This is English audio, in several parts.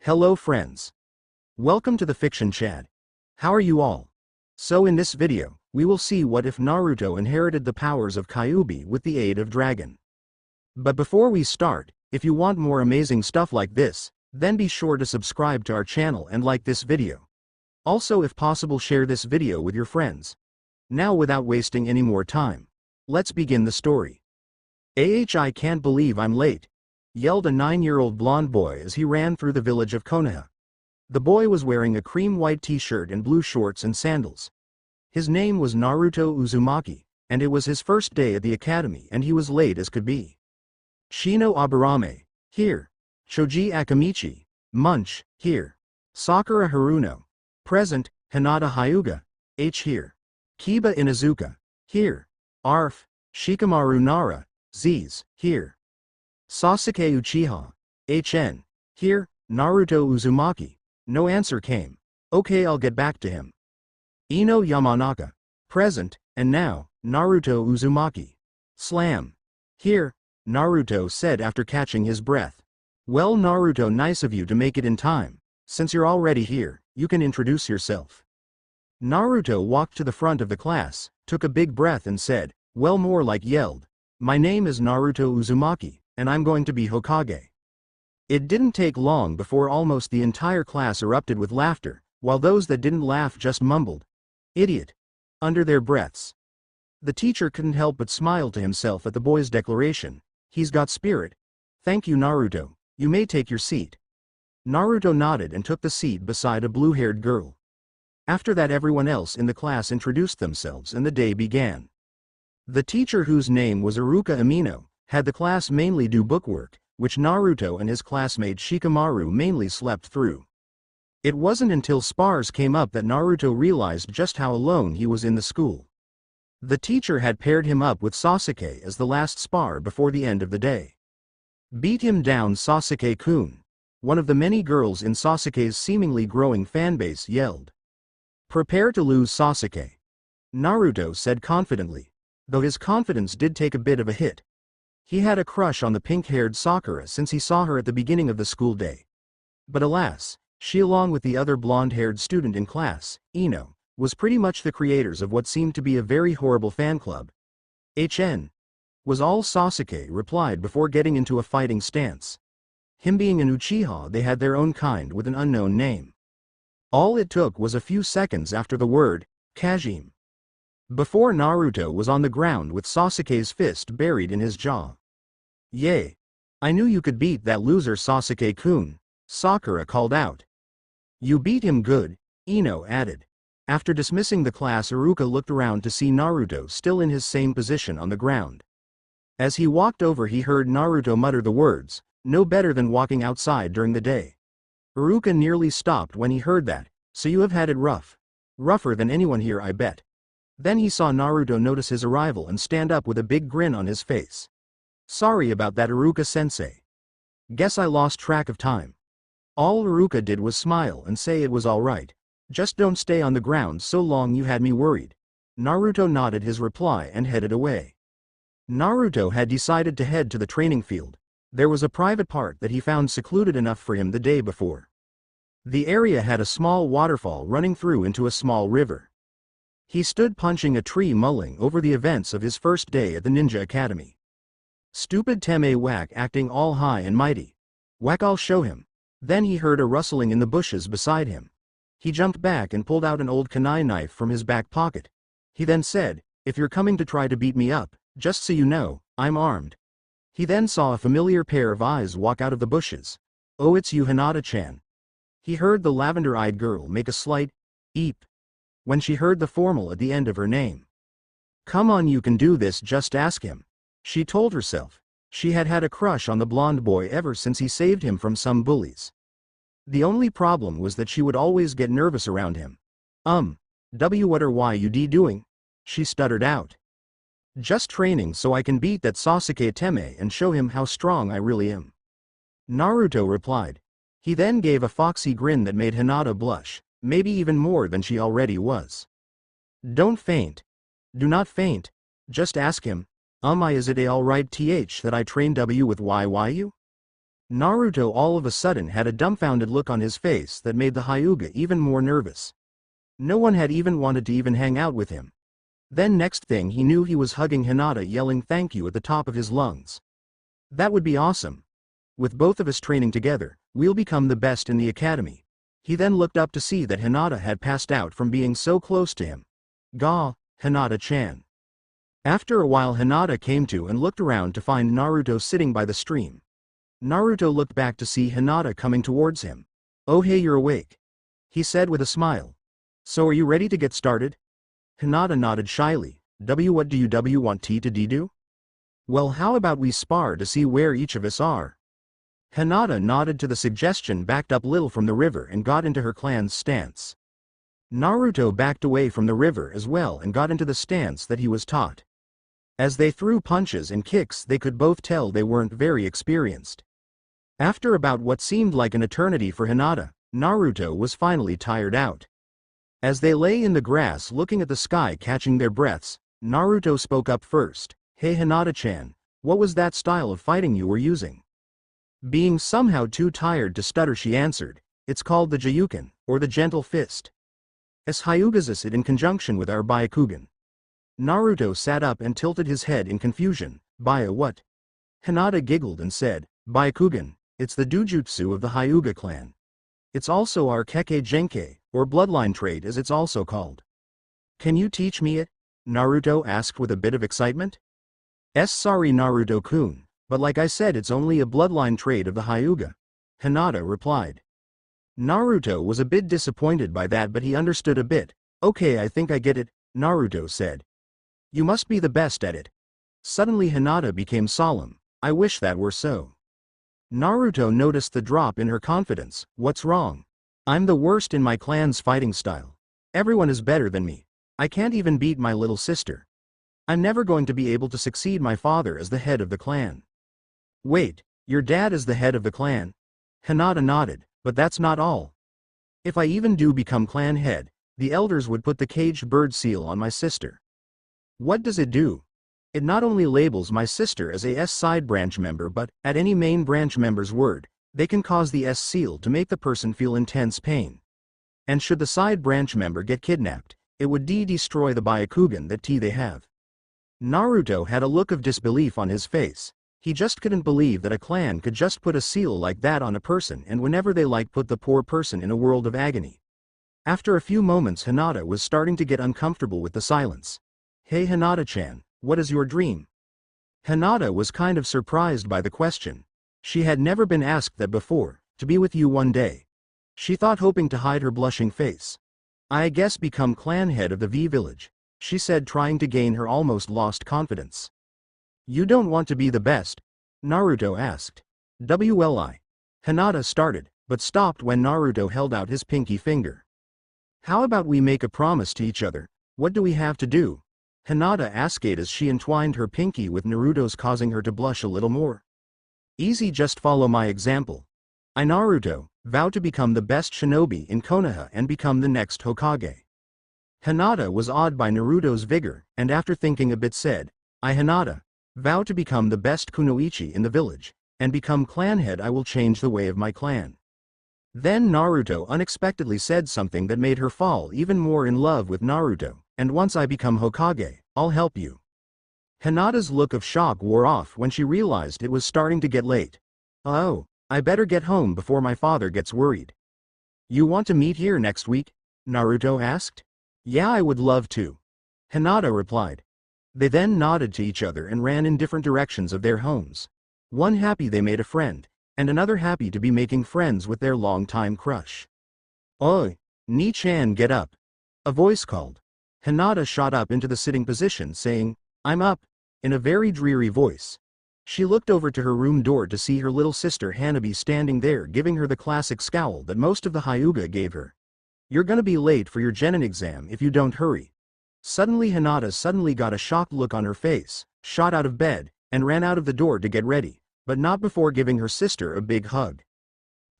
Hello friends. Welcome to the Fiction Chat. How are you all? So in this video, we will see what if Naruto inherited the powers of Kyuubi with the aid of dragon. But before we start, if you want more amazing stuff like this, then be sure to subscribe to our channel and like this video. Also, if possible, share this video with your friends. Now without wasting any more time, let's begin the story. I can't believe I'm late, yelled a 9-year-old blonde boy as he ran through the village of Konoha. The boy was wearing a cream-white t-shirt and blue shorts and sandals. His name was Naruto Uzumaki, and it was his first day at the academy and he was late as could be. Shino Aburame, here. Shoji Akamichi, Munch, here. Sakura Haruno, present. Hinata Hyuga, here. Kiba Inazuka, here. Arf, Shikamaru Nara, Z's, here. Sasuke Uchiha, HN, here. Naruto Uzumaki, no answer came. Okay, I'll get back to him. Ino Yamanaka, present. And now, Naruto Uzumaki. Slam. Here, Naruto said after catching his breath. Well, Naruto, nice of you to make it in time. Since you're already here, you can introduce yourself. Naruto walked to the front of the class, took a big breath and said, well, more like yelled. My name is Naruto Uzumaki, and I'm going to be Hokage. It didn't take long before almost the entire class erupted with laughter, while those that didn't laugh just mumbled, idiot, under their breaths. The teacher couldn't help but smile to himself at the boy's declaration. He's got spirit. Thank you, Naruto. You may take your seat. Naruto nodded and took the seat beside a blue-haired girl. After that, everyone else in the class introduced themselves and the day began. The teacher, whose name was Iruka Amino, had the class mainly do bookwork, which Naruto and his classmate Shikamaru mainly slept through. It wasn't until spars came up that Naruto realized just how alone he was in the school. The teacher had paired him up with Sasuke as the last spar before the end of the day. Beat him down, Sasuke-kun, one of the many girls in Sasuke's seemingly growing fanbase yelled. Prepare to lose, Sasuke, Naruto said confidently, though his confidence did take a bit of a hit. He had a crush on the pink-haired Sakura since he saw her at the beginning of the school day. But alas, she, along with the other blonde-haired student in class, Ino, was pretty much the creators of what seemed to be a very horrible fan club. HN was all Sasuke replied before getting into a fighting stance. Him being an Uchiha, they had their own kind with an unknown name. All it took was a few seconds after the word, Kajime, before Naruto was on the ground with Sasuke's fist buried in his jaw. Yay! I knew you could beat that loser, Sasuke-kun, Sakura called out. You beat him good, Ino added. After dismissing the class, Iruka looked around to see Naruto still in his same position on the ground. As he walked over, he heard Naruto mutter the words, no better than walking outside during the day. Iruka nearly stopped when he heard that, so you have had it rough. Rougher than anyone here, I bet. Then he saw Naruto notice his arrival and stand up with a big grin on his face. Sorry about that, Iruka-sensei. Guess I lost track of time. All Iruka did was smile and say it was alright. Just don't stay on the ground so long, you had me worried. Naruto nodded his reply and headed away. Naruto had decided to head to the training field. There was a private part that he found secluded enough for him the day before. The area had a small waterfall running through into a small river. He stood punching a tree, mulling over the events of his first day at the Ninja Academy. Stupid Teme whack, acting all high and mighty. Whack, I'll show him. Then he heard a rustling in the bushes beside him. He jumped back and pulled out an old kunai knife from his back pocket. He then said, if you're coming to try to beat me up, just so you know, I'm armed. He then saw a familiar pair of eyes walk out of the bushes. Oh, it's you, Hinata-chan. He heard the lavender-eyed girl make a slight eep when she heard the formal at the end of her name. Come on, you can do this, just ask him, she told herself. She had had a crush on the blonde boy ever since he saved him from some bullies. The only problem was that she would always get nervous around him. What are you doing? She stuttered out. Just training so I can beat that Sasuke Teme and show him how strong I really am, Naruto replied. He then gave a foxy grin that made Hinata blush, maybe even more than she already was. Don't faint. Do not faint. Just ask him, is it alright that I train with YYU? Naruto all of a sudden had a dumbfounded look on his face that made the Hyuga even more nervous. No one had even wanted to even hang out with him. Then next thing he knew he was hugging Hinata yelling thank you at the top of his lungs. That would be awesome. With both of us training together, we'll become the best in the academy. He then looked up to see that Hinata had passed out from being so close to him. Gah, Hinata-chan. After a while Hinata came to and looked around to find Naruto sitting by the stream. Naruto looked back to see Hinata coming towards him. Oh hey, you're awake, he said with a smile. So are you ready to get started? Hinata nodded shyly. What do you want T to D do? Well, how about we spar to see where each of us are? Hinata nodded to the suggestion, backed up little from the river and got into her clan's stance. Naruto backed away from the river as well and got into the stance that he was taught. As they threw punches and kicks, they could both tell they weren't very experienced. After about what seemed like an eternity for Hinata, Naruto was finally tired out. As they lay in the grass looking at the sky catching their breaths, Naruto spoke up first. Hey Hinata-chan, what was that style of fighting you were using? Being somehow too tired to stutter, she answered, it's called the Jayuken, or the Gentle Fist. Es Hyugas it in conjunction with our Byakugan. Naruto sat up and tilted his head in confusion. Bya what? Hinata giggled and said, Byakugan, it's the dojutsu of the Hyuga clan. It's also our Kekkei Genkai, or bloodline trait as it's also called. Can you teach me it? Naruto asked with a bit of excitement. Sorry Naruto-kun, but like I said it's only a bloodline trait of the Hyuga, Hinata replied. Naruto was a bit disappointed by that, but he understood a bit. Okay, I think I get it, Naruto said. You must be the best at it. Suddenly Hinata became solemn. I wish that were so. Naruto noticed the drop in her confidence. What's wrong? I'm the worst in my clan's fighting style. Everyone is better than me. I can't even beat my little sister. I'm never going to be able to succeed my father as the head of the clan. Wait, your dad is the head of the clan? Hinata nodded, but that's not all. If I even do become clan head, the elders would put the caged bird seal on my sister. What does it do? It not only labels my sister as a side branch member, but, at any main branch member's word, they can cause the S seal to make the person feel intense pain. And should the side branch member get kidnapped, it would destroy the Byakugan that they have. Naruto had a look of disbelief on his face. He just couldn't believe that a clan could just put a seal like that on a person and whenever they like put the poor person in a world of agony. After a few moments Hinata was starting to get uncomfortable with the silence. Hey Hinata-chan, what is your dream? Hinata was kind of surprised by the question. She had never been asked that before. To be with you one day. She thought, hoping to hide her blushing face. I guess become clan head of the V village, she said, trying to gain her almost lost confidence. You don't want to be the best? Naruto asked. Well, Hinata started, but stopped when Naruto held out his pinky finger. How about we make a promise to each other? What do we have to do? Hinata asked as she entwined her pinky with Naruto's, causing her to blush a little more. Easy, just follow my example. I, Naruto, vow to become the best shinobi in Konoha and become the next Hokage. Hinata was awed by Naruto's vigor, and after thinking a bit said, I, Hinata, vow to become the best kunoichi in the village, and become clan head. I will change the way of my clan. Then Naruto unexpectedly said something that made her fall even more in love with Naruto, and once I become Hokage, I'll help you. Hinata's look of shock wore off when she realized it was starting to get late. Oh, I better get home before my father gets worried. You want to meet here next week? Naruto asked. Yeah, I would love to, Hinata replied. They then nodded to each other and ran in different directions of their homes. One happy they made a friend, and another happy to be making friends with their long-time crush. Oi, Ni-chan, get up. A voice called. Hinata shot up into the sitting position saying, I'm up, in a very dreary voice. She looked over to her room door to see her little sister Hanabi standing there, giving her the classic scowl that most of the Hyuga gave her. You're gonna be late for your genin exam if you don't hurry. Suddenly Hinata got a shocked look on her face, shot out of bed, and ran out of the door to get ready, but not before giving her sister a big hug.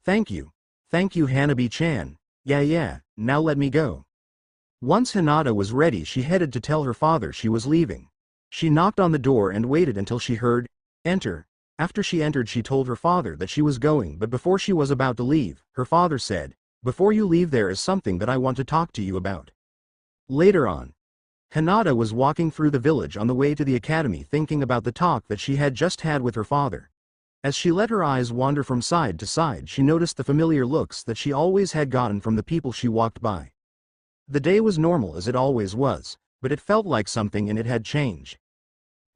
Thank you Hanabi-chan. Yeah, now let me go. Once Hinata was ready, she headed to tell her father she was leaving. She knocked on the door and waited until she heard, enter, After she entered she told her father that she was going, but before she was about to leave, her father said, "Before you leave there is something that I want to talk to you about." Later on, Hinata was walking through the village on the way to the academy thinking about the talk that she had just had with her father. As she let her eyes wander from side to side she noticed the familiar looks that she always had gotten from the people she walked by. The day was normal as it always was, but it felt like something in it had changed.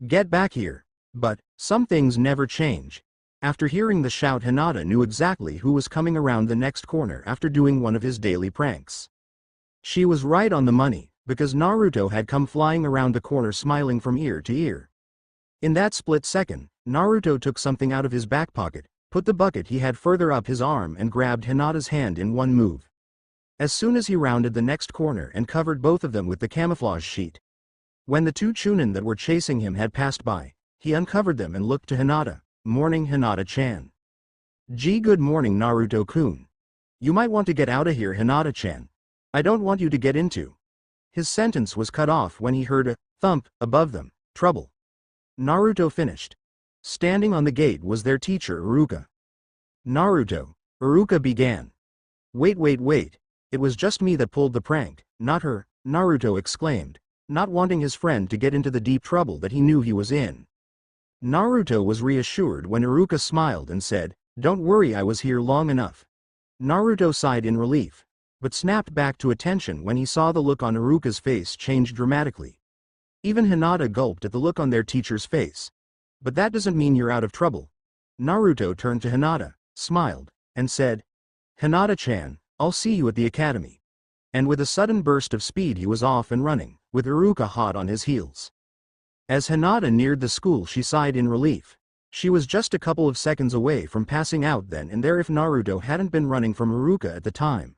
"Get back here!" But some things never change. After hearing the shout Hinata knew exactly who was coming around the next corner after doing one of his daily pranks. She was right on the money, because Naruto had come flying around the corner smiling from ear to ear. In that split second, Naruto took something out of his back pocket, put the bucket he had further up his arm and grabbed Hinata's hand in one move. As soon as he rounded the next corner and covered both of them with the camouflage sheet. When the two Chunin that were chasing him had passed by, he uncovered them and looked to Hinata. "Morning, Hinata-chan." Good morning, Naruto-kun. "You might want to get out of here, Hinata-chan. I don't want you to get into." His sentence was cut off when he heard a thump above them. "Trouble." Naruto finished. Standing on the gate was their teacher Iruka. "Naruto," Iruka began. Wait. It was just me that pulled the prank, not her," Naruto exclaimed, not wanting his friend to get into the deep trouble that he knew he was in. Naruto was reassured when Iruka smiled and said, "Don't worry, I was here long enough." Naruto sighed in relief, but snapped back to attention when he saw the look on Iruka's face change dramatically. Even Hinata gulped at the look on their teacher's face. "But that doesn't mean you're out of trouble." Naruto turned to Hinata, smiled, and said, "Hinata-chan, I'll see you at the academy." And with a sudden burst of speed he was off and running, with Iruka hot on his heels. As Hinata neared the school she sighed in relief. She was just a couple of seconds away from passing out then and there if Naruto hadn't been running from Iruka at the time.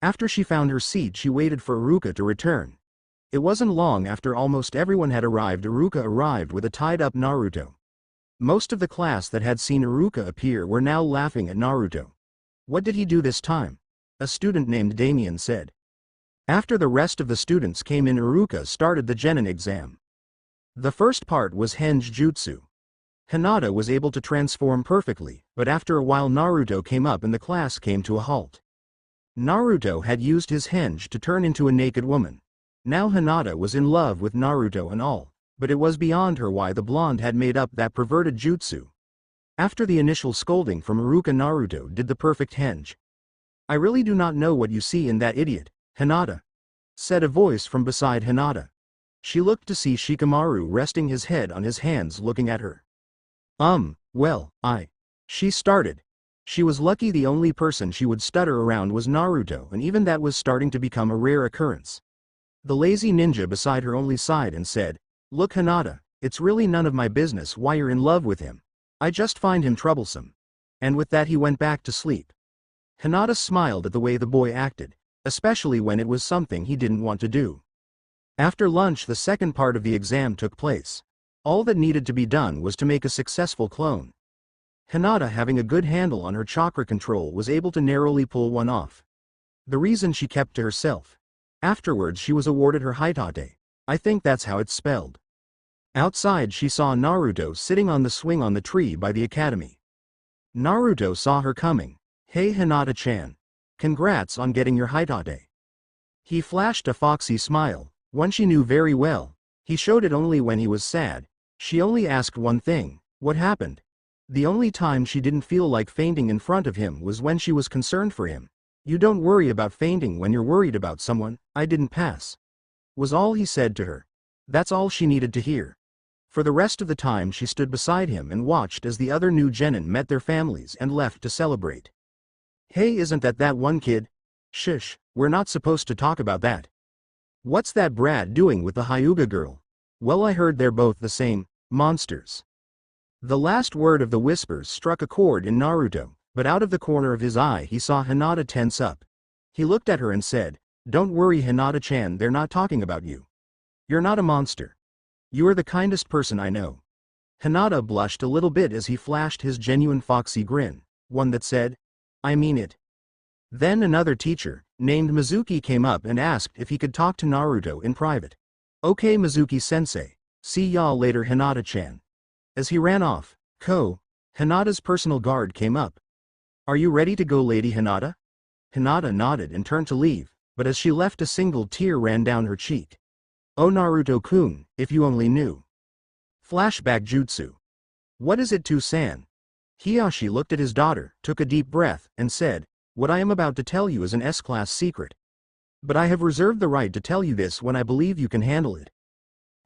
After she found her seat she waited for Iruka to return. It wasn't long after almost everyone had arrived Iruka arrived with a tied-up Naruto. Most of the class that had seen Iruka appear were now laughing at Naruto. "What did he do this time?" a student named Damien said. After the rest of the students came in Iruka started the Genin exam. The first part was Henge Jutsu. Hinata was able to transform perfectly, but after a while Naruto came up and the class came to a halt. Naruto had used his henge to turn into a naked woman. Now Hinata was in love with Naruto and all, but it was beyond her why the blonde had made up that perverted jutsu. After the initial scolding from Iruka, Naruto did the perfect henge. "I really do not know what you see in that idiot, Hinata," said a voice from beside Hinata. She looked to see Shikamaru resting his head on his hands looking at her. Well, she started. She was lucky the only person she would stutter around was Naruto, and even that was starting to become a rare occurrence. The lazy ninja beside her only sighed and said, "Look Hinata, it's really none of my business why you're in love with him. I just find him troublesome." And with that he went back to sleep. Hinata smiled at the way the boy acted, especially when it was something he didn't want to do. After lunch the second part of the exam took place. All that needed to be done was to make a successful clone. Hinata, having a good handle on her chakra control, was able to narrowly pull one off. The reason she kept to herself. Afterwards she was awarded her Hitate. I think that's how it's spelled. Outside she saw Naruto sitting on the swing on the tree by the academy. Naruto saw her coming. "Hey Hinata-chan. Congrats on getting your Hitate." He flashed a foxy smile, one she knew very well. He showed it only when he was sad. She only asked one thing, what happened? The only time she didn't feel like fainting in front of him was when she was concerned for him. "You don't worry about fainting when you're worried about someone, I didn't pass," was all he said to her. That's all she needed to hear. For the rest of the time she stood beside him and watched as the other new genin met their families and left to celebrate. "Hey, isn't that one kid?" "Shush, we're not supposed to talk about that." "What's that brat doing with the Hyuga girl?" "Well, I heard they're both the same monsters." The last word of the whispers struck a chord in Naruto, but out of the corner of his eye he saw Hinata tense up. He looked at her and said, "Don't worry Hinata-chan, they're not talking about you. You're not a monster. You are the kindest person I know." Hinata blushed a little bit as he flashed his genuine foxy grin, one that said, "I mean it." Then another teacher, named Mizuki, came up and asked if he could talk to Naruto in private. "Okay Mizuki-sensei, see y'all later Hinata-chan." As he ran off, Hinata's personal guard came up. "Are you ready to go, Lady Hinata?" Hinata nodded and turned to leave, but as she left a single tear ran down her cheek. "Oh Naruto-kun, if you only knew." Flashback Jutsu. "What is it, San?" Hiyashi looked at his daughter, took a deep breath, and said, "What I am about to tell you is an S-class secret. But I have reserved the right to tell you this when I believe you can handle it."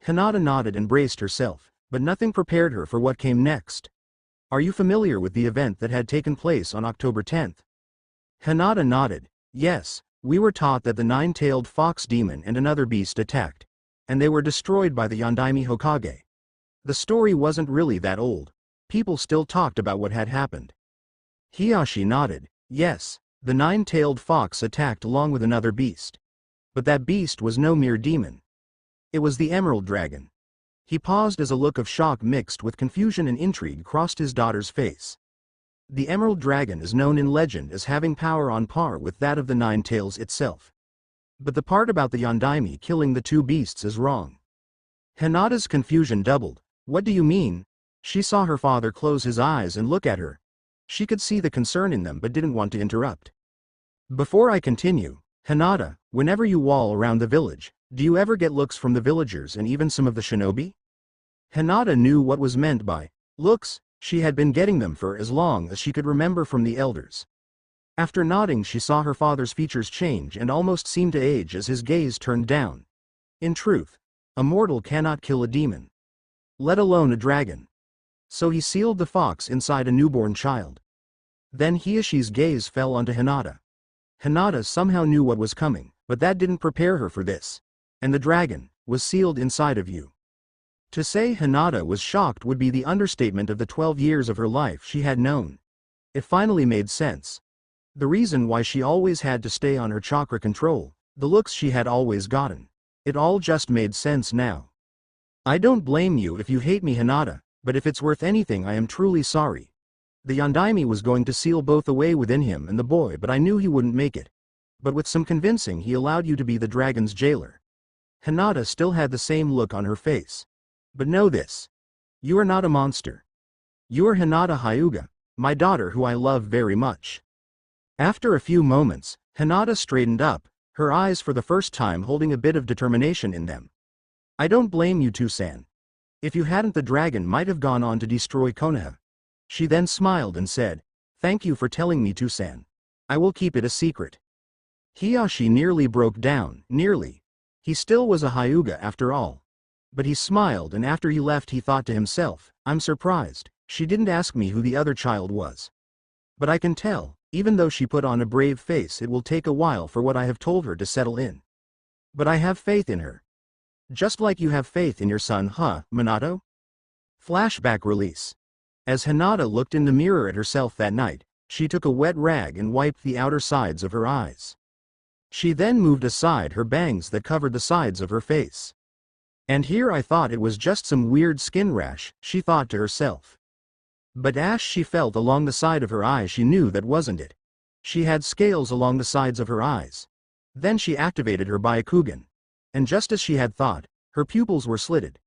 Hinata nodded and braced herself, but nothing prepared her for what came next. "Are you familiar with the event that had taken place on October 10th? Hinata nodded. "Yes, we were taught that the nine-tailed fox demon and another beast attacked, and they were destroyed by the Yondaime Hokage. The story wasn't really that old. People still talked about what had happened." Hiyashi nodded. "Yes, the nine-tailed fox attacked along with another beast. But that beast was no mere demon. It was the Emerald Dragon." He paused as a look of shock mixed with confusion and intrigue crossed his daughter's face. The Emerald Dragon is known in legend as having power on par with that of the Nine Tails itself. But the part about the Yondaime killing the two beasts is wrong. Hinata's confusion doubled. "What do you mean?" She saw her father close his eyes and look at her. She could see the concern in them but didn't want to interrupt. "Before I continue, Hinata, whenever you wall around the village, do you ever get looks from the villagers and even some of the shinobi?" Hinata knew what was meant by looks. She had been getting them for as long as she could remember from the elders. After nodding, she saw her father's features change and almost seem to age as his gaze turned down. In truth, a mortal cannot kill a demon, let alone a dragon. So he sealed the fox inside a newborn child. Then Hiyashi's gaze fell onto Hinata. Hinata somehow knew what was coming, but that didn't prepare her for this. "And the dragon was sealed inside of you." To say Hinata was shocked would be the understatement of the 12 years of her life she had known. It finally made sense. The reason why she always had to stay on her chakra control, the looks she had always gotten. It all just made sense now. "I don't blame you if you hate me, Hinata, but if it's worth anything, I am truly sorry. The Yondaime was going to seal both away within him and the boy, but I knew he wouldn't make it. But with some convincing, he allowed you to be the dragon's jailer." Hinata still had the same look on her face. "But know this. You are not a monster. You are Hinata Hyuga, my daughter who I love very much." After a few moments, Hinata straightened up, her eyes for the first time holding a bit of determination in them. "I don't blame you, San. If you hadn't, the dragon might have gone on to destroy Konoha." She then smiled and said, "Thank you for telling me, San. I will keep it a secret." Hiyashi nearly broke down, nearly. He still was a Hyuga after all. But he smiled, and after he left he thought to himself, "I'm surprised, she didn't ask me who the other child was. But I can tell, even though she put on a brave face, it will take a while for what I have told her to settle in. But I have faith in her. Just like you have faith in your son, huh, Minato?" Flashback release. As Hinata looked in the mirror at herself that night, she took a wet rag and wiped the outer sides of her eyes. She then moved aside her bangs that covered the sides of her face. "And here I thought it was just some weird skin rash," she thought to herself. But as she felt along the side of her eye, she knew that wasn't it. She had scales along the sides of her eyes. Then she activated her Byakugan. And just as she had thought, her pupils were slitted.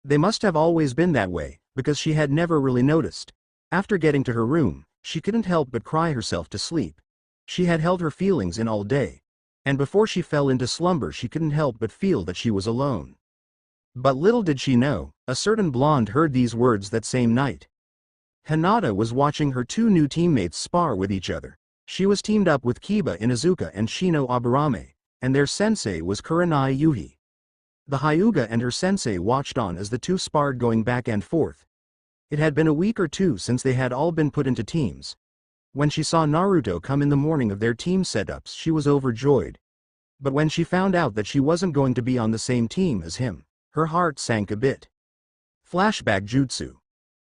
They must have always been that way, because she had never really noticed. After getting to her room, she couldn't help but cry herself to sleep. She had held her feelings in all day. And before she fell into slumber, she couldn't help but feel that she was alone. But little did she know, a certain blonde heard these words that same night. Hinata was watching her two new teammates spar with each other. She was teamed up with Kiba Inuzuka and Shino Aburame, and their sensei was Kurenai Yuhi. The Hyuga and her sensei watched on as the two sparred, going back and forth. It had been a week or two since they had all been put into teams. When she saw Naruto come in the morning of their team setups, she was overjoyed. But when she found out that she wasn't going to be on the same team as him, her heart sank a bit. Flashback Jutsu.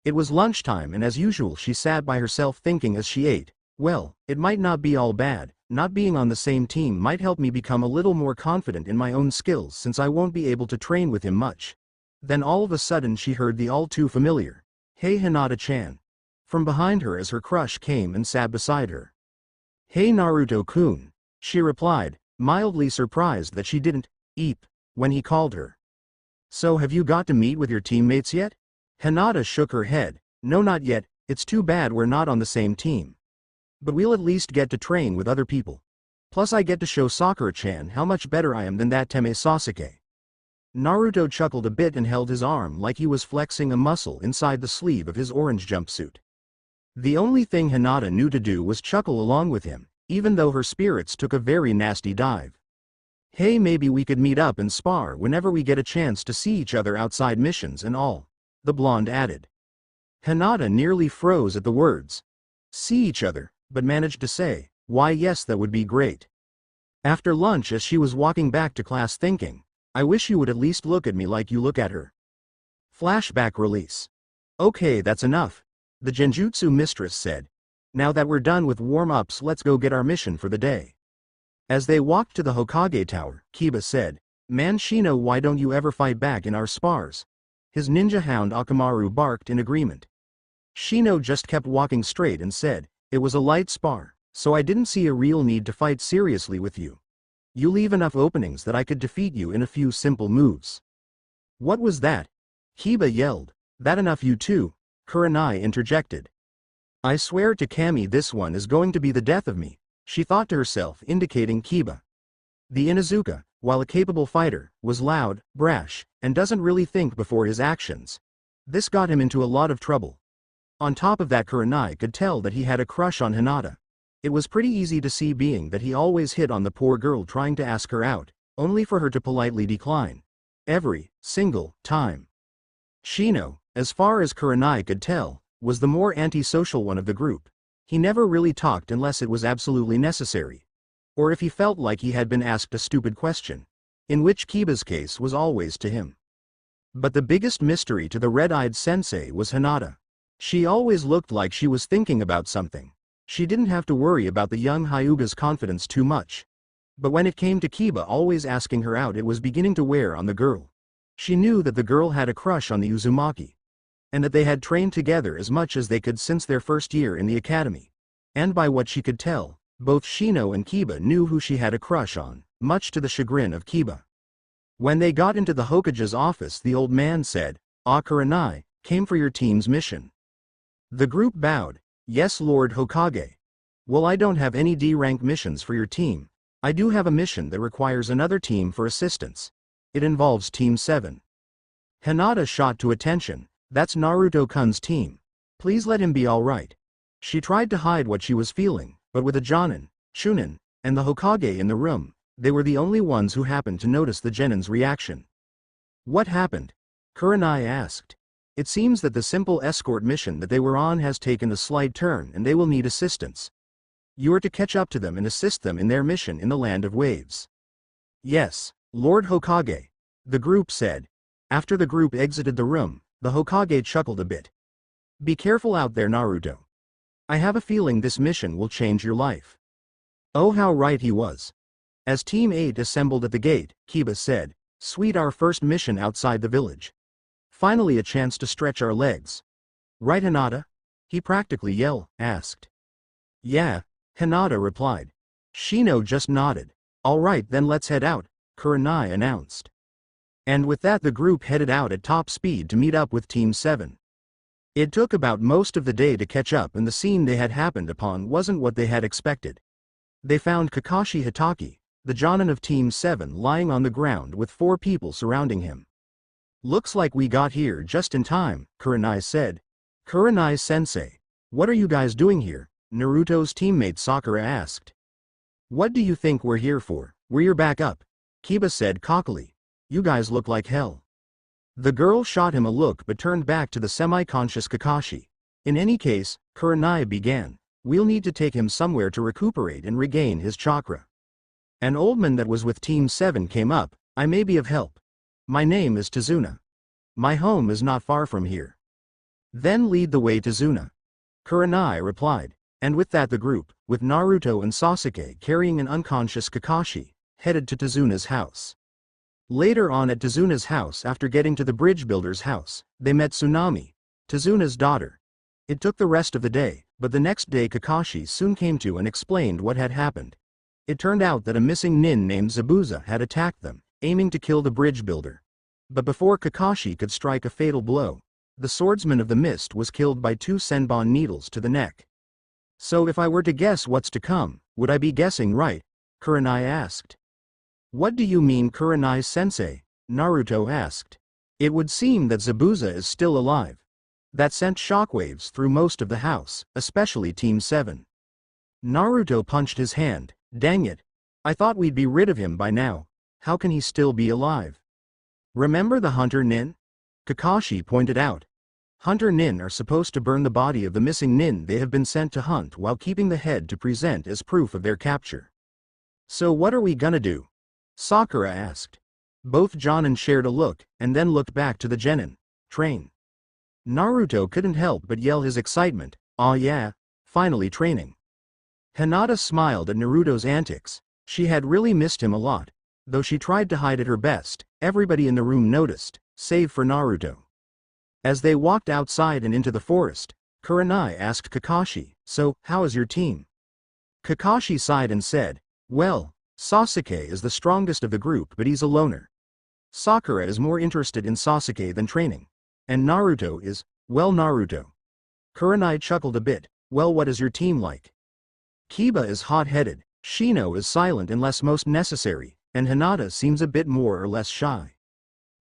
It was lunchtime, and as usual she sat by herself thinking as she ate, "Well, it might not be all bad. Not being on the same team might help me become a little more confident in my own skills, since I won't be able to train with him much." Then all of a sudden she heard the all too familiar, "Hey Hinata-chan," from behind her as her crush came and sat beside her. "Hey Naruto-kun," she replied, mildly surprised that she didn't eep when he called her. "So have you got to meet with your teammates yet?" Hinata shook her head. "No, not yet. It's too bad we're not on the same team. But we'll at least get to train with other people. Plus I get to show Sakura-chan how much better I am than that Teme Sasuke. Naruto chuckled a bit and held his arm like he was flexing a muscle inside the sleeve of his orange jumpsuit. The only thing Hinata knew to do was chuckle along with him, even though her spirits took a very nasty dive. Hey, maybe we could meet up and spar whenever we get a chance to see each other outside missions and all, the blonde added. Hinata nearly froze at the words. See each other, but managed to say, why yes, that would be great. After lunch, as she was walking back to class thinking, I wish you would at least look at me like you look at her. Flashback release. Okay, that's enough, the Genjutsu mistress said. Now that we're done with warm-ups, let's go get our mission for the day. As they walked to the Hokage Tower, Kiba said, Man Shino, why don't you ever fight back in our spars? His ninja hound Akamaru barked in agreement. Shino just kept walking straight and said, It was a light spar, so I didn't see a real need to fight seriously with you. You leave enough openings that I could defeat you in a few simple moves. What was that? Kiba yelled. That enough you too, Kurenai interjected. I swear to Kami, this one is going to be the death of me, she thought to herself, indicating Kiba. The Inuzuka, while a capable fighter, was loud, brash, and doesn't really think before his actions. This got him into a lot of trouble. On top of that, Kurenai could tell that he had a crush on Hinata. It was pretty easy to see, being that he always hit on the poor girl trying to ask her out, only for her to politely decline. Every single time. Shino, as far as Kurenai could tell, was the more antisocial one of the group. He never really talked unless it was absolutely necessary. Or if he felt like he had been asked a stupid question. In which Kiba's case was always to him. But the biggest mystery to the red-eyed sensei was Hinata. She always looked like she was thinking about something. She didn't have to worry about the young Hyuga's confidence too much. But when it came to Kiba always asking her out, it was beginning to wear on the girl. She knew that the girl had a crush on the Uzumaki. And that they had trained together as much as they could since their first year in the academy. And by what she could tell, both Shino and Kiba knew who she had a crush on, much to the chagrin of Kiba. When they got into the Hokage's office, the old man said, Kurenai, came for your team's mission. The group bowed. Yes, Lord Hokage. Well, I don't have any D-rank missions for your team. I do have a mission that requires another team for assistance. It involves Team 7. Hinata shot to attention. That's Naruto-kun's team. Please let him be alright. She tried to hide what she was feeling, but with a Jonin, Chunin, and the Hokage in the room, they were the only ones who happened to notice the Genin's reaction. What happened? Kurenai asked. It seems that the simple escort mission that they were on has taken a slight turn and they will need assistance. You are to catch up to them and assist them in their mission in the Land of Waves. Yes, Lord Hokage, the group said. After the group exited the room, the Hokage chuckled a bit. Be careful out there, Naruto. I have a feeling this mission will change your life. Oh, how right he was. As Team 8 assembled at the gate, Kiba said, Sweet, our first mission outside the village. Finally a chance to stretch our legs. Right, Hinata? He practically asked. Yeah, Hinata replied. Shino just nodded. Alright, then let's head out, Kurenai announced. And with that, the group headed out at top speed to meet up with Team 7. It took about most of the day to catch up, and the scene they had happened upon wasn't what they had expected. They found Kakashi Hitaki, the Jonin of Team 7, lying on the ground with 4 people surrounding him. Looks like we got here just in time, Kurenai said. Kurenai-sensei, what are you guys doing here? Naruto's teammate Sakura asked. What do you think we're here for? We're your backup, Kiba said cockily. You guys look like hell. The girl shot him a look but turned back to the semi-conscious Kakashi. In any case, Kurenai began, we'll need to take him somewhere to recuperate and regain his chakra. An old man that was with Team 7 came up. I may be of help. My name is Tazuna. My home is not far from here. Then lead the way, Tazuna. Kurenai replied, and with that the group, with Naruto and Sasuke carrying an unconscious Kakashi, headed to Tazuna's house. Later on at Tazuna's house, after getting to the bridge builder's house, they met Tsunami, Tazuna's daughter. It took the rest of the day, but the next day Kakashi soon came to and explained what had happened. It turned out that a missing nin named Zabuza had attacked them, aiming to kill the bridge builder. But before Kakashi could strike a fatal blow, The swordsman of the mist was killed by 2 senbon needles to the neck. So if I were to guess what's to come, would I be guessing right? Kurenai asked. What do you mean, Kurenai-sensei? Naruto asked. It would seem that Zabuza is still alive. That sent shockwaves through most of the house, especially Team 7. Naruto punched his hand. Dang it. I thought we'd be rid of him by now. How can he still be alive? Remember the Hunter Nin? Kakashi pointed out. Hunter Nin are supposed to burn the body of the missing Nin they have been sent to hunt while keeping the head to present as proof of their capture. So what are we gonna do? Sakura asked. Both Jonin shared a look, and then looked back to the genin. Train. Naruto couldn't help but yell his excitement. Aw yeah, finally training. Hinata smiled at Naruto's antics. She had really missed him a lot. Though she tried to hide it her best, everybody in the room noticed, save for Naruto. As they walked outside and into the forest, Kurenai asked Kakashi, so, how is your team? Kakashi sighed and said, well, Sasuke is the strongest of the group but he's a loner. Sakura is more interested in Sasuke than training. And Naruto is, well, Naruto. Kurenai chuckled a bit. Well, what is your team like? Kiba is hot-headed, Shino is silent unless most necessary, and Hinata seems a bit more or less shy.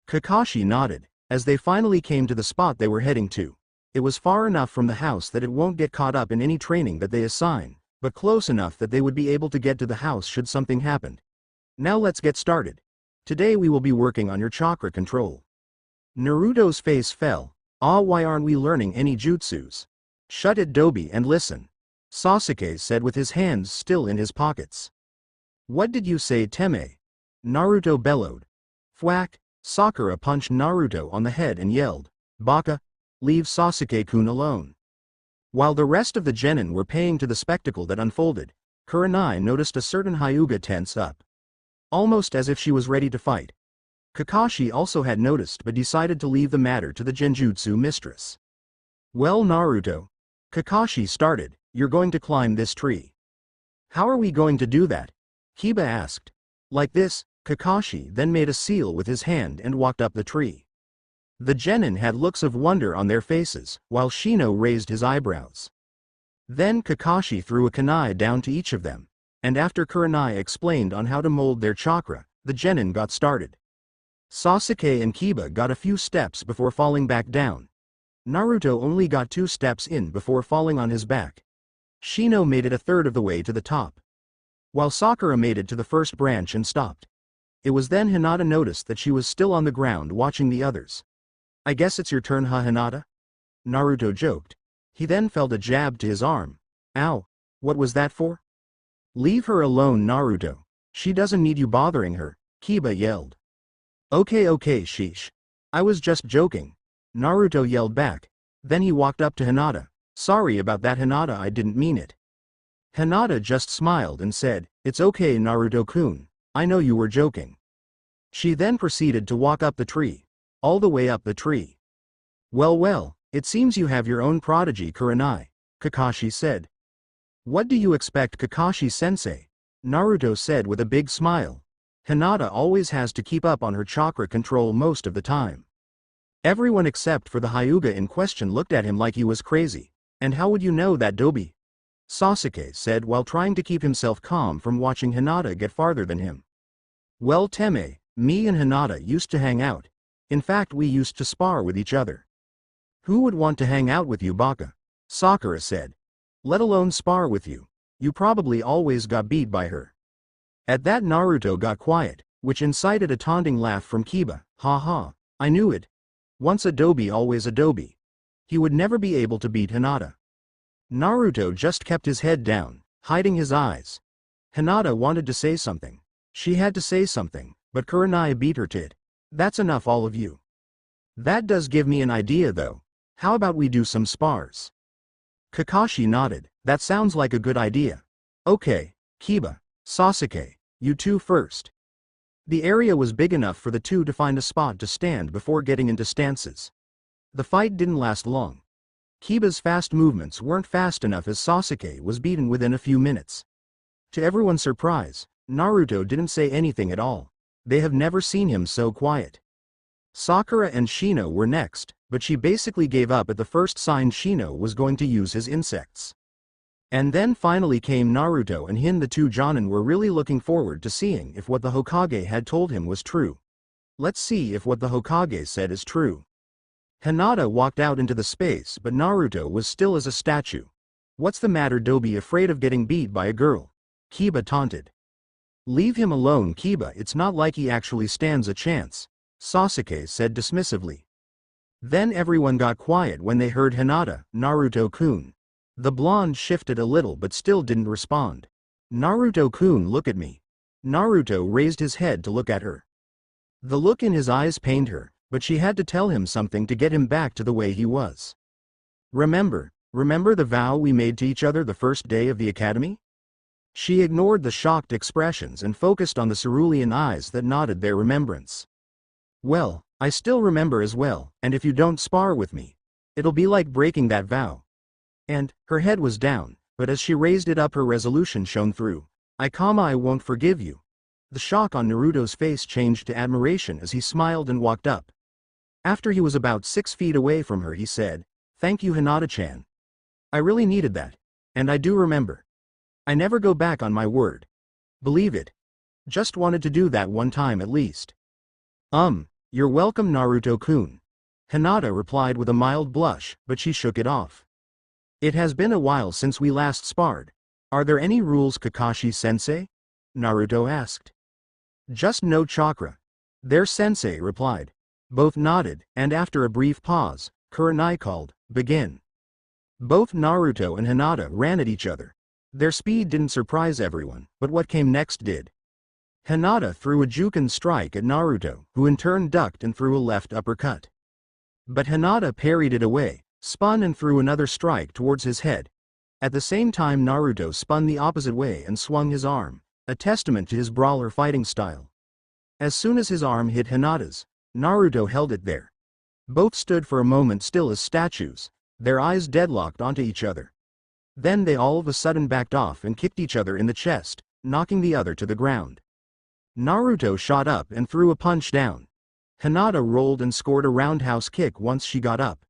Kakashi nodded. As they finally came to the spot they were heading to. It was far enough from the house that it won't get caught up in any training that they assign, but close enough that they would be able to get to the house should something happen. Now let's get started. Today we will be working on your chakra control. Naruto's face fell. Ah, why aren't we learning any jutsus? Shut it, Dobi, and listen. Sasuke said with his hands still in his pockets. What did you say, Teme? Naruto bellowed. Thwack. Sakura punched Naruto on the head and yelled, Baka, leave Sasuke-kun alone. While the rest of the genin were paying to the spectacle that unfolded, Kurenai noticed a certain Hyuga tense up. Almost as if she was ready to fight. Kakashi also had noticed but decided to leave the matter to the Genjutsu mistress. Well, Naruto. Kakashi started, you're going to climb this tree. How are we going to do that? Kiba asked. Like this. Kakashi then made a seal with his hand and walked up the tree. The genin had looks of wonder on their faces, while Shino raised his eyebrows. Then Kakashi threw a kunai down to each of them, and after Kurenai explained on how to mold their chakra, the genin got started. Sasuke and Kiba got a few steps before falling back down. Naruto only got 2 steps in before falling on his back. Shino made it a third of the way to the top, while Sakura made it to the first branch and stopped. It was then Hinata noticed that she was still on the ground watching the others. I guess it's your turn, huh, Hinata? Naruto joked. He then felt a jab to his arm. Ow, what was that for? Leave her alone, Naruto. She doesn't need you bothering her, Kiba yelled. Okay, sheesh. I was just joking. Naruto yelled back. Then he walked up to Hinata. Sorry about that, Hinata, I didn't mean it. Hinata just smiled and said, it's okay, Naruto-kun. I know you were joking. She then proceeded to walk up the tree. All the way up the tree. Well, it seems you have your own prodigy, Kurenai, Kakashi said. What do you expect, Kakashi-sensei? Naruto said with a big smile. Hinata always has to keep up on her chakra control most of the time. Everyone except for the Hyuga in question looked at him like he was crazy. And how would you know that, Dobi? Sasuke said while trying to keep himself calm from watching Hinata get farther than him. Well, Teme, me and Hinata used to hang out. In fact, we used to spar with each other. Who would want to hang out with you, Baka? Sakura said. Let alone spar with you. You probably always got beat by her. At that, Naruto got quiet, which incited a taunting laugh from Kiba. Ha ha, I knew it. Once a Dobi, always a Dobi. He would never be able to beat Hinata. Naruto just kept his head down, hiding his eyes. Hinata wanted to say something. She had to say something, but Kurenai beat her to it. That's enough, all of you. That does give me an idea though. How about we do some spars? Kakashi nodded. That sounds like a good idea. Okay, Kiba, Sasuke, you two first. The area was big enough for the two to find a spot to stand before getting into stances. The fight didn't last long. Kiba's fast movements weren't fast enough as Sasuke was beaten within a few minutes. To everyone's surprise, Naruto didn't say anything at all. They have never seen him so quiet. Sakura and Shino were next, but she basically gave up at the first sign Shino was going to use his insects. And then finally came Naruto and Hin. The two Jonin were really looking forward to seeing if what the Hokage had told him was true. Let's see if what the Hokage said is true. Hinata walked out into the space, but Naruto was still as a statue. What's the matter? Don't be afraid of getting beat by a girl, Kiba taunted. Leave him alone, Kiba, it's not like he actually stands a chance, Sasuke said dismissively. Then everyone got quiet when they heard Hinata, Naruto-kun. The blonde shifted a little but still didn't respond. Naruto-kun, look at me. Naruto raised his head to look at her. The look in his eyes pained her, but she had to tell him something to get him back to the way he was. Remember the vow we made to each other the first day of the academy? She ignored the shocked expressions and focused on the cerulean eyes that nodded their remembrance. Well, I still remember as well, and if you don't spar with me, it'll be like breaking that vow. And, her head was down, but as she raised it up her resolution shone through. I won't forgive you. The shock on Naruto's face changed to admiration as he smiled and walked up. After he was about 6 feet away from her he said, "Thank you, Hinata-chan. I really needed that. And I do remember. I never go back on my word. Believe it. Just wanted to do that one time at least." You're welcome, Naruto-kun. Hinata replied with a mild blush, but she shook it off. It has been a while since we last sparred. Are there any rules, Kakashi-sensei? Naruto asked. Just no chakra. Their sensei replied. Both nodded, and after a brief pause, Kurenai called, "Begin." Both Naruto and Hinata ran at each other. Their speed didn't surprise everyone, but what came next did. Hinata threw a Juken strike at Naruto, who in turn ducked and threw a left uppercut. But Hinata parried it away, spun and threw another strike towards his head. At the same time Naruto spun the opposite way and swung his arm, a testament to his brawler fighting style. As soon as his arm hit Hinata's, Naruto held it there. Both stood for a moment still as statues, their eyes deadlocked onto each other. Then they all of a sudden backed off and kicked each other in the chest, knocking the other to the ground. Naruto shot up and threw a punch down. Hinata rolled and scored a roundhouse kick once she got up.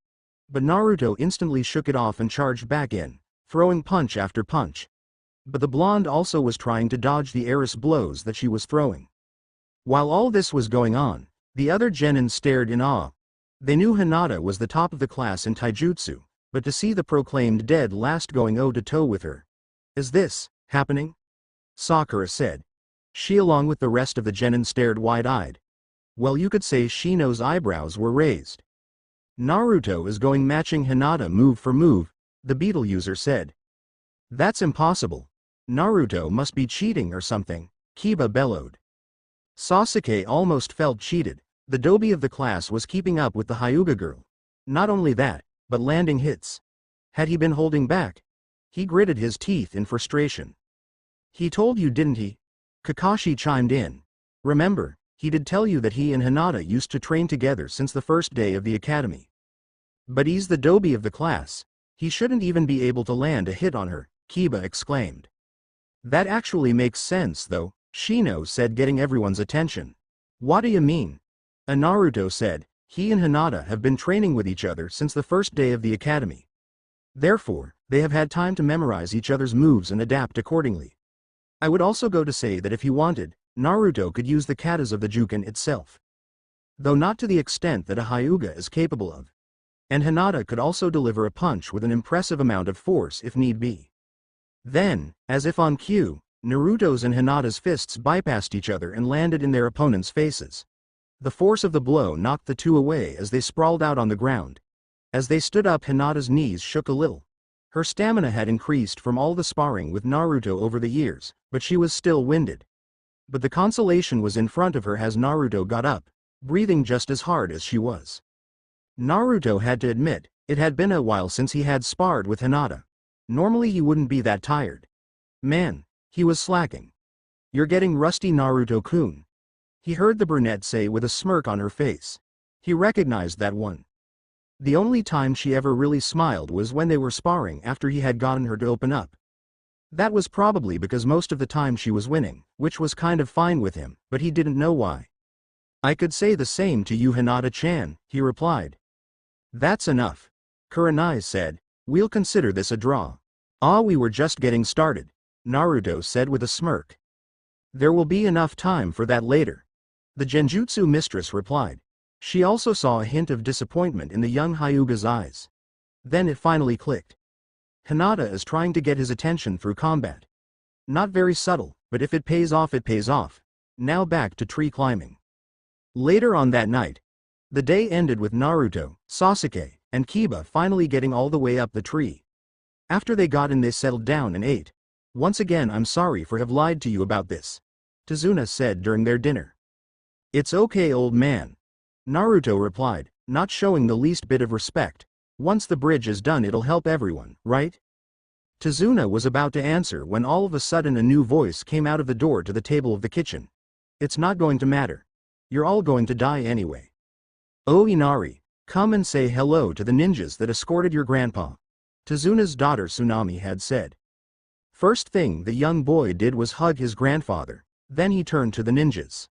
But Naruto instantly shook it off and charged back in, throwing punch after punch. But the blonde also was trying to dodge the heiress blows that she was throwing. While all this was going on, the other genin stared in awe. They knew Hinata was the top of the class in taijutsu, but to see the proclaimed dead last going toe-to-toe with her. Is this happening? Sakura said. She along with the rest of the genin stared wide-eyed. Well, you could say Shino's eyebrows were raised. Naruto is going matching Hinata move for move, the beetle user said. That's impossible. Naruto must be cheating or something, Kiba bellowed. Sasuke almost felt cheated. The dobi of the class was keeping up with the Hyuga girl. Not only that, but landing hits. Had he been holding back? He gritted his teeth in frustration. He told you, didn't he? Kakashi chimed in. Remember, he did tell you that he and Hinata used to train together since the first day of the academy. But he's the dobi of the class. He shouldn't even be able to land a hit on her, Kiba exclaimed. That actually makes sense though, Shino said, getting everyone's attention. What do you mean? Naruto said, he and Hinata have been training with each other since the first day of the academy. Therefore, they have had time to memorize each other's moves and adapt accordingly. I would also go to say that if he wanted, Naruto could use the katas of the Juken itself. Though not to the extent that a Hyuga is capable of. And Hinata could also deliver a punch with an impressive amount of force if need be. Then, as if on cue, Naruto's and Hinata's fists bypassed each other and landed in their opponents' faces. The force of the blow knocked the two away as they sprawled out on the ground. As they stood up, Hinata's knees shook a little. Her stamina had increased from all the sparring with Naruto over the years, but she was still winded. But the consolation was in front of her as Naruto got up, breathing just as hard as she was. Naruto had to admit, it had been a while since he had sparred with Hinata. Normally he wouldn't be that tired. Man, he was slacking. You're getting rusty, Naruto-kun. He heard the brunette say with a smirk on her face. He recognized that one. The only time she ever really smiled was when they were sparring after he had gotten her to open up. That was probably because most of the time she was winning, which was kind of fine with him, but he didn't know why. I could say the same to you, Hinata-chan, he replied. That's enough. Kurenai said. We'll consider this a draw. Ah, we were just getting started, Naruto said with a smirk. There will be enough time for that later. The Genjutsu mistress replied. She also saw a hint of disappointment in the young Hyuga's eyes. Then it finally clicked. Hinata is trying to get his attention through combat. Not very subtle, but if it pays off, it pays off. Now back to tree climbing. Later on that night, the day ended with Naruto, Sasuke, and Kiba finally getting all the way up the tree. After they got in, they settled down and ate. Once again, I'm sorry for have lied to you about this, Tazuna said during their dinner. It's okay, old man, Naruto replied, not showing the least bit of respect. Once the bridge is done, it'll help everyone, right? Tazuna was about to answer when all of a sudden a new voice came out of the door to the table of the kitchen. It's not going to matter. You're all going to die anyway. Oh, Inari, come and say hello to the ninjas that escorted your grandpa, Tazuna's daughter Tsunami had said. First thing the young boy did was hug his grandfather, then he turned to the ninjas.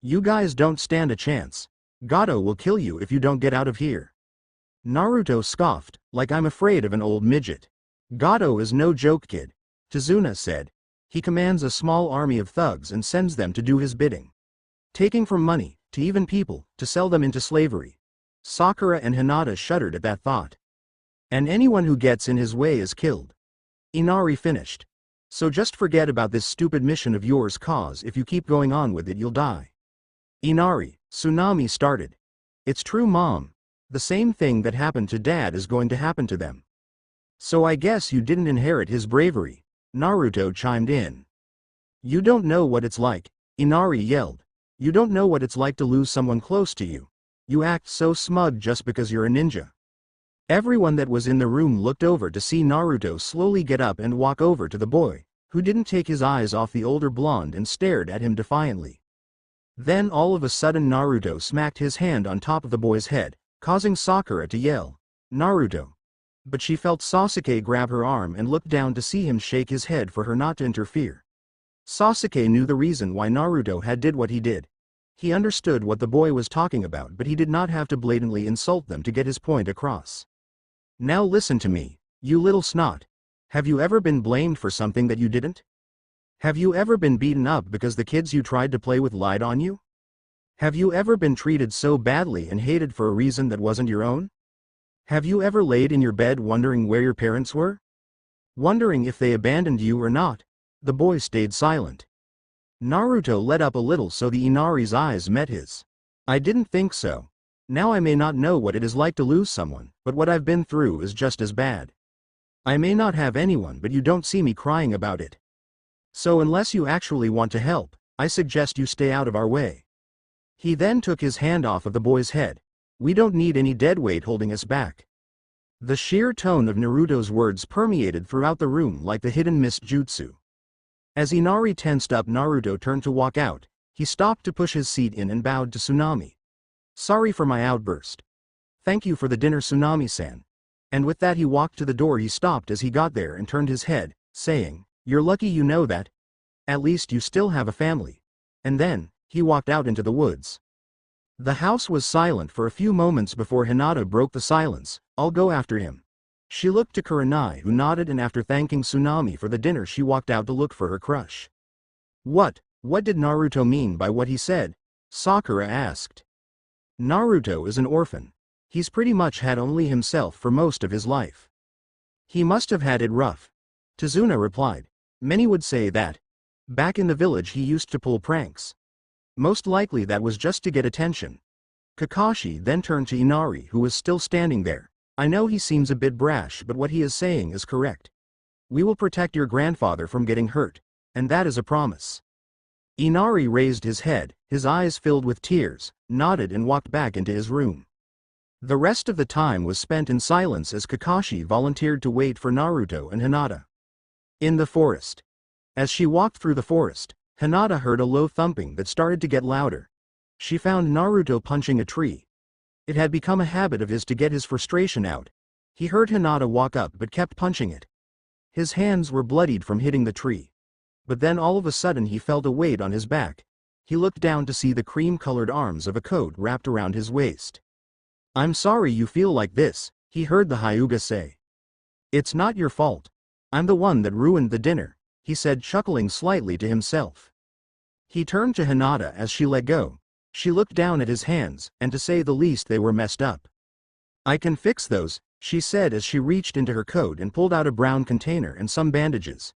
You guys don't stand a chance. Gato will kill you if you don't get out of here. Naruto scoffed, like I'm afraid of an old midget. Gato is no joke, kid, Tazuna said. He commands a small army of thugs and sends them to do his bidding. Taking from money, to even people, to sell them into slavery. Sakura and Hinata shuddered at that thought. And anyone who gets in his way is killed. Inari finished. So just forget about this stupid mission of yours, cause if you keep going on with it you'll die. Inari, Tsunami started. It's true, Mom. The same thing that happened to Dad is going to happen to them. So I guess you didn't inherit his bravery, Naruto chimed in. You don't know what it's like, Inari yelled. You don't know what it's like to lose someone close to you. You act so smug just because you're a ninja. Everyone that was in the room looked over to see Naruto slowly get up and walk over to the boy, who didn't take his eyes off the older blonde and stared at him defiantly. Then all of a sudden Naruto smacked his hand on top of the boy's head, causing Sakura to yell, Naruto. But she felt Sasuke grab her arm and looked down to see him shake his head for her not to interfere. Sasuke knew the reason why Naruto had did what he did. He understood what the boy was talking about, but he did not have to blatantly insult them to get his point across. Now listen to me, you little snot. Have you ever been blamed for something that you didn't? Have you ever been beaten up because the kids you tried to play with lied on you? Have you ever been treated so badly and hated for a reason that wasn't your own? Have you ever laid in your bed wondering where your parents were? Wondering if they abandoned you or not? The boy stayed silent. Naruto let up a little so the Inari's eyes met his. I didn't think so. Now I may not know what it is like to lose someone, but what I've been through is just as bad. I may not have anyone, but you don't see me crying about it. So unless you actually want to help, I suggest you stay out of our way. He then took his hand off of the boy's head. We don't need any deadweight holding us back. The sheer tone of Naruto's words permeated throughout the room like the hidden mist jutsu. As Inari tensed up, Naruto turned to walk out. He stopped to push his seat in and bowed to Tsunami. Sorry for my outburst. Thank you for the dinner, Tsunami-san. And with that he walked to the door. He stopped as he got there and turned his head, saying, You're lucky you know that. At least you still have a family. And then, he walked out into the woods. The house was silent for a few moments before Hinata broke the silence. I'll go after him. She looked to Kurenai, who nodded, and after thanking Tsunami for the dinner she walked out to look for her crush. What did Naruto mean by what he said? Sakura asked. Naruto is an orphan. He's pretty much had only himself for most of his life. He must have had it rough. Tazuna replied. Many would say that. Back in the village he used to pull pranks. Most likely that was just to get attention. Kakashi then turned to Inari, who was still standing there. I know he seems a bit brash, but what he is saying is correct. We will protect your grandfather from getting hurt, and that is a promise. Inari raised his head, his eyes filled with tears, nodded and walked back into his room. The rest of the time was spent in silence as Kakashi volunteered to wait for Naruto and Hinata. In the forest. As she walked through the forest, Hinata heard a low thumping that started to get louder. She found Naruto punching a tree. It had become a habit of his to get his frustration out. He heard Hinata walk up but kept punching it. His hands were bloodied from hitting the tree. But then all of a sudden he felt a weight on his back. he looked down to see the cream-colored arms of a coat wrapped around his waist. "I'm sorry you feel like this," he heard the Hyuga say. "It's not your fault. I'm the one that ruined the dinner," he said, chuckling slightly to himself. He turned to Hinata as she let go. She looked down at his hands, and to say the least they were messed up. "I can fix those," she said as she reached into her coat and pulled out a brown container and some bandages.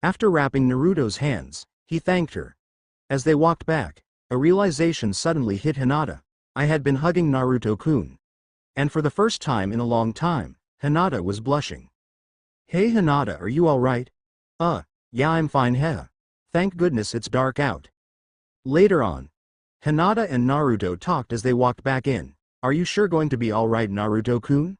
After wrapping Naruto's hands, he thanked her. As they walked back, a realization suddenly hit Hinata. I had been hugging Naruto-kun. And for the first time in a long time, Hinata was blushing. "Hey Hinata, are you alright?" Yeah, I'm fine heh. Thank goodness it's dark out." Later on, Hinata and Naruto talked as they walked back in. "Are you sure going to be alright, Naruto-kun?"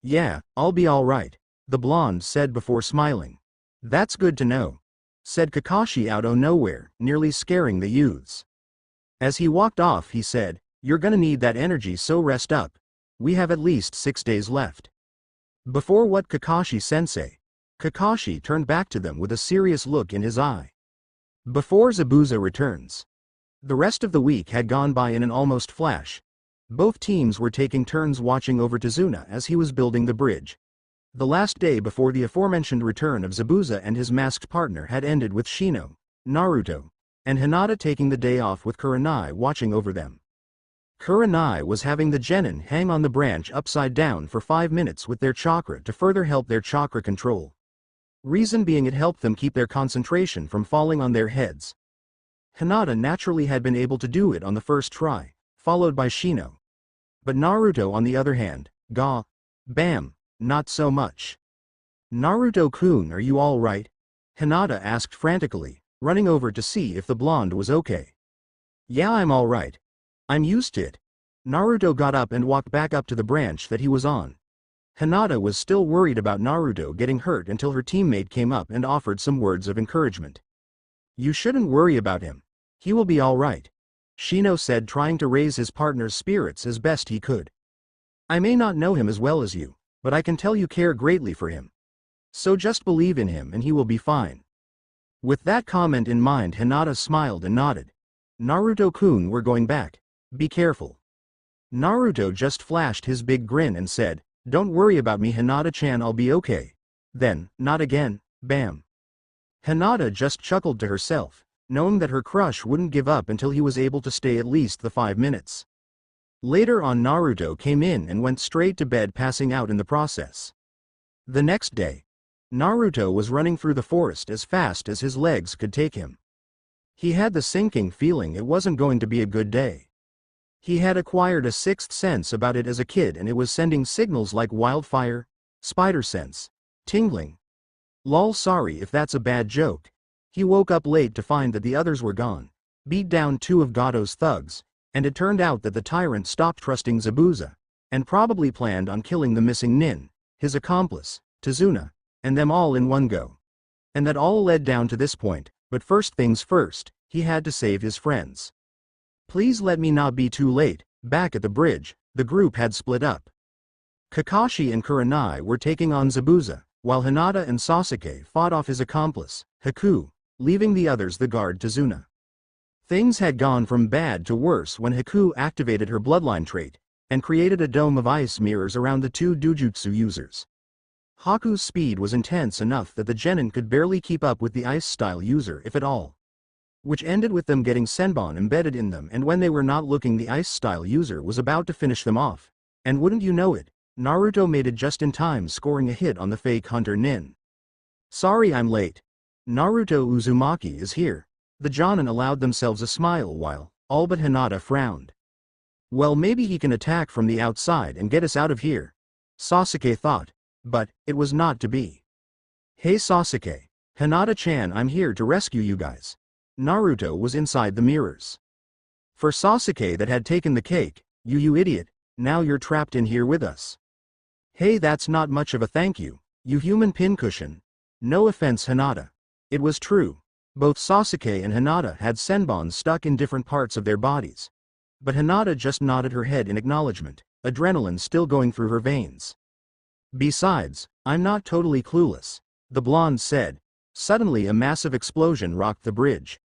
"Yeah, I'll be alright," the blonde said before smiling. "That's good to know," said Kakashi out of nowhere, nearly scaring the youths. As he walked off he said, "You're gonna need that energy, so rest up. We have at least 6 days left." "Before what, Kakashi-sensei?" Kakashi turned back to them with a serious look in his eye. "Before Zabuza returns." The rest of the week had gone by in an almost flash. Both teams were taking turns watching over Tazuna as he was building the bridge. The last day before the aforementioned return of Zabuza and his masked partner had ended with Shino, Naruto, and Hinata taking the day off with Kurenai watching over them. Kurenai was having the genin hang on the branch upside down for 5 minutes with their chakra to further help their chakra control. Reason being it helped them keep their concentration from falling on their heads. Hinata naturally had been able to do it on the first try, followed by Shino. But Naruto on the other hand, bam, not so much. "Naruto-kun, are you all right?" Hinata asked frantically, running over to see if the blonde was okay. "Yeah, I'm all right. I'm used to it." Naruto got up and walked back up to the branch that he was on. Hinata was still worried about Naruto getting hurt until her teammate came up and offered some words of encouragement. "You shouldn't worry about him. He will be all right," Shino said, trying to raise his partner's spirits as best he could. "I may not know him as well as you, but I can tell you care greatly for him. So just believe in him and he will be fine." With that comment in mind, Hinata smiled and nodded. "Naruto-kun, we're going back. Be careful." Naruto just flashed his big grin and said, "Don't worry about me, Hinata-chan, I'll be okay." Then, not again, bam. Hinata just chuckled to herself, knowing that her crush wouldn't give up until he was able to stay at least the 5 minutes. Later on, Naruto came in and went straight to bed, passing out in the process. The next day, Naruto was running through the forest as fast as his legs could take him. He had the sinking feeling it wasn't going to be a good day. He had acquired a sixth sense about it as a kid, and it was sending signals like wildfire, spider sense, tingling. Lol, sorry if that's a bad joke. He woke up late to find that the others were gone, beat down 2 of Gato's thugs, and it turned out that the tyrant stopped trusting Zabuza, and probably planned on killing the missing nin, his accomplice, Tazuna, and them all in one go. And that all led down to this point, but first things first, he had to save his friends. Please let me not be too late. Back at the bridge, the group had split up. Kakashi and Kurenai were taking on Zabuza, while Hinata and Sasuke fought off his accomplice, Haku, leaving the others to guard Tazuna. Things had gone from bad to worse when Haku activated her bloodline trait, and created a dome of ice mirrors around the 2 Dujutsu users. Haku's speed was intense enough that the genin could barely keep up with the ice-style user if at all. Which ended with them getting Senbon embedded in them, and when they were not looking, the ice-style user was about to finish them off. And wouldn't you know it, Naruto made it just in time, scoring a hit on the fake hunter nin. "Sorry I'm late. Naruto Uzumaki is here." The Jonin allowed themselves a smile while all but Hinata frowned. "Well, maybe he can attack from the outside and get us out of here," Sasuke thought, but it was not to be. "Hey Sasuke, Hinata-chan, I'm here to rescue you guys." Naruto was inside the mirrors. For Sasuke that had taken the cake, you idiot, now you're trapped in here with us." "Hey, that's not much of a thank you, you human pincushion." No offense, Hinata. It was true. Both Sasuke and Hinata had Senbons stuck in different parts of their bodies. But Hinata just nodded her head in acknowledgement, adrenaline still going through her veins. "Besides, I'm not totally clueless," the blonde said. Suddenly a massive explosion rocked the bridge.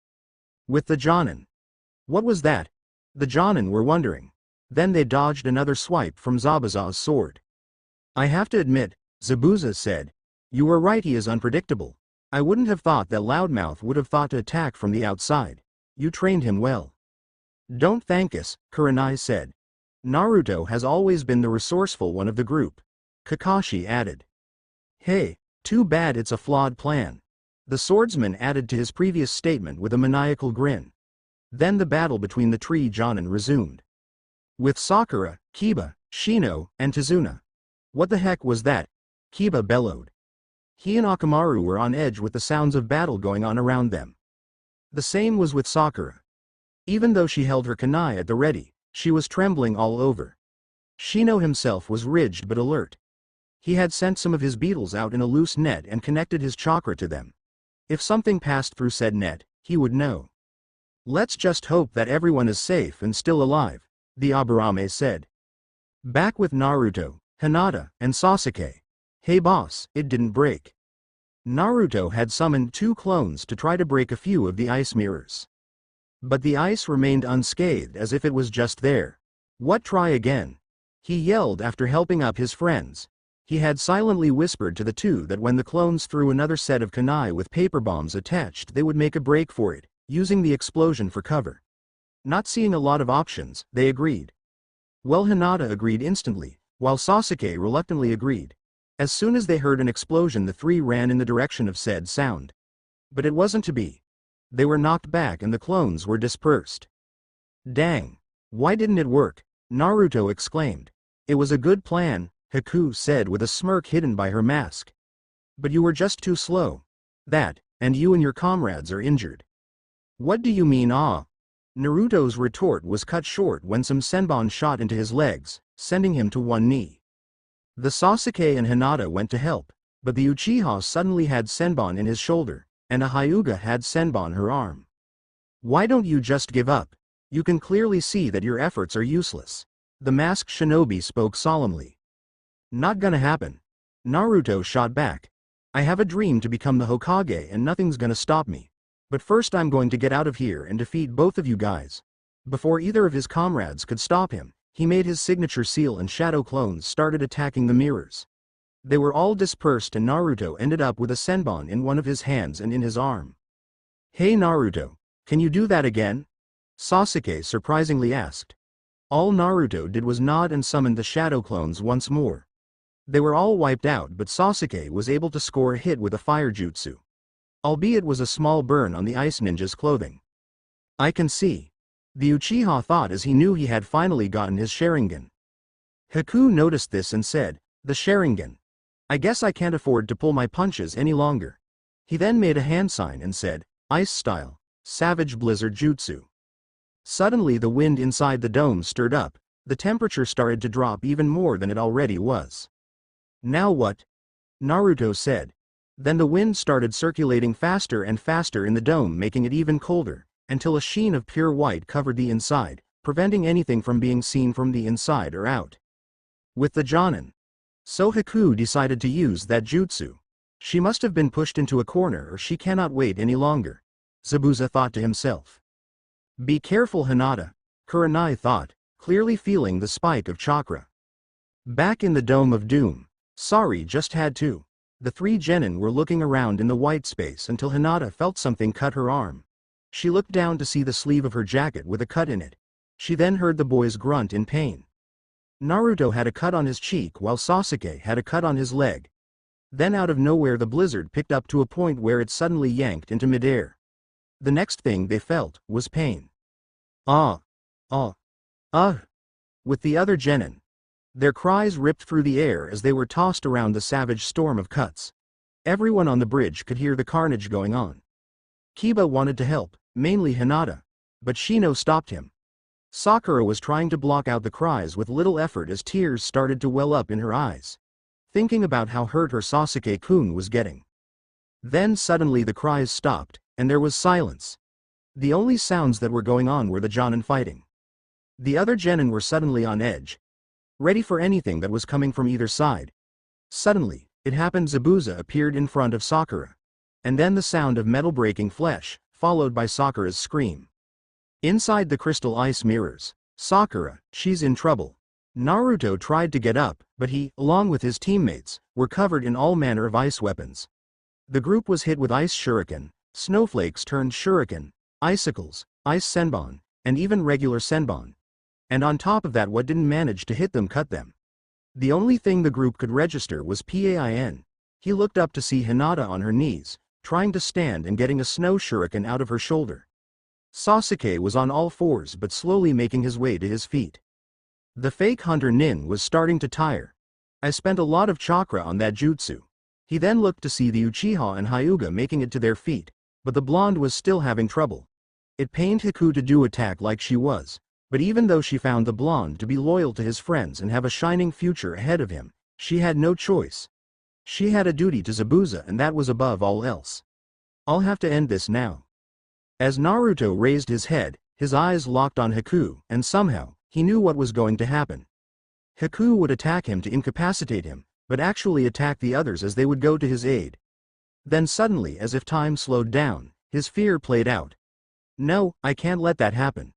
With the Jonin, What was that? The Jonin were wondering. Then they dodged another swipe from Zabuza's sword. I have to admit, Zabuza said. You were right, he is unpredictable. I wouldn't have thought that Loudmouth would have thought to attack from the outside. You trained him well. Don't thank us, Kurenai said. Naruto has always been the resourceful one of the group. Kakashi added. Hey, too bad it's a flawed plan. The swordsman added to his previous statement with a maniacal grin. Then the battle between the three Jonin resumed. With Sakura, Kiba, Shino, and Tazuna. What the heck was that? Kiba bellowed. He and Akamaru were on edge with the sounds of battle going on around them. The same was with Sakura. Even though she held her kunai at the ready, she was trembling all over. Shino himself was ridged but alert. He had sent some of his beetles out in a loose net and connected his chakra to them. If something passed through said net, he would know. Let's just hope that everyone is safe and still alive, the Aburame said. Back with Naruto, Hinata, and Sasuke. Hey boss, it didn't break. Naruto had summoned 2 clones to try to break a few of the ice mirrors. But the ice remained unscathed as if it was just there. What, try again? He yelled after helping up his friends. He had silently whispered to the 2 that when the clones threw another set of kunai with paper bombs attached, they would make a break for it, using the explosion for cover. Not seeing a lot of options, they agreed. Well, Hinata agreed instantly, while Sasuke reluctantly agreed. As soon as they heard an explosion, the 3 ran in the direction of said sound. But it wasn't to be. They were knocked back and the clones were dispersed. Dang! Why didn't it work? Naruto exclaimed. It was a good plan, Haku said with a smirk hidden by her mask. But you were just too slow. That, and you and your comrades are injured. What do you mean, ah? Naruto's retort was cut short when some senbon shot into his legs, sending him to one knee. The Sasuke and Hinata went to help, but the Uchiha suddenly had senbon in his shoulder, and a Hyuga had senbon her arm. Why don't you just give up? You can clearly see that your efforts are useless. The masked shinobi spoke solemnly. Not gonna happen. Naruto shot back. I have a dream to become the Hokage and nothing's gonna stop me. But first I'm going to get out of here and defeat both of you guys. Before either of his comrades could stop him, he made his signature seal and shadow clones started attacking the mirrors. They were all dispersed and Naruto ended up with a senbon in one of his hands and in his arm. Hey Naruto, can you do that again? Sasuke surprisingly asked. All Naruto did was nod and summoned the shadow clones once more. They were all wiped out, but Sasuke was able to score a hit with a fire jutsu. Albeit was a small burn on the ice ninja's clothing. I can see. The Uchiha thought as he knew he had finally gotten his Sharingan. Haku noticed this and said, the Sharingan. I guess I can't afford to pull my punches any longer. He then made a hand sign and said, ice style, savage blizzard jutsu. Suddenly the wind inside the dome stirred up, the temperature started to drop even more than it already was. Now what? Naruto said. Then the wind started circulating faster and faster in the dome, making it even colder, until a sheen of pure white covered the inside, preventing anything from being seen from the inside or out. With the Jonin. So Haku decided to use that jutsu. She must have been pushed into a corner or she cannot wait any longer. Zabuza thought to himself. Be careful Hinata, Kurenai thought, clearly feeling the spike of chakra. Back in the Dome of Doom, Sari just had to. The 3 genin were looking around in the white space until Hinata felt something cut her arm. She looked down to see the sleeve of her jacket with a cut in it. She then heard the boy's grunt in pain. Naruto had a cut on his cheek while Sasuke had a cut on his leg. Then out of nowhere the blizzard picked up to a point where it suddenly yanked into midair. The next thing they felt was pain. With the other genin. Their cries ripped through the air as they were tossed around the savage storm of cuts. Everyone on the bridge could hear the carnage going on. Kiba wanted to help, mainly Hinata. But Shino stopped him. Sakura was trying to block out the cries with little effort as tears started to well up in her eyes, thinking about how hurt her Sasuke-kun was getting. Then suddenly the cries stopped, and there was silence. The only sounds that were going on were the Jonin fighting. The other genin were suddenly on edge, ready for anything that was coming from either side. Suddenly, it happened. Zabuza appeared in front of Sakura. And then the sound of metal breaking flesh, followed by Sakura's scream. Inside the crystal ice mirrors, Sakura, she's in trouble. Naruto tried to get up, but he, along with his teammates, were covered in all manner of ice weapons. The group was hit with ice shuriken, snowflakes turned shuriken, icicles, ice senbon, and even regular senbon. And on top of that, what didn't manage to hit them cut them. The only thing the group could register was Pain. He looked up to see Hinata on her knees, trying to stand and getting a snow shuriken out of her shoulder. Sasuke was on all fours but slowly making his way to his feet. The fake hunter Nin was starting to tire. I spent a lot of chakra on that jutsu. He then looked to see the Uchiha and Hyuga making it to their feet, but the blonde was still having trouble. It pained Haku to do attack like she was, but even though she found the blonde to be loyal to his friends and have a shining future ahead of him, she had no choice. She had a duty to Zabuza, and that was above all else. I'll have to end this now. As Naruto raised his head, his eyes locked on Haku, and somehow, he knew what was going to happen. Haku would attack him to incapacitate him, but actually attack the others as they would go to his aid. Then suddenly, as if time slowed down, his fear played out. No, I can't let that happen.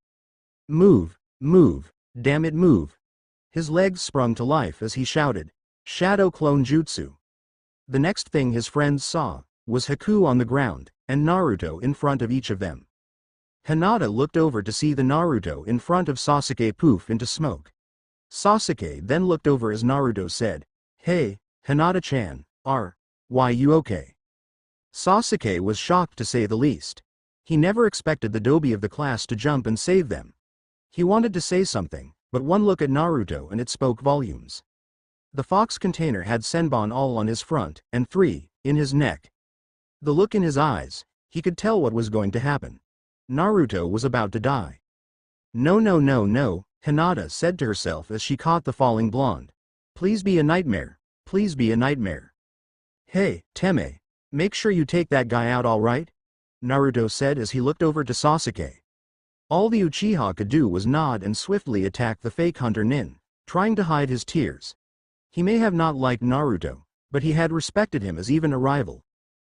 Move, move, damn it, move. His legs sprung to life as he shouted, Shadow Clone Jutsu. The next thing his friends saw was Haku on the ground, and Naruto in front of each of them. Hinata looked over to see the Naruto in front of Sasuke poof into smoke. Sasuke then looked over as Naruto said, Hey, Hinata-chan, why you okay? Sasuke was shocked to say the least. He never expected the dobi of the class to jump and save them. He wanted to say something, but one look at Naruto and it spoke volumes. The fox container had senbon all on his front, and 3, in his neck. The look in his eyes, he could tell what was going to happen. Naruto was about to die. No, no, no, no, Hinata said to herself as she caught the falling blonde. Please be a nightmare, please be a nightmare. Hey, Teme, make sure you take that guy out all right? Naruto said as he looked over to Sasuke. All the Uchiha could do was nod and swiftly attack the fake hunter Nin, trying to hide his tears. He may have not liked Naruto, but he had respected him as even a rival.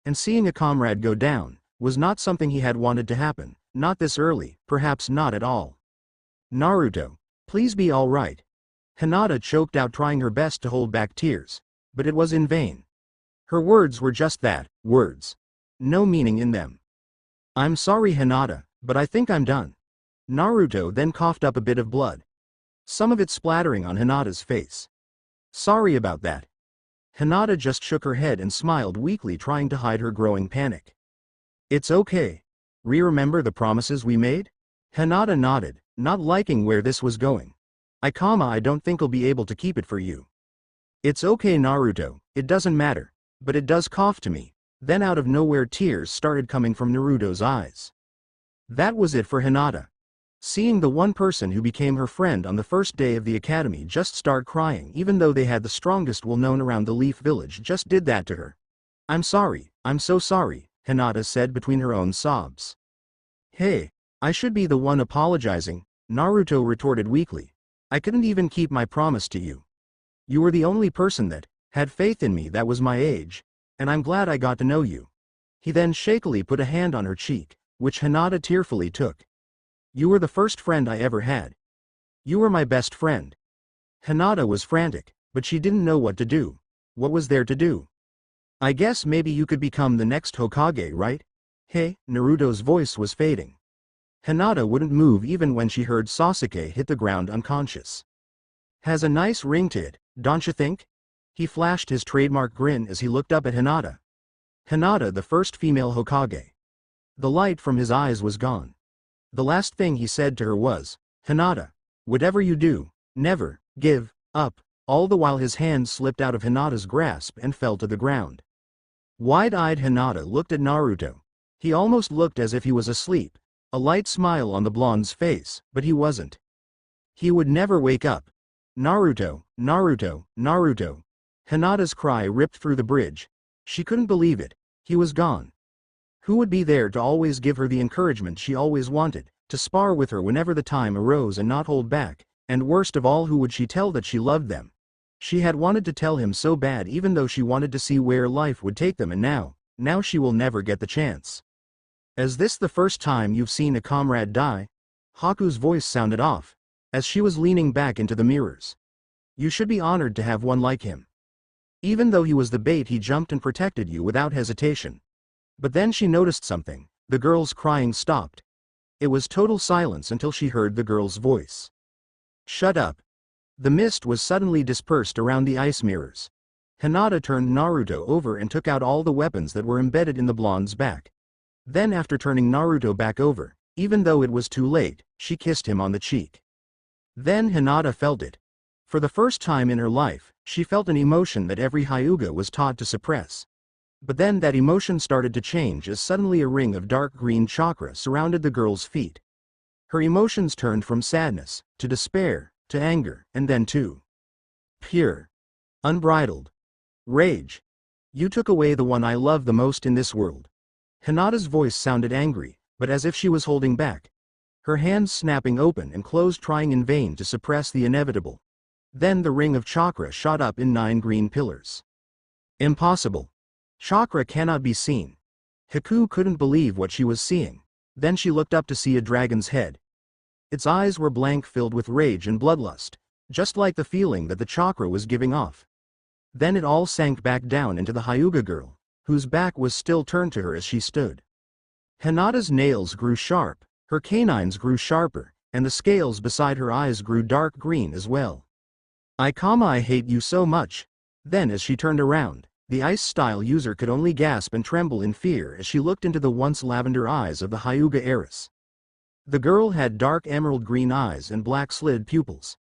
And seeing a comrade go down was not something he had wanted to happen, not this early, perhaps not at all. Naruto, please be all right. Hinata choked out, trying her best to hold back tears, but it was in vain. Her words were just that, words. No meaning in them. I'm sorry, Hinata, but I think I'm done. Naruto then coughed up a bit of blood. Some of it splattering on Hinata's face. Sorry about that. Hinata just shook her head and smiled weakly, trying to hide her growing panic. It's okay. Remember the promises we made? Hinata nodded, not liking where this was going. I don't think I'll be able to keep it for you. It's okay, Naruto, it doesn't matter, but it does cough to me. Then out of nowhere tears started coming from Naruto's eyes. That was it for Hinata. Seeing the one person who became her friend on the first day of the academy just start crying, even though they had the strongest will known around the Leaf Village, just did that to her. I'm sorry, I'm so sorry, Hinata said between her own sobs. Hey, I should be the one apologizing, Naruto retorted weakly. I couldn't even keep my promise to you. You were the only person that had faith in me that was my age, and I'm glad I got to know you. He then shakily put a hand on her cheek, which Hinata tearfully took. You were the first friend I ever had. You were my best friend. Hinata was frantic, but she didn't know what to do. What was there to do? I guess maybe you could become the next Hokage, right? Hey, Naruto's voice was fading. Hinata wouldn't move even when she heard Sasuke hit the ground unconscious. Has a nice ring to it, don't you think? He flashed his trademark grin as he looked up at Hinata. Hinata, the first female Hokage. The light from his eyes was gone. The last thing he said to her was, Hinata, whatever you do, never give up, all the while his hand slipped out of Hinata's grasp and fell to the ground. Wide-eyed Hinata looked at Naruto. He almost looked as if he was asleep, a light smile on the blonde's face, but he wasn't. He would never wake up. Naruto, Naruto, Naruto. Hinata's cry ripped through the bridge. She couldn't believe it. He was gone. Who would be there to always give her the encouragement she always wanted, to spar with her whenever the time arose and not hold back, and worst of all, who would she tell that she loved them? She had wanted to tell him so bad, even though she wanted to see where life would take them, and now she will never get the chance. Is this the first time you've seen a comrade die? Haku's voice sounded off, as she was leaning back into the mirrors. You should be honored to have one like him. Even though he was the bait, he jumped and protected you without hesitation. But then she noticed something. The girl's crying stopped. It was total silence until she heard the girl's voice. Shut up. The mist was suddenly dispersed around the ice mirrors. Hinata turned Naruto over and took out all the weapons that were embedded in the blonde's back. Then after turning Naruto back over, even though it was too late, she kissed him on the cheek. Then Hinata felt it. For the first time in her life, she felt an emotion that every Hyuga was taught to suppress. But then that emotion started to change as suddenly a ring of dark green chakra surrounded the girl's feet. Her emotions turned from sadness, to despair, to anger, and then to pure, unbridled rage. You took away the one I love the most in this world. Hinata's voice sounded angry, but as if she was holding back. Her hands snapping open and closed, trying in vain to suppress the inevitable. Then the ring of chakra shot up in 9 green pillars. Impossible. Chakra cannot be seen. Haku couldn't believe what she was seeing. Then she looked up to see a dragon's head. Its eyes were blank, filled with rage and bloodlust, just like the feeling that the chakra was giving off. Then it all sank back down into the Hyuga girl, whose back was still turned to her as she stood. Hinata's nails grew sharp, her canines grew sharper, and the scales beside her eyes grew dark green as well. I hate you so much. Then as she turned around, the ice-style user could only gasp and tremble in fear as she looked into the once lavender eyes of the Hyuga heiress. The girl had dark emerald green eyes and black slid pupils.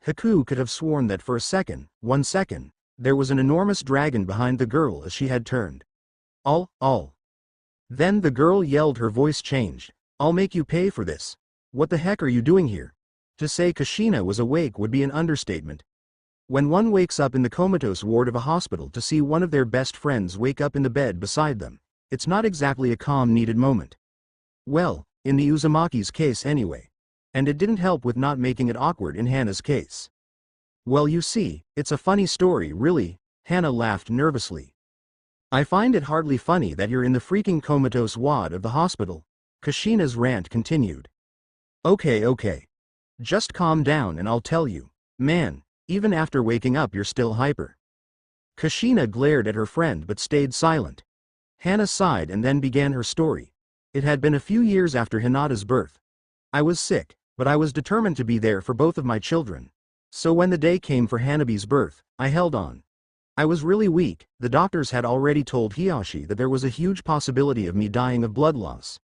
Haku could have sworn that for a one second, there was an enormous dragon behind the girl as she had turned. All. Then the girl yelled, her voice changed. I'll make you pay for this. What the heck are you doing here? To say Kushina was awake would be an understatement. When one wakes up in the comatose ward of a hospital to see one of their best friends wake up in the bed beside them, it's not exactly a calm needed moment. Well, in the Uzumaki's case anyway. And it didn't help with not making it awkward in Hana's case. Well, you see, it's a funny story really, Hana laughed nervously. I find it hardly funny that you're in the freaking comatose ward of the hospital, Kushina's rant continued. Okay. Just calm down and I'll tell you. Man, even after waking up you're still hyper. Kushina glared at her friend but stayed silent. Hana sighed and then began her story. It had been a few years after Hinata's birth. I was sick, but I was determined to be there for both of my children. So when the day came for Hanabi's birth, I held on. I was really weak. The doctors had already told Hiyashi that there was a huge possibility of me dying of blood loss.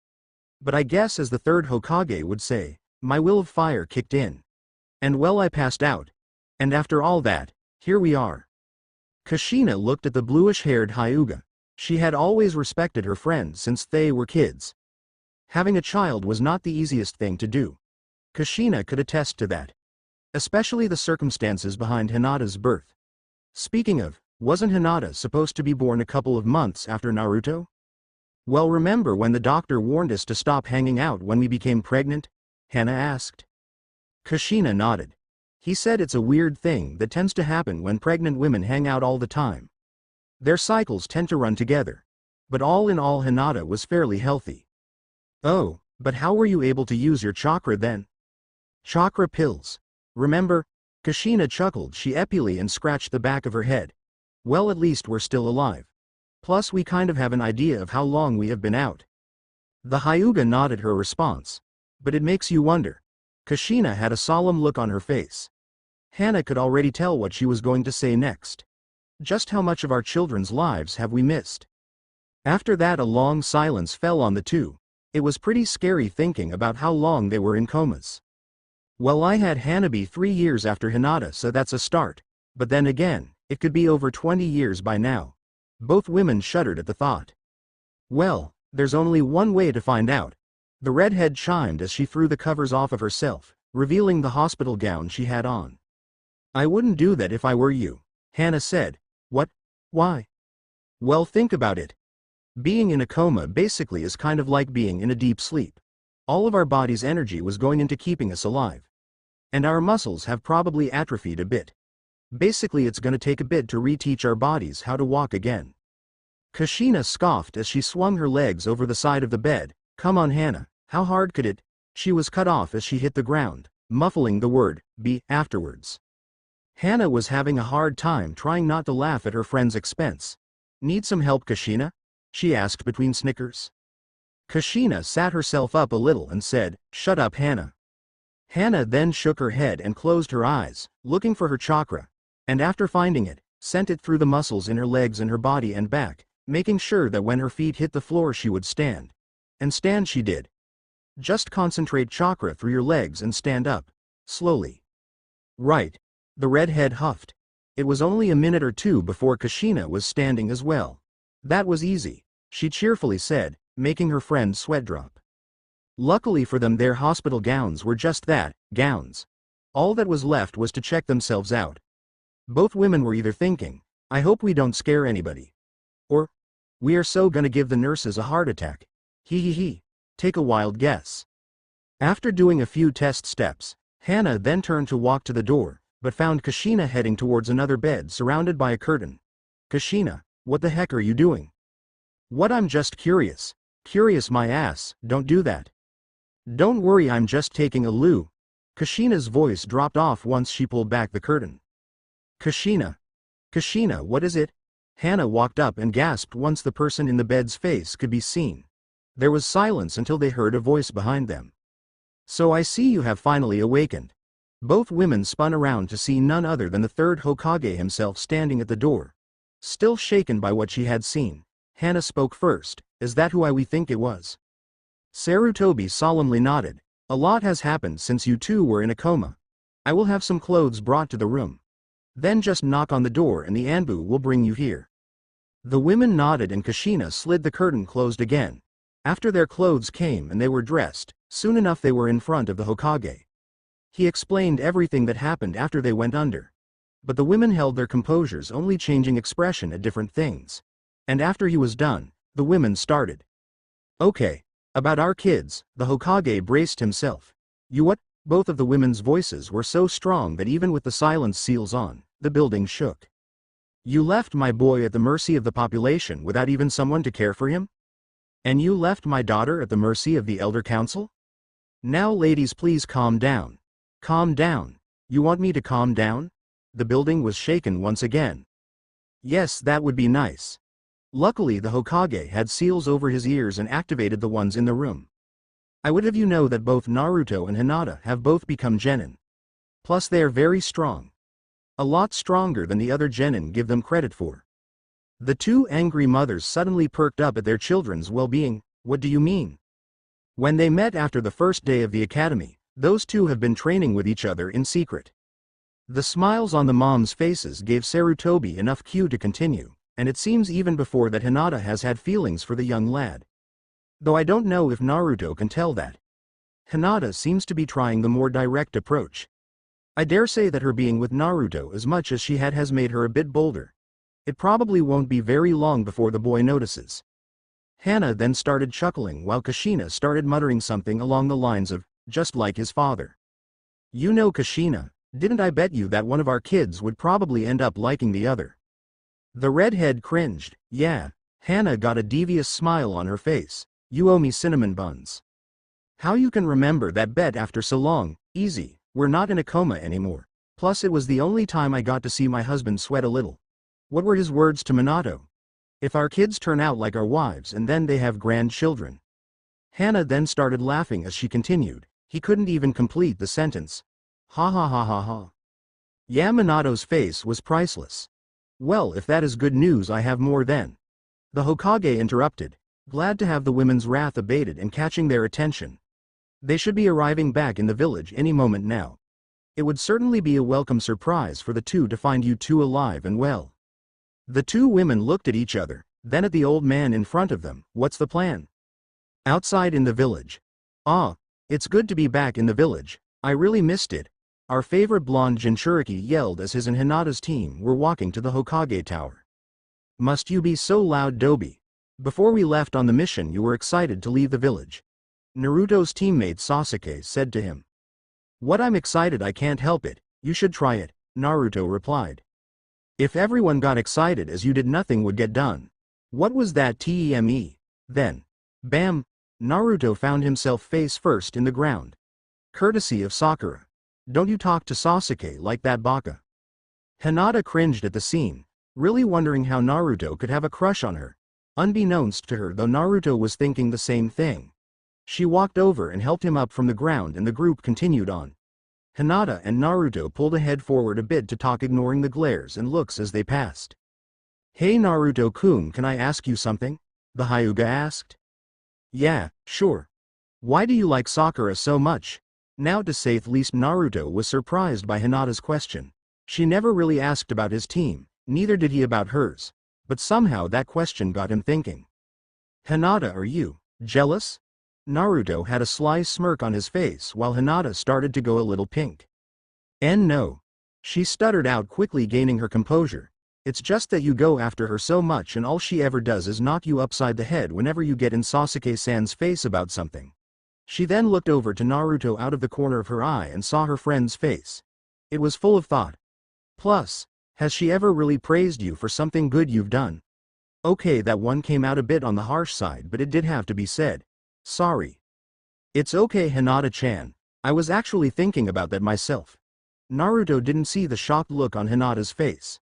But I guess, as the third Hokage would say, my will of fire kicked in. And well, I passed out. And after all that, here we are. Kushina looked at the bluish-haired Hyuga. She had always respected her friends since they were kids. Having a child was not the easiest thing to do. Kushina could attest to that. Especially the circumstances behind Hinata's birth. Speaking of, wasn't Hinata supposed to be born a couple of months after Naruto? Well, remember when the doctor warned us to stop hanging out when we became pregnant? Hana asked. Kushina nodded. He said it's a weird thing that tends to happen when pregnant women hang out all the time. Their cycles tend to run together. But all in all, Hinata was fairly healthy. Oh, but how were you able to use your chakra then? Chakra pills. Remember? Kushina chuckled sheepishly and scratched the back of her head. Well, at least we're still alive. Plus we kind of have an idea of how long we have been out. The Hyuga nodded her response. But it makes you wonder. Kushina had a solemn look on her face. Hana could already tell what she was going to say next. Just how much of our children's lives have we missed? After that a long silence fell on the two. It was pretty scary thinking about how long they were in comas. Well, I had Hanabi 3 years after Hinata, so that's a start. But then again, it could be over 20 years by now. Both women shuddered at the thought. Well, there's only one way to find out. The redhead chimed as she threw the covers off of herself, revealing the hospital gown she had on. I wouldn't do that if I were you, Hana said. What? Why? Well, think about it. Being in a coma basically is kind of like being in a deep sleep. All of our body's energy was going into keeping us alive. And our muscles have probably atrophied a bit. Basically it's gonna take a bit to reteach our bodies how to walk again. Kushina scoffed as she swung her legs over the side of the bed. Come on, Hana, how hard could it She was cut off as she hit the ground, muffling the word, "be" afterwards. Hana was having a hard time trying not to laugh at her friend's expense. "Need some help, Kushina?" she asked between snickers. Kushina sat herself up a little and said, "Shut up, Hana." Hana then shook her head and closed her eyes, looking for her chakra, and after finding it, sent it through the muscles in her legs and her body and back, making sure that when her feet hit the floor she would stand. And stand she did. Just concentrate chakra through your legs and stand up. Slowly. Right. The redhead huffed. It was only a minute or two before Kushina was standing as well. That was easy, she cheerfully said, making her friend sweat drop. Luckily for them, their hospital gowns were just that, gowns. All that was left was to check themselves out. Both women were either thinking, "I hope we don't scare anybody," or, "We are so gonna give the nurses a heart attack. He. Take a wild guess." After doing a few test steps, Hana then turned to walk to the door, but found Kushina heading towards another bed surrounded by a curtain. "Kushina, what the heck are you doing?" "What, I'm just curious." "Curious my ass, don't do that." "Don't worry, I'm just taking a loo." Kushina's voice dropped off once she pulled back the curtain. Kushina, what is it?" Hana walked up and gasped once the person in the bed's face could be seen. There was silence until they heard a voice behind them. "So I see you have finally awakened." Both women spun around to see none other than the third Hokage himself standing at the door. Still shaken by what she had seen, Hana spoke first. "Is that who we think it was?" Sarutobi solemnly nodded. "A lot has happened since you two were in a coma. I will have some clothes brought to the room. Then just knock on the door and the Anbu will bring you here." The women nodded and Kushina slid the curtain closed again. After their clothes came and they were dressed, soon enough they were in front of the Hokage. He explained everything that happened after they went under. But the women held their composures, only changing expression at different things. And after he was done, the women started. "Okay. About our kids," the Hokage braced himself. "You what?" Both of the women's voices were so strong that even with the silence seals on, the building shook. "You left my boy at the mercy of the population without even someone to care for him? And you left my daughter at the mercy of the Elder Council? Now ladies, please calm down." "Calm down? You want me to calm down?" The building was shaken once again. "Yes, that would be nice." Luckily the Hokage had seals over his ears and activated the ones in the room. "I would have you know that both Naruto and Hinata have both become genin. Plus they are very strong. A lot stronger than the other genin give them credit for." The two angry mothers suddenly perked up at their children's well-being. "What do you mean?" "When they met after the first day of the academy, those two have been training with each other in secret." The smiles on the moms' faces gave Sarutobi enough cue to continue, and it seems even before that Hinata has had feelings for the young lad. Though I don't know if Naruto can tell that. Hinata seems to be trying the more direct approach. I dare say that her being with Naruto as much as she has made her a bit bolder. It probably won't be very long before the boy notices. Hana then started chuckling while Kushina started muttering something along the lines of, "Just like his father." "You know, Kushina, didn't I bet you that one of our kids would probably end up liking the other?" The redhead cringed. "Yeah." Hana got a devious smile on her face. "You owe me cinnamon buns." "How you can remember that bet after so long?" "Easy, we're not in a coma anymore. Plus it was the only time I got to see my husband sweat a little." What were his words to Minato? "If our kids turn out like our wives and then they have grandchildren." Hana then started laughing as she continued. He couldn't even complete the sentence. "Ha ha ha ha ha." Yeah, Minato's face was priceless. "Well, if that is good news, I have more then." The Hokage interrupted, glad to have the women's wrath abated and catching their attention. They should be arriving back in the village any moment now. It would certainly be a welcome surprise for the two to find you two alive and well. The two women looked at each other, then at the old man in front of them. "What's the plan?" "Outside in the village." "Ah, it's good to be back in the village. I really missed it." Our favorite blonde Jinchuriki yelled as his and Hinata's team were walking to the Hokage tower. "Must you be so loud, Dobi? Before we left on the mission you were excited to leave the village." Naruto's teammate Sasuke said to him. "What, I'm excited, I can't help it. You should try it," Naruto replied. "If everyone got excited as you did, nothing would get done." "What was that TEME? Then. Bam!" Naruto found himself face first in the ground. Courtesy of Sakura. Don't you talk to Sasuke like that baka. Hinata cringed at the scene, really wondering how Naruto could have a crush on her. Unbeknownst to her though, Naruto was thinking the same thing. She walked over and helped him up from the ground and the group continued on. Hinata and Naruto pulled ahead forward a bit to talk, ignoring the glares and looks as they passed. "Hey Naruto-kun, can I ask you something?" the Hyuga asked. "Yeah, sure. Why do you like Sakura so much?" Now to say the least, Naruto was surprised by Hinata's question. She never really asked about his team, neither did he about hers. But somehow that question got him thinking. "Hinata, are you jealous?" Naruto had a sly smirk on his face while Hinata started to go a little pink. "And no," she stuttered out, quickly gaining her composure. "It's just that you go after her so much and all she ever does is knock you upside the head whenever you get in Sasuke-san's face about something." She then looked over to Naruto out of the corner of her eye and saw her friend's face. It was full of thought. "Plus, has she ever really praised you for something good you've done?" Okay, that one came out a bit on the harsh side, but it did have to be said. "Sorry." "It's okay Hinata-chan. I was actually thinking about that myself." Naruto didn't see the shocked look on Hinata's face.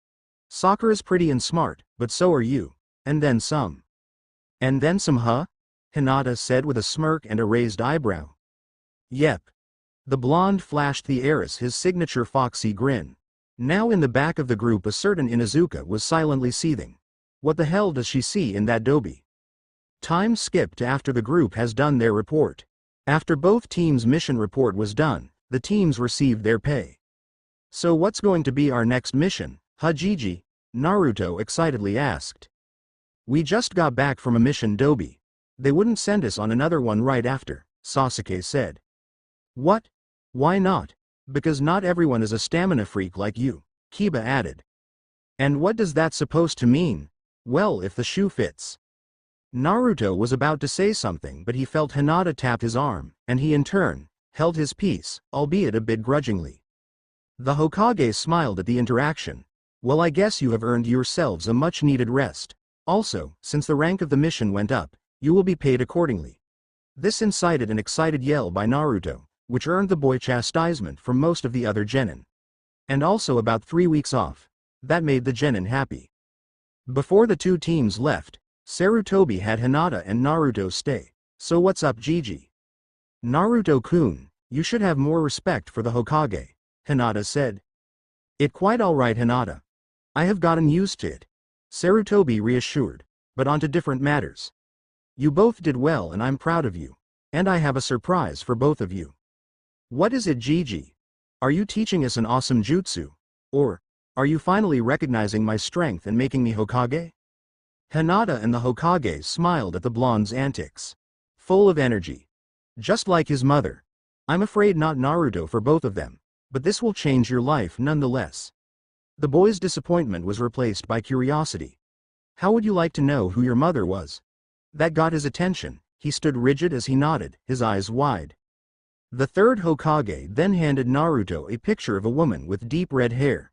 "Sakura's pretty and smart, but so are you. And then some." "And then some, huh?" Hinata said with a smirk and a raised eyebrow. "Yep." The blonde flashed the heiress his signature foxy grin. Now in the back of the group a certain Inuzuka was silently seething. What the hell does she see in that doby? Time skipped to after the group has done their report. After both teams' mission report was done, the teams received their pay. "So what's going to be our next mission, huh Gigi?" Naruto excitedly asked. "We just got back from a mission doby. They wouldn't send us on another one right after," Sasuke said. "What? Why not?" "Because not everyone is a stamina freak like you," Kiba added. "And what does that supposed to mean?" "Well, if the shoe fits." Naruto was about to say something, but he felt Hinata tap his arm, and he in turn held his peace, albeit a bit grudgingly. The Hokage smiled at the interaction. "Well, I guess you have earned yourselves a much-needed rest. Also, since the rank of the mission went up, you will be paid accordingly." This incited an excited yell by Naruto, which earned the boy chastisement from most of the other genin. And also about 3 weeks off. That made the genin happy. Before the two teams left, Sarutobi had Hinata and Naruto stay. "So what's up Gigi?" "Naruto-kun, you should have more respect for the Hokage," Hinata said. "It quite alright Hinata. I have gotten used to it," Sarutobi reassured. "But on to different matters. You both did well and I'm proud of you. And I have a surprise for both of you." "What is it Gigi? Are you teaching us an awesome jutsu? Or are you finally recognizing my strength and making me Hokage?" Hinata and the Hokage smiled at the blonde's antics. Full of energy. Just like his mother. "I'm afraid not Naruto for both of them. But this will change your life nonetheless." The boy's disappointment was replaced by curiosity. "How would you like to know who your mother was?" That got his attention. He stood rigid as he nodded, his eyes wide. The third Hokage then handed Naruto a picture of a woman with deep red hair.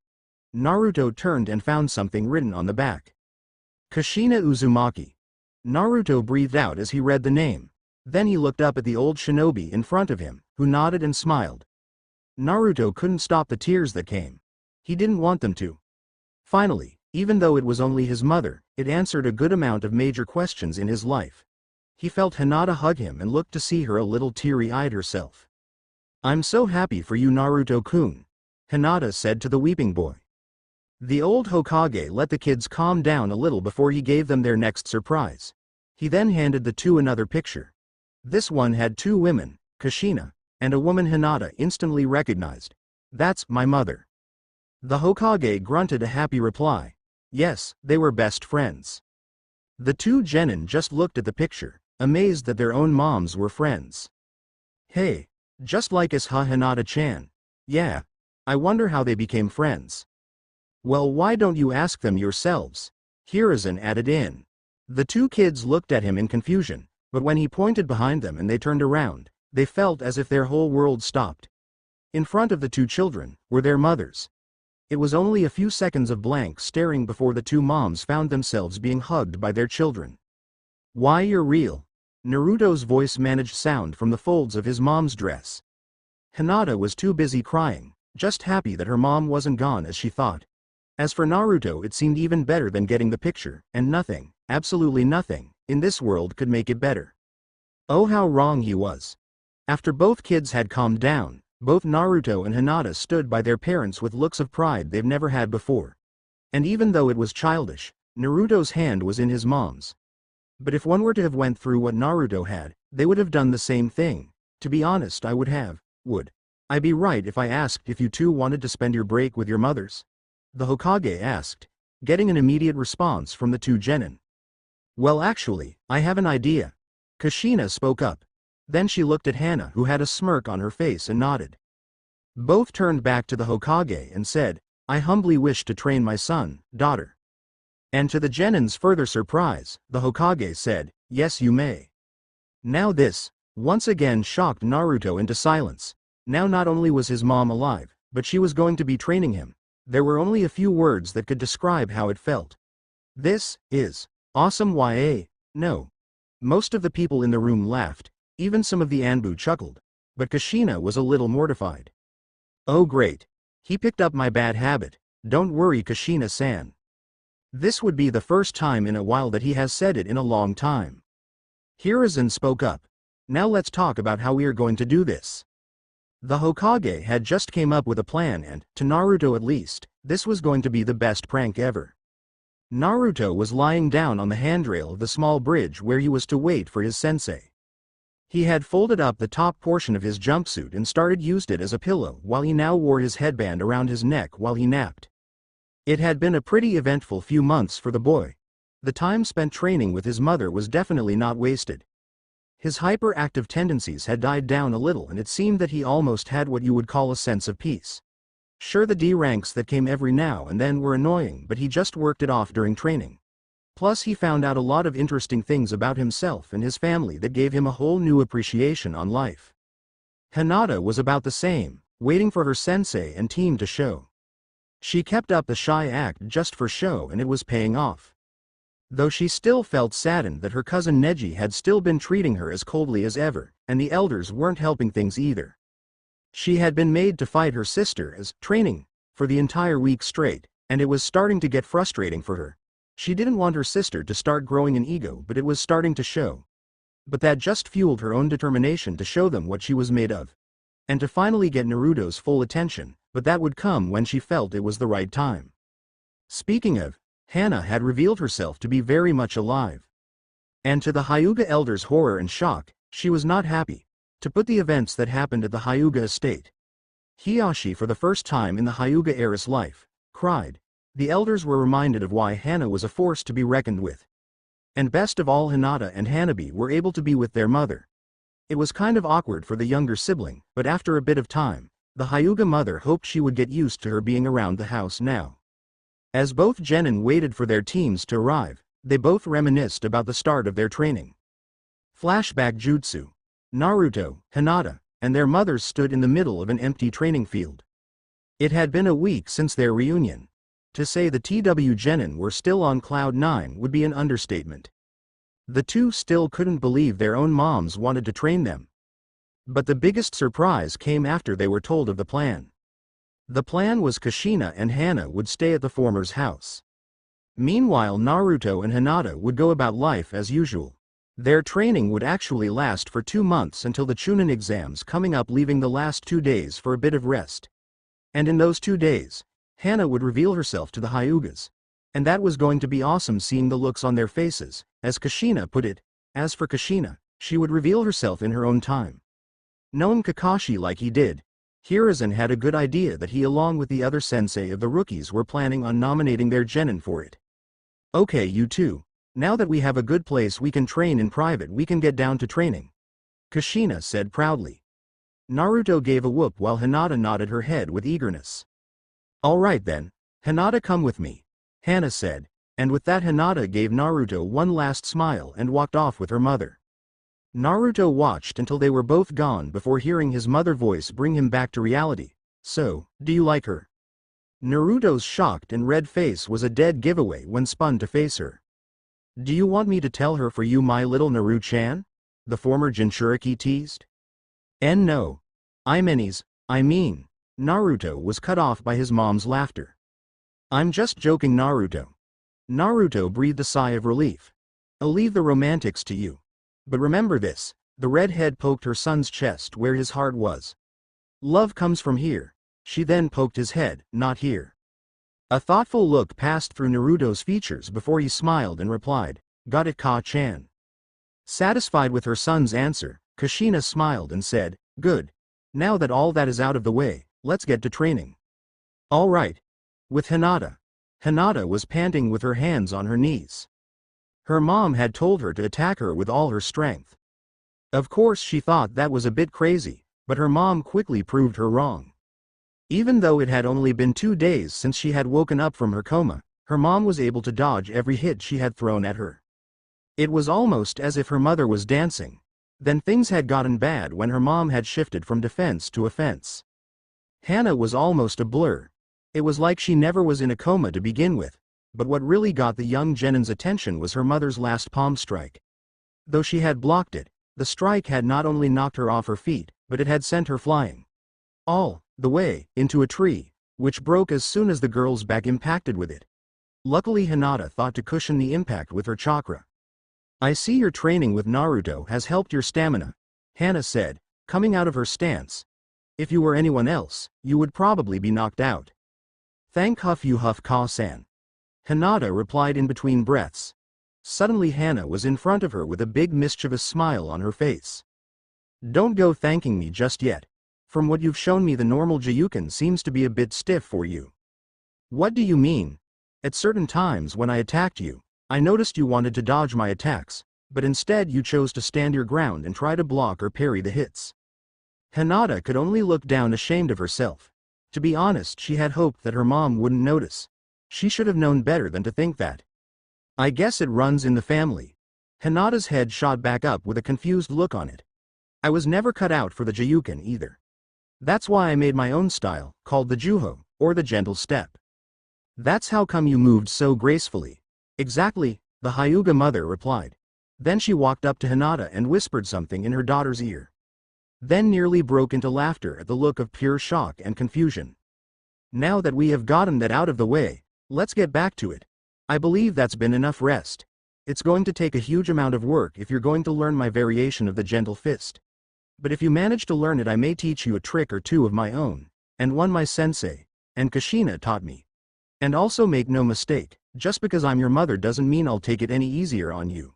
Naruto turned and found something written on the back. Kushina Uzumaki. Naruto breathed out as he read the name. Then he looked up at the old shinobi in front of him, who nodded and smiled. Naruto couldn't stop the tears that came. He didn't want them to. Finally, even though it was only his mother, it answered a good amount of major questions in his life. He felt Hinata hug him and looked to see her a little teary-eyed herself. "I'm so happy for you Naruto-kun," Hinata said to the weeping boy. The old Hokage let the kids calm down a little before he gave them their next surprise. He then handed the two another picture. This one had two women, Kushina, and a woman Hinata instantly recognized. "That's my mother." The Hokage grunted a happy reply. Yes, they were best friends. The two genin just looked at the picture, amazed that their own moms were friends. "Hey, just like us huh Hinata-chan? Yeah. I wonder how they became friends." "Well, why don't you ask them yourselves?" Hiruzen added in. The two kids looked at him in confusion, but when he pointed behind them and they turned around, they felt as if their whole world stopped. In front of the two children were their mothers. It was only a few seconds of blank staring before the two moms found themselves being hugged by their children. "Why, you're real. Naruto's voice managed sound from the folds of his mom's dress. Hinata was too busy crying, just happy that her mom wasn't gone as she thought. As for Naruto, it seemed even better than getting the picture, and nothing, absolutely nothing, in this world could make it better. Oh, how wrong he was. After both kids had calmed down, both Naruto and Hinata stood by their parents with looks of pride they've never had before. And even though it was childish, Naruto's hand was in his mom's. But if one were to have went through what Naruto had, they would have done the same thing. To be honest, I would have. Would I be right if I asked if you two wanted to spend your break with your mothers? The Hokage asked, getting an immediate response from the two genin. Well, actually, I have an idea. Kushina spoke up. Then she looked at Hana, who had a smirk on her face, and nodded. Both turned back to the Hokage and said, I humbly wish to train my son, daughter. And to the genin's further surprise, the Hokage said, yes, you may. Now this, once again, shocked Naruto into silence. Now not only was his mom alive, but she was going to be training him. There were only a few words that could describe how it felt. This is awesome. No. Most of the people in the room laughed, even some of the Anbu chuckled. But Kushina was a little mortified. Oh great. He picked up my bad habit. Don't worry, Kushina-san. This would be the first time in a while that he has said it in a long time. Hiruzen spoke up. Now let's talk about how we are going to do this. The Hokage had just came up with a plan, and, to Naruto at least, this was going to be the best prank ever. Naruto was lying down on the handrail of the small bridge where he was to wait for his sensei. He had folded up the top portion of his jumpsuit and used it as a pillow while he now wore his headband around his neck while he napped. It had been a pretty eventful few months for the boy. The time spent training with his mother was definitely not wasted. His hyperactive tendencies had died down a little, and it seemed that he almost had what you would call a sense of peace. Sure, the D ranks that came every now and then were annoying, but he just worked it off during training. Plus he found out a lot of interesting things about himself and his family that gave him a whole new appreciation on life. Hinata was about the same, waiting for her sensei and team to show. She kept up the shy act just for show, and it was paying off. Though she still felt saddened that her cousin Neji had still been treating her as coldly as ever, and the elders weren't helping things either. She had been made to fight her sister as training for the entire week straight, and it was starting to get frustrating for her. She didn't want her sister to start growing an ego, but it was starting to show. But that just fueled her own determination to show them what she was made of. And to finally get Naruto's full attention, but that would come when she felt it was the right time. Speaking of, Hana had revealed herself to be very much alive. And to the Hyuga elders' horror and shock, she was not happy. To put the events that happened at the Hyuga estate. Hiyashi, for the first time in the Hyuga heiress life, cried. The elders were reminded of why Hana was a force to be reckoned with. And best of all, Hinata and Hanabi were able to be with their mother. It was kind of awkward for the younger sibling, but after a bit of time, the Hyuga mother hoped she would get used to her being around the house now. As both genin waited for their teams to arrive, they both reminisced about the start of their training. Flashback jutsu. Naruto, Hinata, and their mothers stood in the middle of an empty training field. It had been a week since their reunion. To say the TW genin were still on cloud 9 would be an understatement. The two still couldn't believe their own moms wanted to train them. But the biggest surprise came after they were told of the plan. The plan was Kushina and Hana would stay at the former's house. Meanwhile, Naruto and Hinata would go about life as usual. Their training would actually last for 2 months until the Chunin exams coming up, leaving the last 2 days for a bit of rest. And in those 2 days, Hana would reveal herself to the Hyugas. And that was going to be awesome, seeing the looks on their faces, as Kushina put it. As for Kushina, she would reveal herself in her own time. Knowing Kakashi like he did, Hiruzen had a good idea that he, along with the other sensei of the rookies, were planning on nominating their genin for it. Okay, you two. Now that we have a good place we can train in private, we can get down to training. Kushina said proudly. Naruto gave a whoop while Hinata nodded her head with eagerness. Alright then, Hinata, come with me, Hana said, and with that Hinata gave Naruto one last smile and walked off with her mother. Naruto watched until they were both gone before hearing his mother's voice bring him back to reality. So, do you like her? Naruto's shocked and red face was a dead giveaway when spun to face her. Do you want me to tell her for you, my little Naru-chan? the former Jinchuriki teased. No. I mean, Naruto was cut off by his mom's laughter. I'm just joking, Naruto. Naruto breathed a sigh of relief. I'll leave the romantics to you. But remember this, the redhead poked her son's chest where his heart was. Love comes from here. She then poked his head, not here. A thoughtful look passed through Naruto's features before he smiled and replied, got it, Ka-chan. Satisfied with her son's answer, Kushina smiled and said, good. Now that all that is out of the way, let's get to training. All right. With Hinata. Hinata was panting with her hands on her knees. Her mom had told her to attack her with all her strength. Of course she thought that was a bit crazy, but her mom quickly proved her wrong. Even though it had only been 2 days since she had woken up from her coma, her mom was able to dodge every hit she had thrown at her. It was almost as if her mother was dancing. Then things had gotten bad when her mom had shifted from defense to offense. Hana was almost a blur. It was like she never was in a coma to begin with, but what really got the young Genin's attention was her mother's last palm strike. Though she had blocked it, the strike had not only knocked her off her feet, but it had sent her flying all the way into a tree, which broke as soon as the girl's back impacted with it. Luckily Hinata thought to cushion the impact with her chakra. I see your training with Naruto has helped your stamina, Hana said, coming out of her stance. If you were anyone else, you would probably be knocked out. Thank you Huff Ka-san. Hinata replied in between breaths. Suddenly Hana was in front of her with a big mischievous smile on her face. Don't go thanking me just yet. From what you've shown me, the normal Jiyuken seems to be a bit stiff for you. What do you mean? At certain times when I attacked you, I noticed you wanted to dodge my attacks, but instead you chose to stand your ground and try to block or parry the hits. Hinata could only look down, ashamed of herself. To be honest, she had hoped that her mom wouldn't notice. She should have known better than to think that. I guess it runs in the family. Hinata's head shot back up with a confused look on it. I was never cut out for the Jiyuken either. That's why I made my own style, called the Juho, or the gentle step. That's how come you moved so gracefully. Exactly, the Hyuga mother replied. Then she walked up to Hinata and whispered something in her daughter's ear. Then nearly broke into laughter at the look of pure shock and confusion. Now that we have gotten that out of the way, let's get back to it. I believe that's been enough rest. It's going to take a huge amount of work if you're going to learn my variation of the gentle fist. But if you manage to learn it, I may teach you a trick or two of my own, and one my sensei, and Kushina taught me. And also make no mistake, just because I'm your mother doesn't mean I'll take it any easier on you.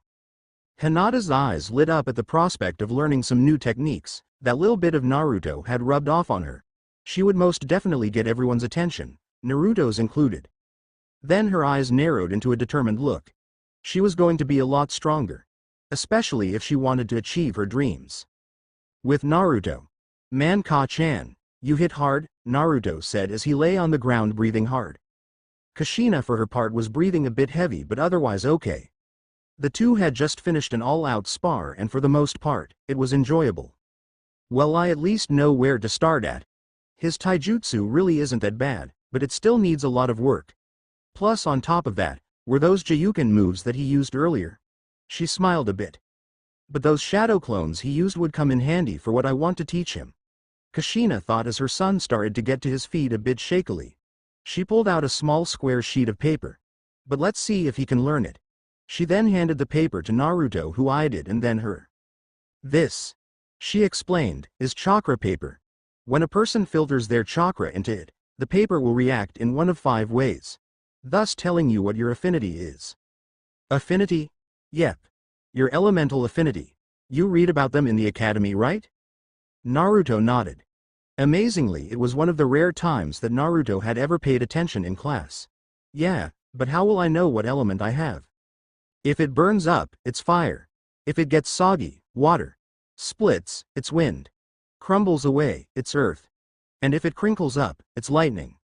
Hinata's eyes lit up at the prospect of learning some new techniques. That little bit of Naruto had rubbed off on her. She would most definitely get everyone's attention, Naruto's included. Then her eyes narrowed into a determined look. She was going to be a lot stronger. Especially if she wanted to achieve her dreams. With Naruto. Man Ka-chan, you hit hard, Naruto said as he lay on the ground breathing hard. Kushina for her part was breathing a bit heavy but otherwise okay. The two had just finished an all-out spar and for the most part, it was enjoyable. Well, I at least know where to start at. His taijutsu really isn't that bad, but it still needs a lot of work. Plus on top of that, were those Jiyuken moves that he used earlier. She smiled a bit. But those shadow clones he used would come in handy for what I want to teach him. Kushina thought as her son started to get to his feet a bit shakily. She pulled out a small square sheet of paper. But let's see if he can learn it. She then handed the paper to Naruto, who eyed it and then her. This, she explained, is chakra paper. When a person filters their chakra into it, the paper will react in one of 5 ways. Thus telling you what your affinity is. Affinity? Yep. Your elemental affinity. You read about them in the academy, right? Naruto nodded. Amazingly, it was one of the rare times that Naruto had ever paid attention in class. Yeah, but how will I know what element I have? If it burns up, it's fire. If it gets soggy, water. Splits, it's wind. Crumbles away, it's earth. And if it crinkles up, it's lightning.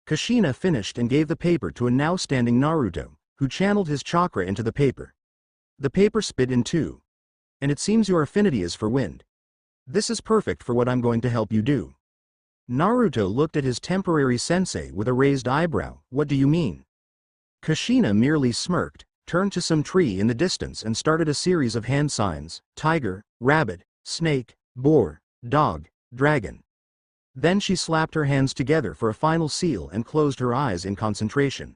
Kushina finished and gave the paper to a now standing Naruto, who channeled his chakra into the paper. The paper split in 2. And it seems your affinity is for wind. This is perfect for what I'm going to help you do. Naruto looked at his temporary sensei with a raised eyebrow. What do you mean? Kushina merely smirked, turned to some tree in the distance and started a series of hand signs: tiger, rabbit, snake, boar, dog, dragon. Then she slapped her hands together for a final seal and closed her eyes in concentration.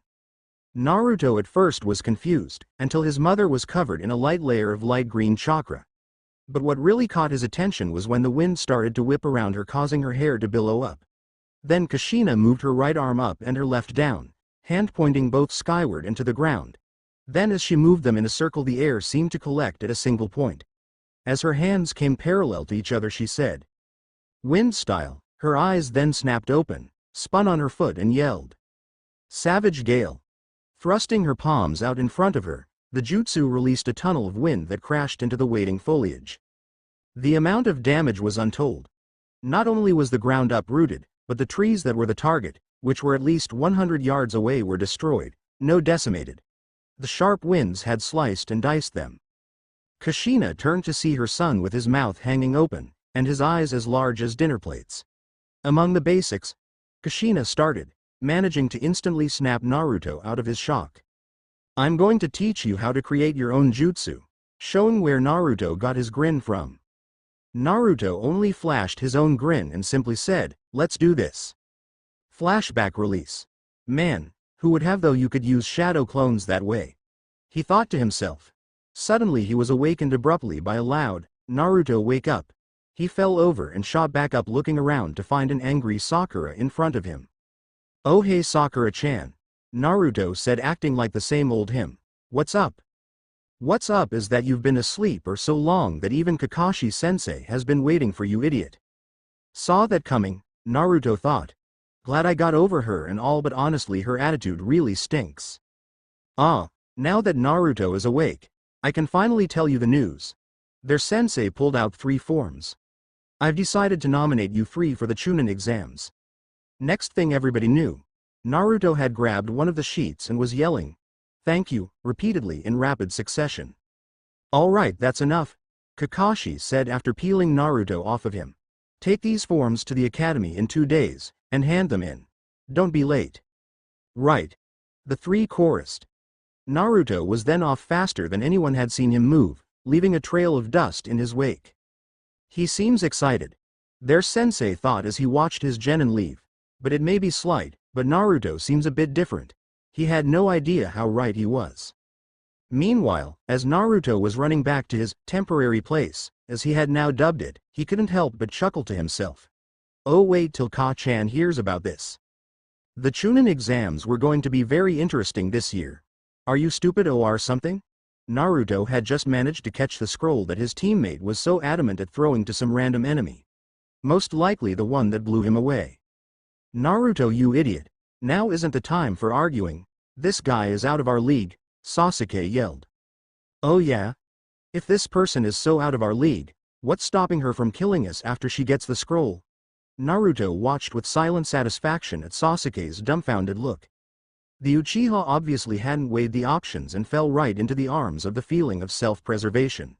Naruto at first was confused, until his mother was covered in a light layer of light green chakra. But what really caught his attention was when the wind started to whip around her, causing her hair to billow up. Then Kushina moved her right arm up and her left down, hand pointing both skyward and to the ground. Then as she moved them in a circle, the air seemed to collect at a single point. As her hands came parallel to each other, she said, "Wind style." Her eyes then snapped open, spun on her foot and yelled, "Savage Gale." Thrusting her palms out in front of her, the jutsu released a tunnel of wind that crashed into the waiting foliage. The amount of damage was untold. Not only was the ground uprooted, but the trees that were the target, which were at least 100 yards away, were destroyed, no decimated. The sharp winds had sliced and diced them. Kushina turned to see her son with his mouth hanging open, and his eyes as large as dinner plates. Among the basics, Kushina started, managing to instantly snap Naruto out of his shock. "I'm going to teach you how to create your own jutsu," showing where Naruto got his grin from. Naruto only flashed his own grin and simply said, "Let's do this." Flashback release. Man, who would have thought you could use shadow clones that way? He thought to himself. Suddenly he was awakened abruptly by a loud, "Naruto, wake up." He fell over and shot back up, looking around to find an angry Sakura in front of him. "Oh hey Sakura-chan," Naruto said, acting like the same old him. "What's up?" "What's up is that you've been asleep or so long that even Kakashi-sensei has been waiting for you, idiot." Saw that coming, Naruto thought. Glad I got over her and all, but honestly her attitude really stinks. Ah, now that Naruto is awake, I can finally tell you the news. Their sensei pulled out 3 forms. I've decided to nominate you 3 for the Chunin exams. Next thing everybody knew, Naruto had grabbed one of the sheets and was yelling, "Thank you," repeatedly in rapid succession. "Alright, that's enough," Kakashi said after peeling Naruto off of him. "Take these forms to the academy in 2 days, and hand them in. Don't be late." "Right." The 3 chorused. Naruto was then off faster than anyone had seen him move, leaving a trail of dust in his wake. "He seems excited," their sensei thought as he watched his genin leave. "But it may be slight, but Naruto seems a bit different." He had no idea how right he was. Meanwhile, as Naruto was running back to his temporary place, as he had now dubbed it, he couldn't help but chuckle to himself. Oh, wait till Ka-chan hears about this. The Chunin exams were going to be very interesting this year. Are you stupid or something? Naruto had just managed to catch the scroll that his teammate was so adamant at throwing to some random enemy. Most likely the one that blew him away. "Naruto, you idiot. Now isn't the time for arguing. This guy is out of our league," Sasuke yelled. "Oh yeah? If this person is so out of our league, what's stopping her from killing us after she gets the scroll?" Naruto watched with silent satisfaction at Sasuke's dumbfounded look. The Uchiha obviously hadn't weighed the options and fell right into the arms of the feeling of self-preservation.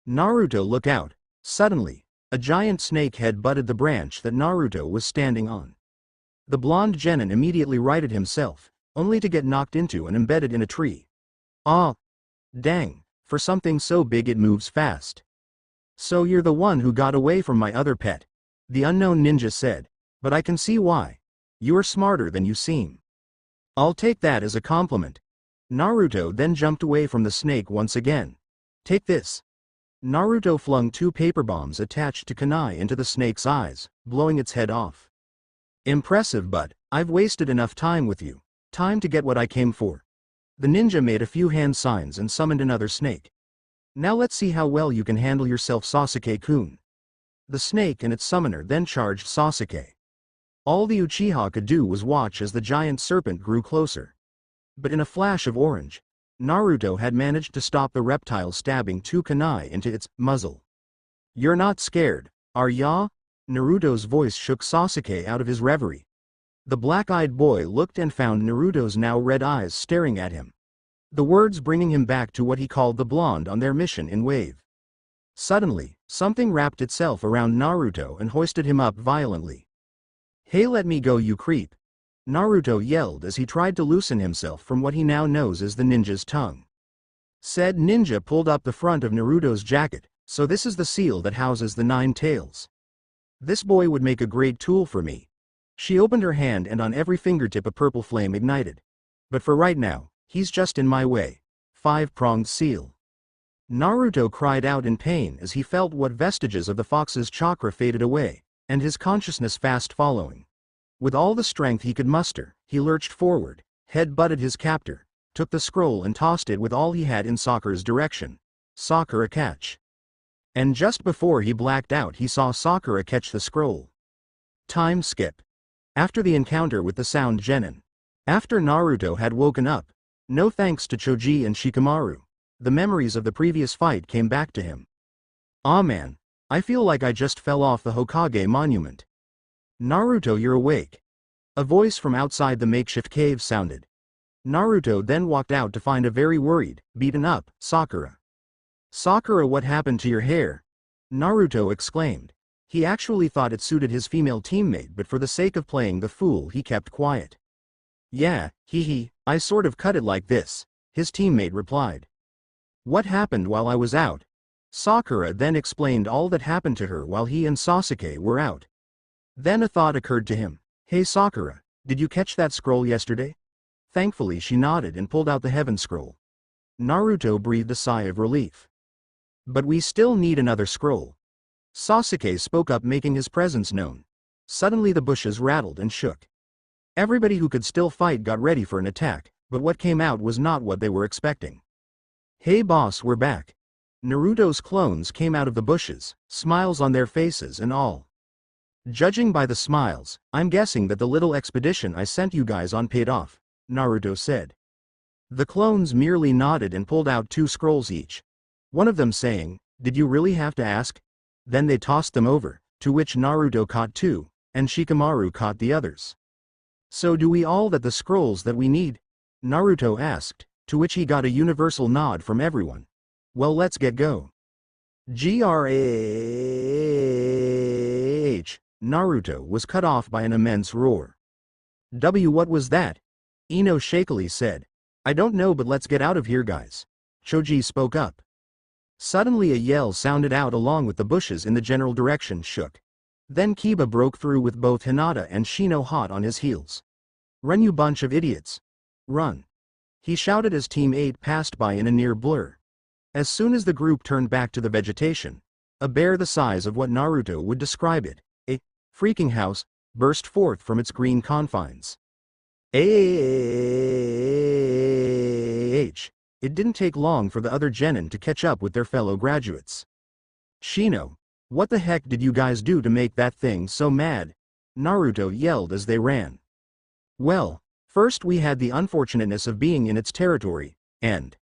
Naruto looked out. Suddenly, a giant snake head butted the branch that Naruto was standing on. The blonde genin immediately righted himself, only to get knocked into and embedded in a tree. Ah! Dang, for something so big it moves fast. "So you're the one who got away from my other pet," the unknown ninja said, "but I can see why. You're smarter than you seem." "I'll take that as a compliment." Naruto then jumped away from the snake once again. "Take this." Naruto flung 2 paper bombs attached to kunai into the snake's eyes, blowing its head off. "Impressive, but I've wasted enough time with you. Time to get what I came for." The ninja made a few hand signs and summoned another snake. "Now let's see how well you can handle yourself, Sasuke-kun." The snake and its summoner then charged Sasuke. All the Uchiha could do was watch as the giant serpent grew closer. But in a flash of orange, Naruto had managed to stop the reptile stabbing 2 kunai into its muzzle. "You're not scared, are ya?" Naruto's voice shook Sasuke out of his reverie. The black-eyed boy looked and found Naruto's now red eyes staring at him. The words bringing him back to what he called the blonde on their mission in Wave. Suddenly, something wrapped itself around Naruto and hoisted him up violently. "Hey, let me go, you creep!" Naruto yelled as he tried to loosen himself from what he now knows as the ninja's tongue. Said ninja pulled up the front of Naruto's jacket. So this is the seal that houses the 9 tails. This boy would make a great tool for me. She opened her hand and on every fingertip a purple flame ignited. But for right now, he's just in my way. 5-pronged seal. Naruto cried out in pain as he felt what vestiges of the fox's chakra faded away, and his consciousness fast following. With all the strength he could muster, he lurched forward, head-butted his captor, took the scroll and tossed it with all he had in Sakura's direction. Sakura catch. And just before he blacked out he saw Sakura catch the scroll. Time skip. After the encounter with the sound genin. After Naruto had woken up, no thanks to Choji and Shikamaru, the memories of the previous fight came back to him. "Ah man, I feel like I just fell off the Hokage monument." "Naruto, you're awake." A voice from outside the makeshift cave sounded. Naruto then walked out to find a very worried, beaten up, Sakura. "Sakura, what happened to your hair?" Naruto exclaimed. He actually thought it suited his female teammate, but for the sake of playing the fool he kept quiet. "Yeah, I sort of cut it like this," his teammate replied. "What happened while I was out?" Sakura then explained all that happened to her while he and Sasuke were out. Then a thought occurred to him. "Hey Sakura, did you catch that scroll yesterday?" Thankfully she nodded and pulled out the heaven scroll. Naruto breathed a sigh of relief. "But we still need another scroll." Sasuke spoke up, making his presence known. Suddenly the bushes rattled and shook. Everybody who could still fight got ready for an attack, but what came out was not what they were expecting. "Hey boss, we're back." Naruto's clones came out of the bushes, smiles on their faces and all. "Judging by the smiles, I'm guessing that the little expedition I sent you guys on paid off," Naruto said. The clones merely nodded and pulled out 2 scrolls each. One of them saying, "Did you really have to ask?" Then they tossed them over, to which Naruto caught 2, and Shikamaru caught the others. "So do we all that the scrolls that we need?" Naruto asked, to which he got a universal nod from everyone. "Well, let's get go." Grrrh! Naruto was cut off by an immense roar. What was that?" Ino shakily said. "I don't know, but let's get out of here, guys." Choji spoke up. Suddenly a yell sounded out along with the bushes in the general direction shook. Then Kiba broke through with both Hinata and Shino hot on his heels. "Run, you bunch of idiots! Run!" he shouted as Team 8 passed by in a near blur. As soon as the group turned back to the vegetation, a bear the size of what Naruto would describe it, a freaking house, burst forth from its green confines. It didn't take long for the other genin to catch up with their fellow graduates. "Shino, what the heck did you guys do to make that thing so mad?" Naruto yelled as they ran. "Well, first we had the unfortunateness of being in its territory, and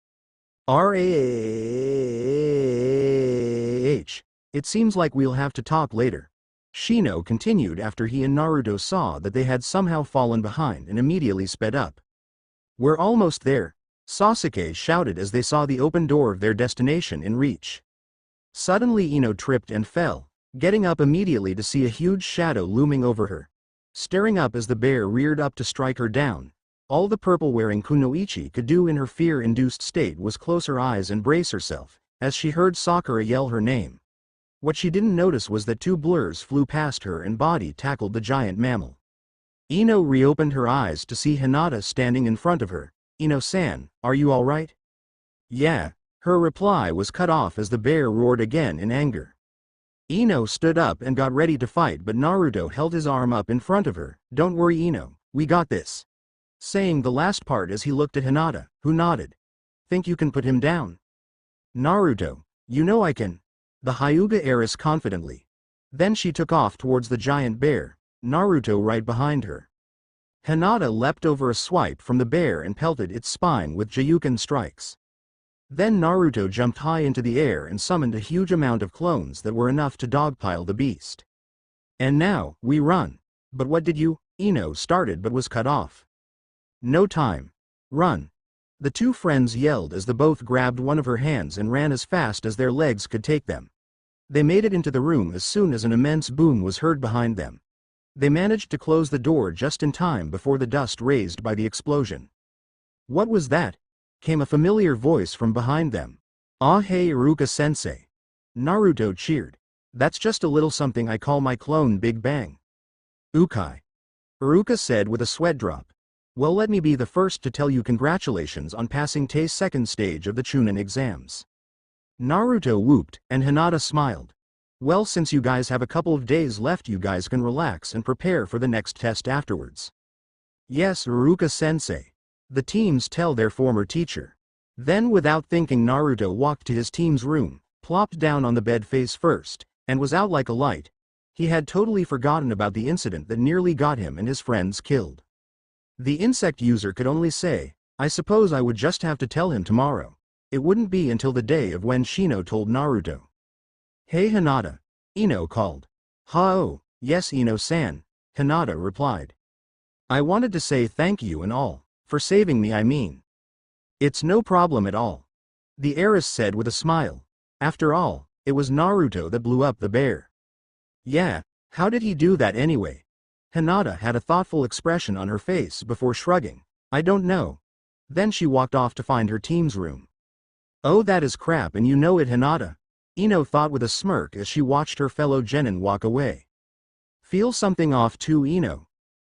it seems like we'll have to talk later." Shino continued after he and Naruto saw that they had somehow fallen behind and immediately sped up. "We're almost there," Sasuke shouted as they saw the open door of their destination in reach. Suddenly Ino tripped and fell, getting up immediately to see a huge shadow looming over her. Staring up as the bear reared up to strike her down, all the purple-wearing Kunoichi could do in her fear-induced state was close her eyes and brace herself, as she heard Sakura yell her name. What she didn't notice was that 2 blurs flew past her and body tackled the giant mammal. Ino reopened her eyes to see Hinata standing in front of her. "Ino-san, are you alright?" "Yeah." Her reply was cut off as the bear roared again in anger. Ino stood up and got ready to fight, but Naruto held his arm up in front of her. "Don't worry Ino, we got this." Saying the last part as he looked at Hinata, who nodded. "Think you can put him down?" "Naruto, you know I can," the Hyuga heiress confidently. Then she took off towards the giant bear, Naruto right behind her. Hinata leapt over a swipe from the bear and pelted its spine with Jayuken strikes. Then Naruto jumped high into the air and summoned a huge amount of clones that were enough to dogpile the beast. "And now, we run." "But what did you?" Ino started but was cut off. "No time. Run." The 2 friends yelled as the both grabbed one of her hands and ran as fast as their legs could take them. They made it into the room as soon as an immense boom was heard behind them. They managed to close the door just in time before the dust raised by the explosion. "What was that?" came a familiar voice from behind them. "Ah hey Iruka-sensei." Naruto cheered. "That's just a little something I call my clone Big Bang." "Ukai." Iruka said with a sweat drop. "Well, let me be the first to tell you congratulations on passing Tei's second stage of the Chunin exams." Naruto whooped, and Hinata smiled. "Well, since you guys have a couple of days left, you guys can relax and prepare for the next test afterwards." "Yes, Iruka-sensei." The teams tell their former teacher. Then without thinking, Naruto walked to his team's room, plopped down on the bed face first, and was out like a light. He had totally forgotten about the incident that nearly got him and his friends killed. The insect user could only say, "I suppose I would just have to tell him tomorrow." It wouldn't be until the day of when Shino told Naruto. "Hey Hinata," Ino called. "Ha-oh, yes Ino-san," Hinata replied. "I wanted to say thank you and all, for saving me, I mean." "It's no problem at all," the heiress said with a smile. After all, it was Naruto that blew up the bear. "Yeah, how did he do that anyway?" Hinata had a thoughtful expression on her face before shrugging. "I don't know." Then she walked off to find her team's room. "Oh, that is crap, and you know it, Hinata," Ino thought with a smirk as she watched her fellow genin walk away. "Feel something off too, Ino?"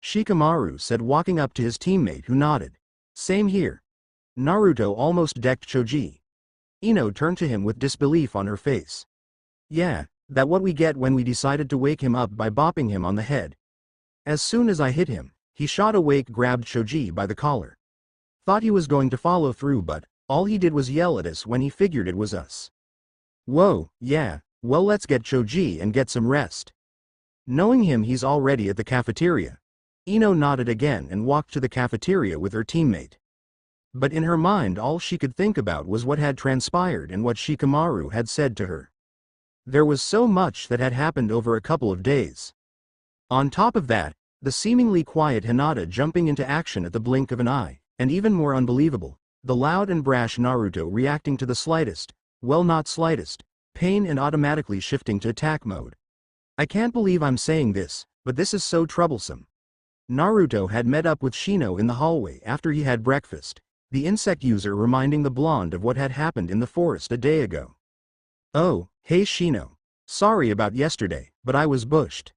Shikamaru said, walking up to his teammate, who nodded. "Same here." Naruto almost decked Choji. Ino turned to him with disbelief on her face. "Yeah, that what we get when we decided to wake him up by bopping him on the head. As soon as I hit him, he shot awake, grabbed Choji by the collar. Thought he was going to follow through, but all he did was yell at us when he figured it was us." "Whoa, yeah, well, let's get Choji and get some rest." Knowing him, he's already at the cafeteria. Ino nodded again and walked to the cafeteria with her teammate. But in her mind, all she could think about was what had transpired and what Shikamaru had said to her. There was so much that had happened over a couple of days. On top of that, the seemingly quiet Hinata jumping into action at the blink of an eye, and even more unbelievable, the loud and brash Naruto reacting to the slightest, well, not slightest, pain and automatically shifting to attack mode. I can't believe I'm saying this, but this is so troublesome. Naruto had met up with Shino in the hallway after he had breakfast, the insect user reminding the blonde of what had happened in the forest a day ago. "Oh, hey Shino. Sorry about yesterday, but I was bushed."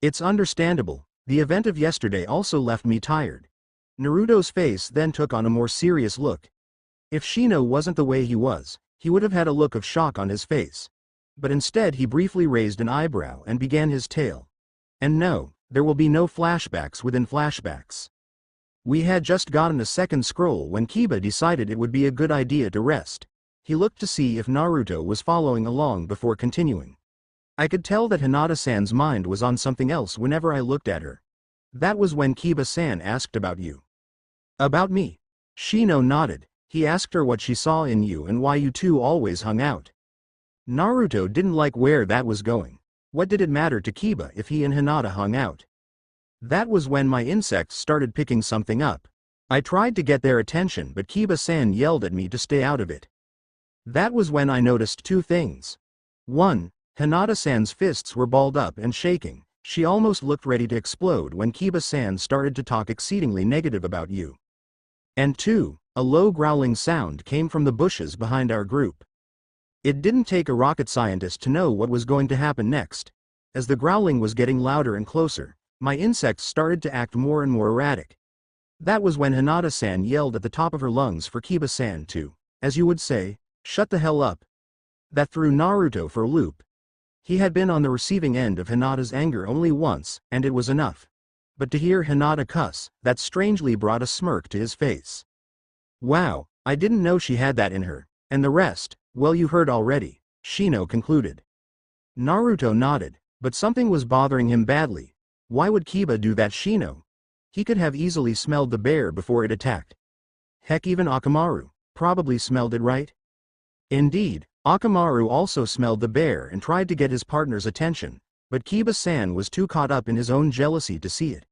"It's understandable, the event of yesterday also left me tired." Naruto's face then took on a more serious look. If Shino wasn't the way he was, he would have had a look of shock on his face. But instead he briefly raised an eyebrow and began his tale. "And no, there will be no flashbacks within flashbacks. We had just gotten a second scroll when Kiba decided it would be a good idea to rest." He looked to see if Naruto was following along before continuing. "I could tell that Hinata-san's mind was on something else whenever I looked at her. That was when Kiba-san asked about you." "About me?" Shino nodded. "He asked her what she saw in you and why you two always hung out." Naruto didn't like where that was going. What did it matter to Kiba if he and Hinata hung out? "That was when my insects started picking something up. I tried to get their attention, but Kiba-san yelled at me to stay out of it. That was when I noticed two things. One, Hinata-san's fists were balled up and shaking. She almost looked ready to explode when Kiba-san started to talk exceedingly negative about you. And two, a low growling sound came from the bushes behind our group. It didn't take a rocket scientist to know what was going to happen next. As the growling was getting louder and closer, my insects started to act more and more erratic. That was when Hinata-san yelled at the top of her lungs for Kiba-san to, as you would say, shut the hell up." That threw Naruto for a loop. He had been on the receiving end of Hinata's anger only once, and it was enough. But to hear Hinata cuss, that strangely brought a smirk to his face. "Wow, I didn't know she had that in her, and the rest, well, you heard already," Shino concluded. Naruto nodded, but something was bothering him badly. Why would Kiba do that, Shino? He could have easily smelled the bear before it attacked. Heck, even Akamaru probably smelled it, right? Indeed, Akamaru also smelled the bear and tried to get his partner's attention, but Kiba-san was too caught up in his own jealousy to see it.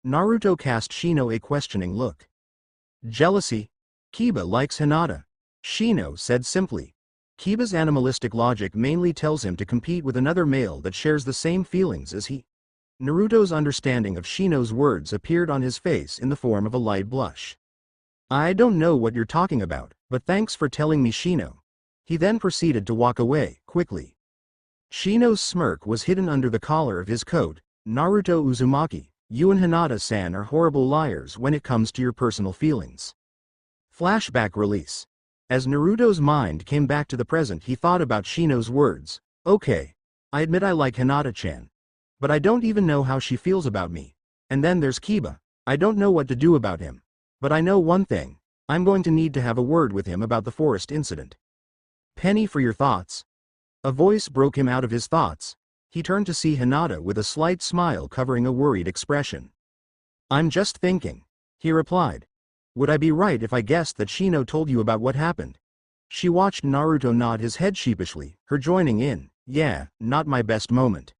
Naruto cast Shino a questioning look. "Jealousy? Kiba likes Hinata," Shino said simply. Kiba's animalistic logic mainly tells him to compete with another male that shares the same feelings as he. Naruto's understanding of Shino's words appeared on his face in the form of a light blush. I don't know what you're talking about, but thanks for telling me, Shino. He then proceeded to walk away, quickly. Shino's smirk was hidden under the collar of his coat. Naruto Uzumaki, you and Hinata-san are horrible liars when it comes to your personal feelings. Flashback release. As Naruto's mind came back to the present, he thought about Shino's words. Okay. I admit I like Hinata-chan. But I don't even know how she feels about me. And then there's Kiba. I don't know what to do about him. But I know one thing. I'm going to need to have a word with him about the forest incident. Penny for your thoughts. A voice broke him out of his thoughts. He turned to see Hinata with a slight smile covering a worried expression. I'm just thinking, he replied. Would I be right if I guessed that Shino told you about what happened? She watched Naruto nod his head sheepishly, her joining in. Yeah, not my best moment.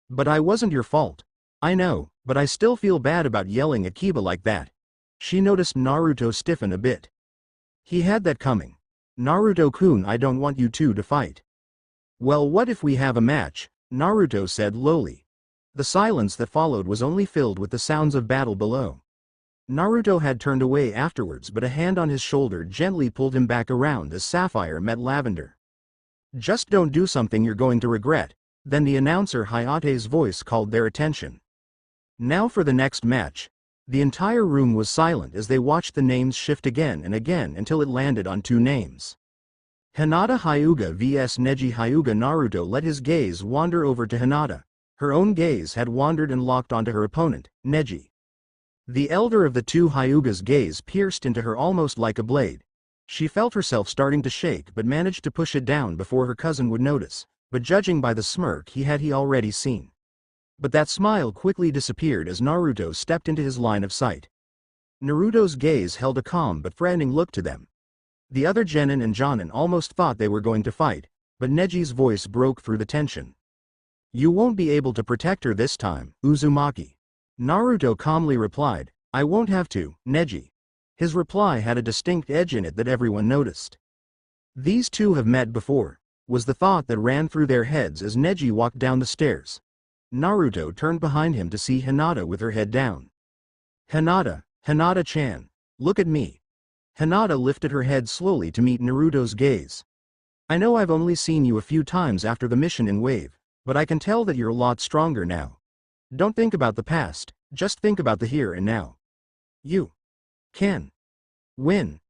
But I wasn't your fault. I know, but I still feel bad about yelling at Kiba like that. She noticed Naruto stiffen a bit. He had that coming. Naruto-kun, I don't want you two to fight. Well, what if we have a match? Naruto said lowly. The silence that followed was only filled with the sounds of battle below. Naruto had turned away afterwards, but a hand on his shoulder gently pulled him back around as Sapphire met Lavender. Just don't do something you're going to regret. Then the announcer Hayate's voice called their attention. Now for the next match. The entire room was silent as they watched the names shift again and again until it landed on two names. Hinata Hyuga vs Neji Hyuga. Naruto let his gaze wander over to Hinata. Her own gaze had wandered and locked onto her opponent, Neji. The elder of the two Hyuga's gaze pierced into her almost like a blade. She felt herself starting to shake but managed to push it down before her cousin would notice, but judging by the smirk he had already seen. But that smile quickly disappeared as Naruto stepped into his line of sight. Naruto's gaze held a calm but threatening look to them. The other Genin and Jonin almost thought they were going to fight, but Neji's voice broke through the tension. You won't be able to protect her this time, Uzumaki. Naruto calmly replied, I won't have to, Neji. His reply had a distinct edge in it that everyone noticed. These two have met before, was the thought that ran through their heads as Neji walked down the stairs. Naruto turned behind him to see Hinata with her head down. Hinata-chan, look at me. Hinata lifted her head slowly to meet Naruto's gaze. I know I've only seen you a few times after the mission in Wave, but I can tell that you're a lot stronger now. Don't think about the past, just think about the here and now. You can win.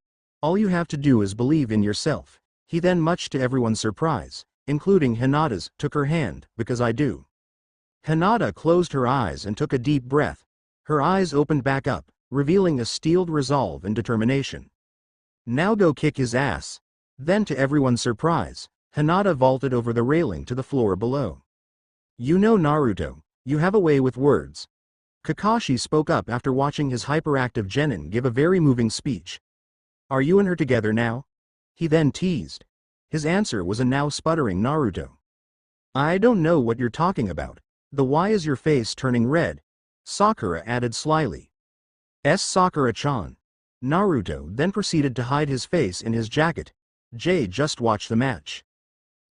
All you have to do is believe in yourself. He then, much to everyone's surprise, including Hinata's, took her hand, because I do. Hinata closed her eyes and took a deep breath. Her eyes opened back up, revealing a steeled resolve and determination. Now go kick his ass. Then, to everyone's surprise, Hinata vaulted over the railing to the floor below. You know, Naruto, you have a way with words. Kakashi spoke up after watching his hyperactive genin give a very moving speech. Are you and her together now? He then teased. His answer was a now sputtering Naruto. I don't know what you're talking about. Why is your face turning red? Sakura added slyly. Sakura-chan. Naruto then proceeded to hide his face in his jacket. Just watch the match.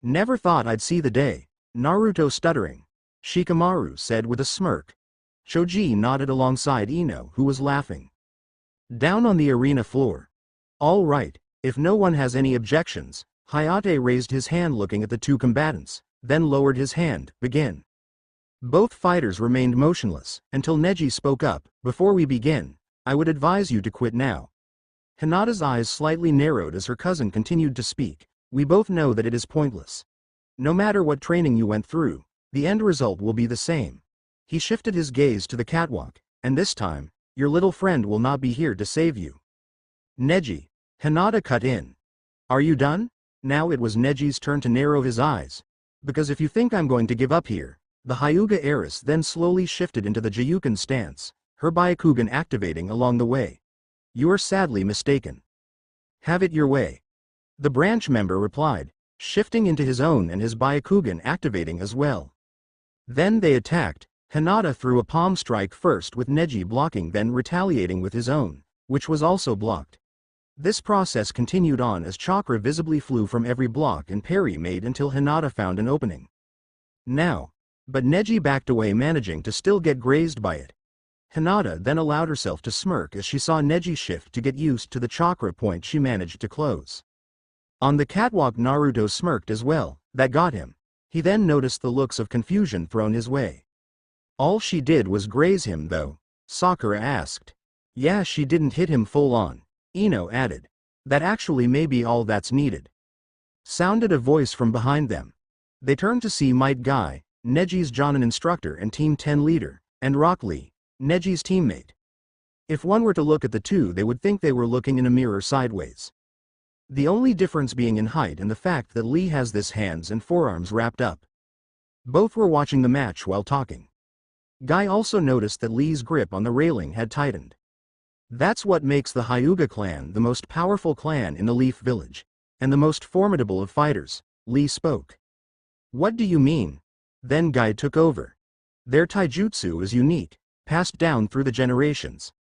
Never thought I'd see the day. Naruto stuttering. Shikamaru said with a smirk. Choji nodded alongside Ino, who was laughing. Down on the arena floor. All right, if no one has any objections. Hayate raised his hand looking at the two combatants, then lowered his hand. Begin. Both fighters remained motionless, until Neji spoke up. Before we begin, I would advise you to quit now. Hinata's eyes slightly narrowed as her cousin continued to speak. We both know that it is pointless. No matter what training you went through, the end result will be the same. He shifted his gaze to the catwalk, and this time, your little friend will not be here to save you. Neji. Hinata cut in. Are you done? Now it was Neji's turn to narrow his eyes. Because if you think I'm going to give up here. The Hyuga heiress then slowly shifted into the Jiyuken stance, her Byakugan activating along the way. You are sadly mistaken. Have it your way. The branch member replied, shifting into his own and his Byakugan activating as well. Then they attacked. Hinata threw a palm strike first with Neji blocking, then retaliating with his own, which was also blocked. This process continued on as chakra visibly flew from every block and parry made until Hinata found an opening. Now. But Neji backed away, managing to still get grazed by it. Hinata then allowed herself to smirk as she saw Neji shift to get used to the chakra point she managed to close. On the catwalk Naruto smirked as well, that got him. He then noticed the looks of confusion thrown his way. All she did was graze him though, Sakura asked. Yeah, she didn't hit him full on, Ino added. That actually may be all that's needed. Sounded a voice from behind them. They turned to see Might Guy, Neji's Jonin instructor and Team 10 leader, and Rock Lee, Neji's teammate. If one were to look at the two they would think they were looking in a mirror sideways. The only difference being in height and the fact that Lee has his hands and forearms wrapped up. Both were watching the match while talking. Guy also noticed that Lee's grip on the railing had tightened. That's what makes the Hyuga clan the most powerful clan in the Leaf Village, and the most formidable of fighters, Lee spoke. What do you mean? Then Guy took over. Their taijutsu is unique, passed down through the generations.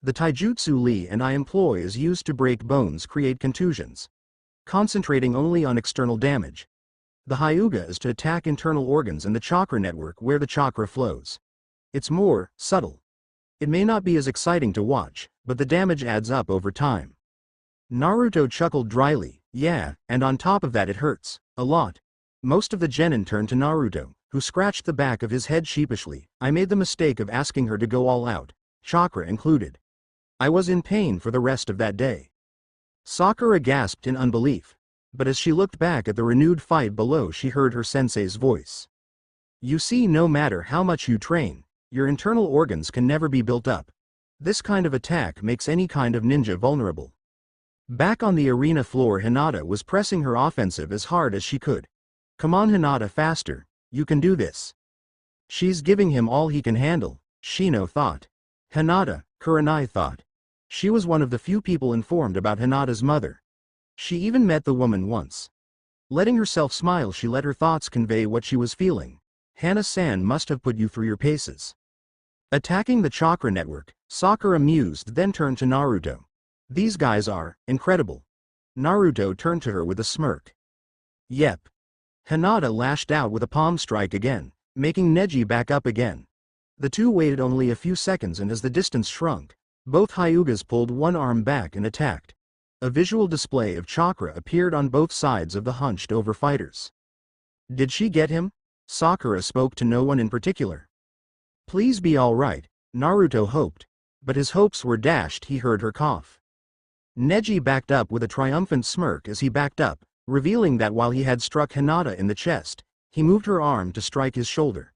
The taijutsu Lee and I employ is used to break bones, create contusions, concentrating only on external damage. The Hyuga is to attack internal organs and the chakra network where the chakra flows. It's more subtle. It may not be as exciting to watch, but the damage adds up over time. Naruto chuckled dryly, yeah, and on top of that it hurts, a lot. Most of the genin turned to Naruto, who scratched the back of his head sheepishly. I made the mistake of asking her to go all out, chakra included. I was in pain for the rest of that day. Sakura gasped in unbelief, but as she looked back at the renewed fight below she heard her sensei's voice. You see, no matter how much you train, your internal organs can never be built up. This kind of attack makes any kind of ninja vulnerable. Back on the arena floor Hinata was pressing her offensive as hard as she could. Come on Hinata, faster, you can do this. She's giving him all he can handle, Shino thought. Hinata, Kurenai thought. She was one of the few people informed about Hinata's mother. She even met the woman once. Letting herself smile she let her thoughts convey what she was feeling. Hana-san must have put you through your paces. Attacking the chakra network, Sakura mused then turned to Naruto. These guys are incredible. Naruto turned to her with a smirk. Yep. Hinata lashed out with a palm strike again, making Neji back up again. The two waited only a few seconds and as the distance shrunk, both Hyugas pulled one arm back and attacked. A visual display of chakra appeared on both sides of the hunched-over fighters. Did she get him? Sakura spoke to no one in particular. Please be all right, Naruto hoped, but his hopes were dashed. He heard her cough. Neji backed up with a triumphant smirk as he backed up, revealing that while he had struck Hinata in the chest, he moved her arm to strike his shoulder.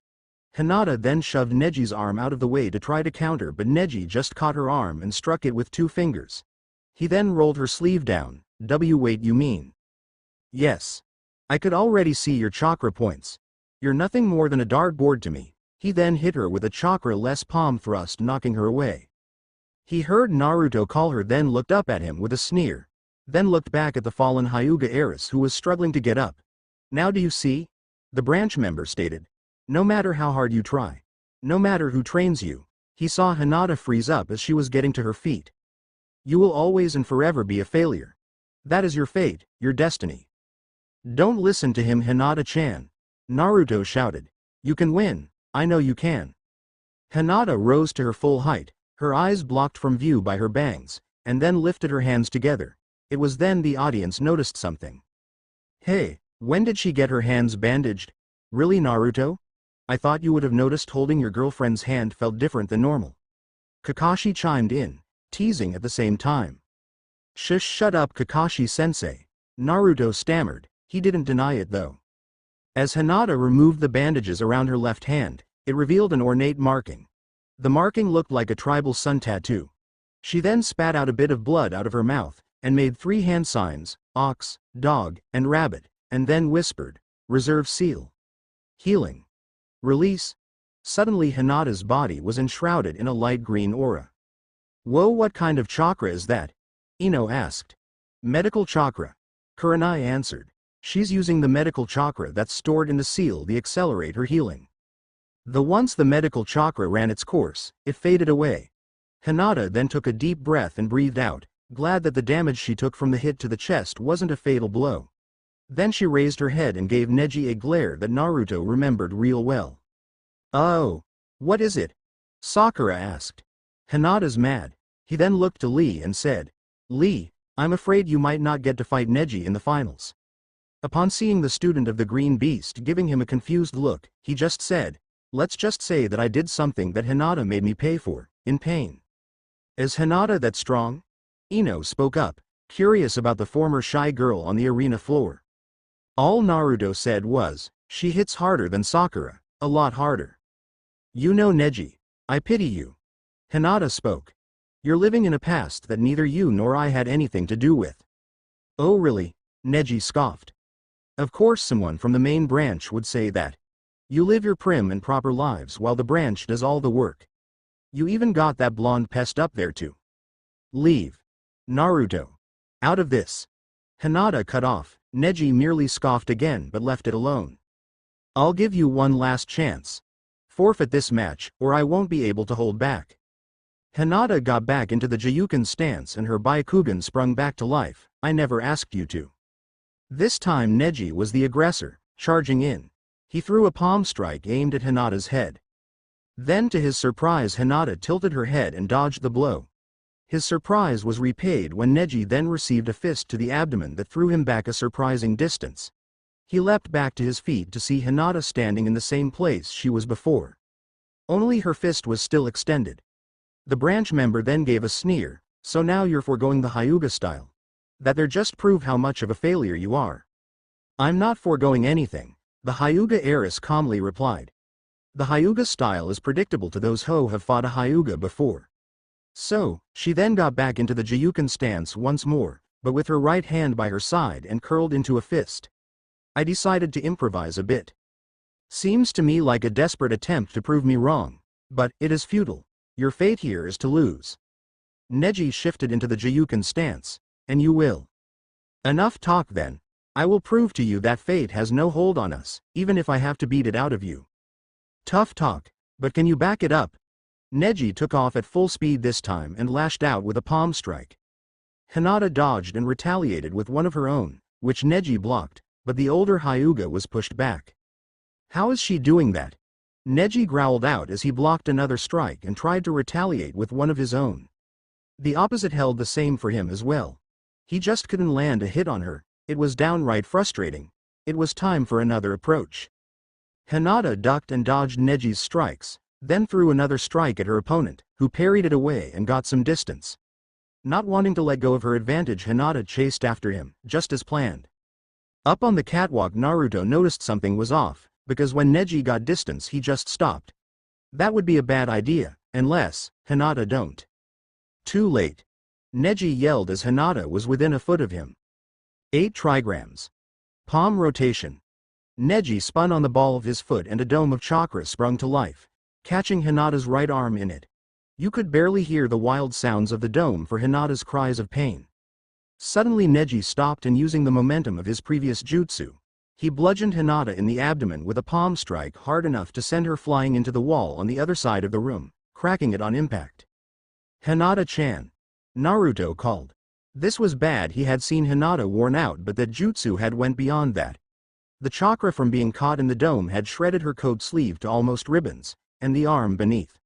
Hinata then shoved Neji's arm out of the way to try to counter, but Neji just caught her arm and struck it with 2 fingers. He then rolled her sleeve down. Wait, you mean? Yes. I could already see your chakra points. You're nothing more than a dartboard to me. He then hit her with a chakra-less palm thrust, knocking her away. He heard Naruto call her, then looked up at him with a sneer. Then looked back at the fallen Hyuga heiress who was struggling to get up. Now do you see? The branch member stated. No matter how hard you try. No matter who trains you. He saw Hinata freeze up as she was getting to her feet. You will always and forever be a failure. That is your fate, your destiny. Don't listen to him, Hinata-chan. Naruto shouted. You can win, I know you can. Hinata rose to her full height, her eyes blocked from view by her bangs, and then lifted her hands together. It was then the audience noticed something. Hey, when did she get her hands bandaged? Really, Naruto? I thought you would have noticed holding your girlfriend's hand felt different than normal. Kakashi chimed in, teasing at the same time. Shut up, Kakashi-sensei. Naruto stammered. He didn't deny it though. As Hinata removed the bandages around her left hand, it revealed an ornate marking. The marking looked like a tribal sun tattoo. She then spat out a bit of blood out of her mouth, and made 3 hand signs, ox, dog, and rabbit, and then whispered, Reserve seal. Healing. Release. Suddenly Hinata's body was enshrouded in a light green aura. Whoa, what kind of chakra is that? Ino asked. Medical chakra. Kurenai answered. She's using the medical chakra that's stored in the seal to accelerate her healing. Once the medical chakra ran its course, it faded away. Hinata then took a deep breath and breathed out, glad that the damage she took from the hit to the chest wasn't a fatal blow. Then she raised her head and gave Neji a glare that Naruto remembered real well. Oh, what is it? Sakura asked. Hinata's mad. He then looked to Lee and said, Lee, I'm afraid you might not get to fight Neji in the finals. Upon seeing the student of the Green Beast giving him a confused look, he just said, let's just say that I did something that Hinata made me pay for, in pain. Is Hinata that strong? Ino spoke up, curious about the former shy girl on the arena floor. All Naruto said was, she hits harder than Sakura, a lot harder. You know Neji. I pity you. Hinata spoke. You're living in a past that neither you nor I had anything to do with. Oh really? Neji scoffed. Of course someone from the main branch would say that. You live your prim and proper lives while the branch does all the work. You even got that blonde pest up there too. Leave. Naruto. Out of this. Hinata cut off. Neji merely scoffed again but left it alone. I'll give you one last chance. Forfeit this match, or I won't be able to hold back. Hinata got back into the Jiyuken stance and her Byakugan sprung back to life. I never asked you to. This time Neji was the aggressor, charging in. He threw a palm strike aimed at Hinata's head. Then to his surprise Hinata tilted her head and dodged the blow. His surprise was repaid when Neji then received a fist to the abdomen that threw him back a surprising distance. He leapt back to his feet to see Hinata standing in the same place she was before. Only her fist was still extended. The branch member then gave a sneer, so now you're foregoing the Hyuga style. That there just prove how much of a failure you are. I'm not foregoing anything, the Hyuga heiress calmly replied. The Hyuga style is predictable to those who have fought a Hyuga before. So, she then got back into the Jiyuken stance once more, but with her right hand by her side and curled into a fist. I decided to improvise a bit. Seems to me like a desperate attempt to prove me wrong, but it is futile. Your fate here is to lose. Neji shifted into the Jiyuken stance, and you will. Enough talk then. I will prove to you that fate has no hold on us, even if I have to beat it out of you. Tough talk, but can you back it up? Neji took off at full speed this time and lashed out with a palm strike. Hinata dodged and retaliated with one of her own, which Neji blocked, but the older Hyuga was pushed back. How is she doing that? Neji growled out as he blocked another strike and tried to retaliate with one of his own. The opposite held the same for him as well. He just couldn't land a hit on her. It was downright frustrating. It was time for another approach. Hinata ducked and dodged Neji's strikes, then threw another strike at her opponent, who parried it away and got some distance. Not wanting to let go of her advantage, Hinata chased after him, just as planned. Up on the catwalk Naruto noticed something was off, because when Neji got distance he just stopped. That would be a bad idea, unless Hinata don't. Too late. Neji yelled as Hinata was within a foot of him. 8 trigrams. Palm rotation. Neji spun on the ball of his foot and a dome of chakra sprung to life, catching Hinata's right arm in it. You could barely hear the wild sounds of the dome for Hinata's cries of pain. Suddenly Neji stopped and using the momentum of his previous jutsu, he bludgeoned Hinata in the abdomen with a palm strike hard enough to send her flying into the wall on the other side of the room, cracking it on impact. Hinata-chan. Naruto called. This was bad. He had seen Hinata worn out, but that jutsu had went beyond that. The chakra from being caught in the dome had shredded her coat sleeve to almost ribbons, and the arm beneath.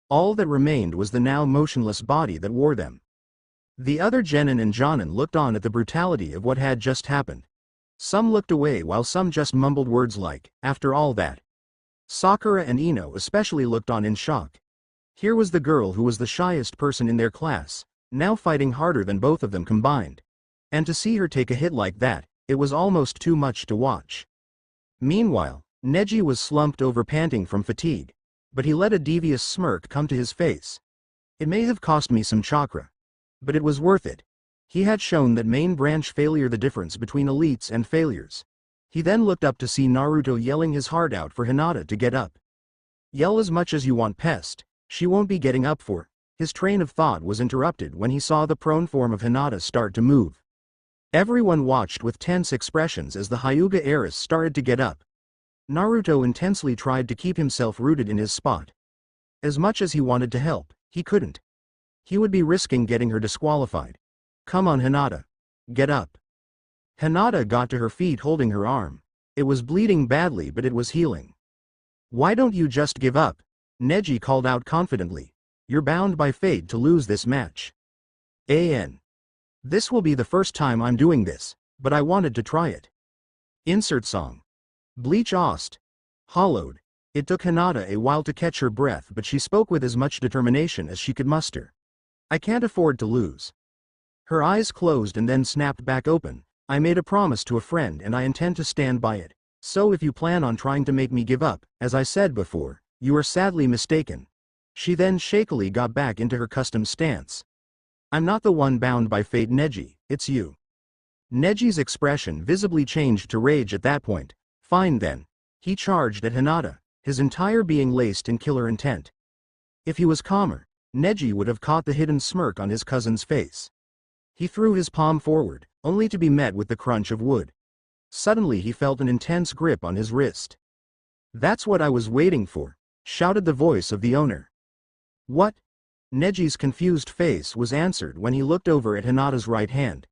All that remained was the now motionless body that wore them. The other genin and jonin looked on at the brutality of what had just happened. Some looked away while some just mumbled words like, after all that. Sakura and Ino especially looked on in shock. Here was the girl who was the shyest person in their class, now fighting harder than both of them combined. And to see her take a hit like that, it was almost too much to watch. Meanwhile, Neji was slumped over panting from fatigue, but he let a devious smirk come to his face. It may have cost me some chakra, but it was worth it. He had shown that main branch failure the difference between elites and failures. He then looked up to see Naruto yelling his heart out for Hinata to get up. Yell as much as you want, pest, she won't be getting up for. His train of thought was interrupted when he saw the prone form of Hinata start to move. Everyone watched with tense expressions as the Hyuga heiress started to get up. Naruto intensely tried to keep himself rooted in his spot. As much as he wanted to help, he couldn't. He would be risking getting her disqualified. Come on Hinata. Get up. Hinata got to her feet holding her arm. It was bleeding badly but it was healing. Why don't you just give up? Neji called out confidently. You're bound by fate to lose this match. This will be the first time I'm doing this, but I wanted to try it. Insert song. Bleach Ost. Hollowed. It took Hinata a while to catch her breath, but she spoke with as much determination as she could muster. I can't afford to lose. Her eyes closed and then snapped back open. I made a promise to a friend and I intend to stand by it. So if you plan on trying to make me give up, as I said before, you are sadly mistaken. She then shakily got back into her custom stance. I'm not the one bound by fate, Neji, it's you. Neji's expression visibly changed to rage at that point. Fine then. He charged at Hinata, his entire being laced in killer intent. If he was calmer, Neji would have caught the hidden smirk on his cousin's face. He threw his palm forward, only to be met with the crunch of wood. Suddenly he felt an intense grip on his wrist. That's what I was waiting for, shouted the voice of the owner. What? Neji's confused face was answered when he looked over at Hinata's right hand.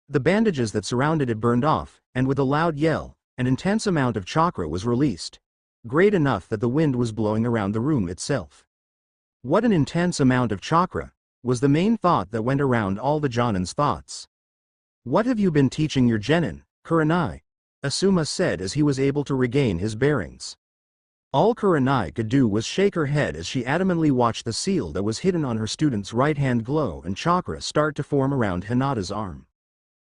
The bandages that surrounded it burned off, and with a loud yell, an intense amount of chakra was released. Great enough that the wind was blowing around the room itself. What an intense amount of chakra, was the main thought that went around all the Jonin's thoughts. What have you been teaching your genin, Kurenai? Asuma said as he was able to regain his bearings. All Kurenai could do was shake her head as she adamantly watched the seal that was hidden on her student's right hand glow and chakra start to form around Hinata's arm.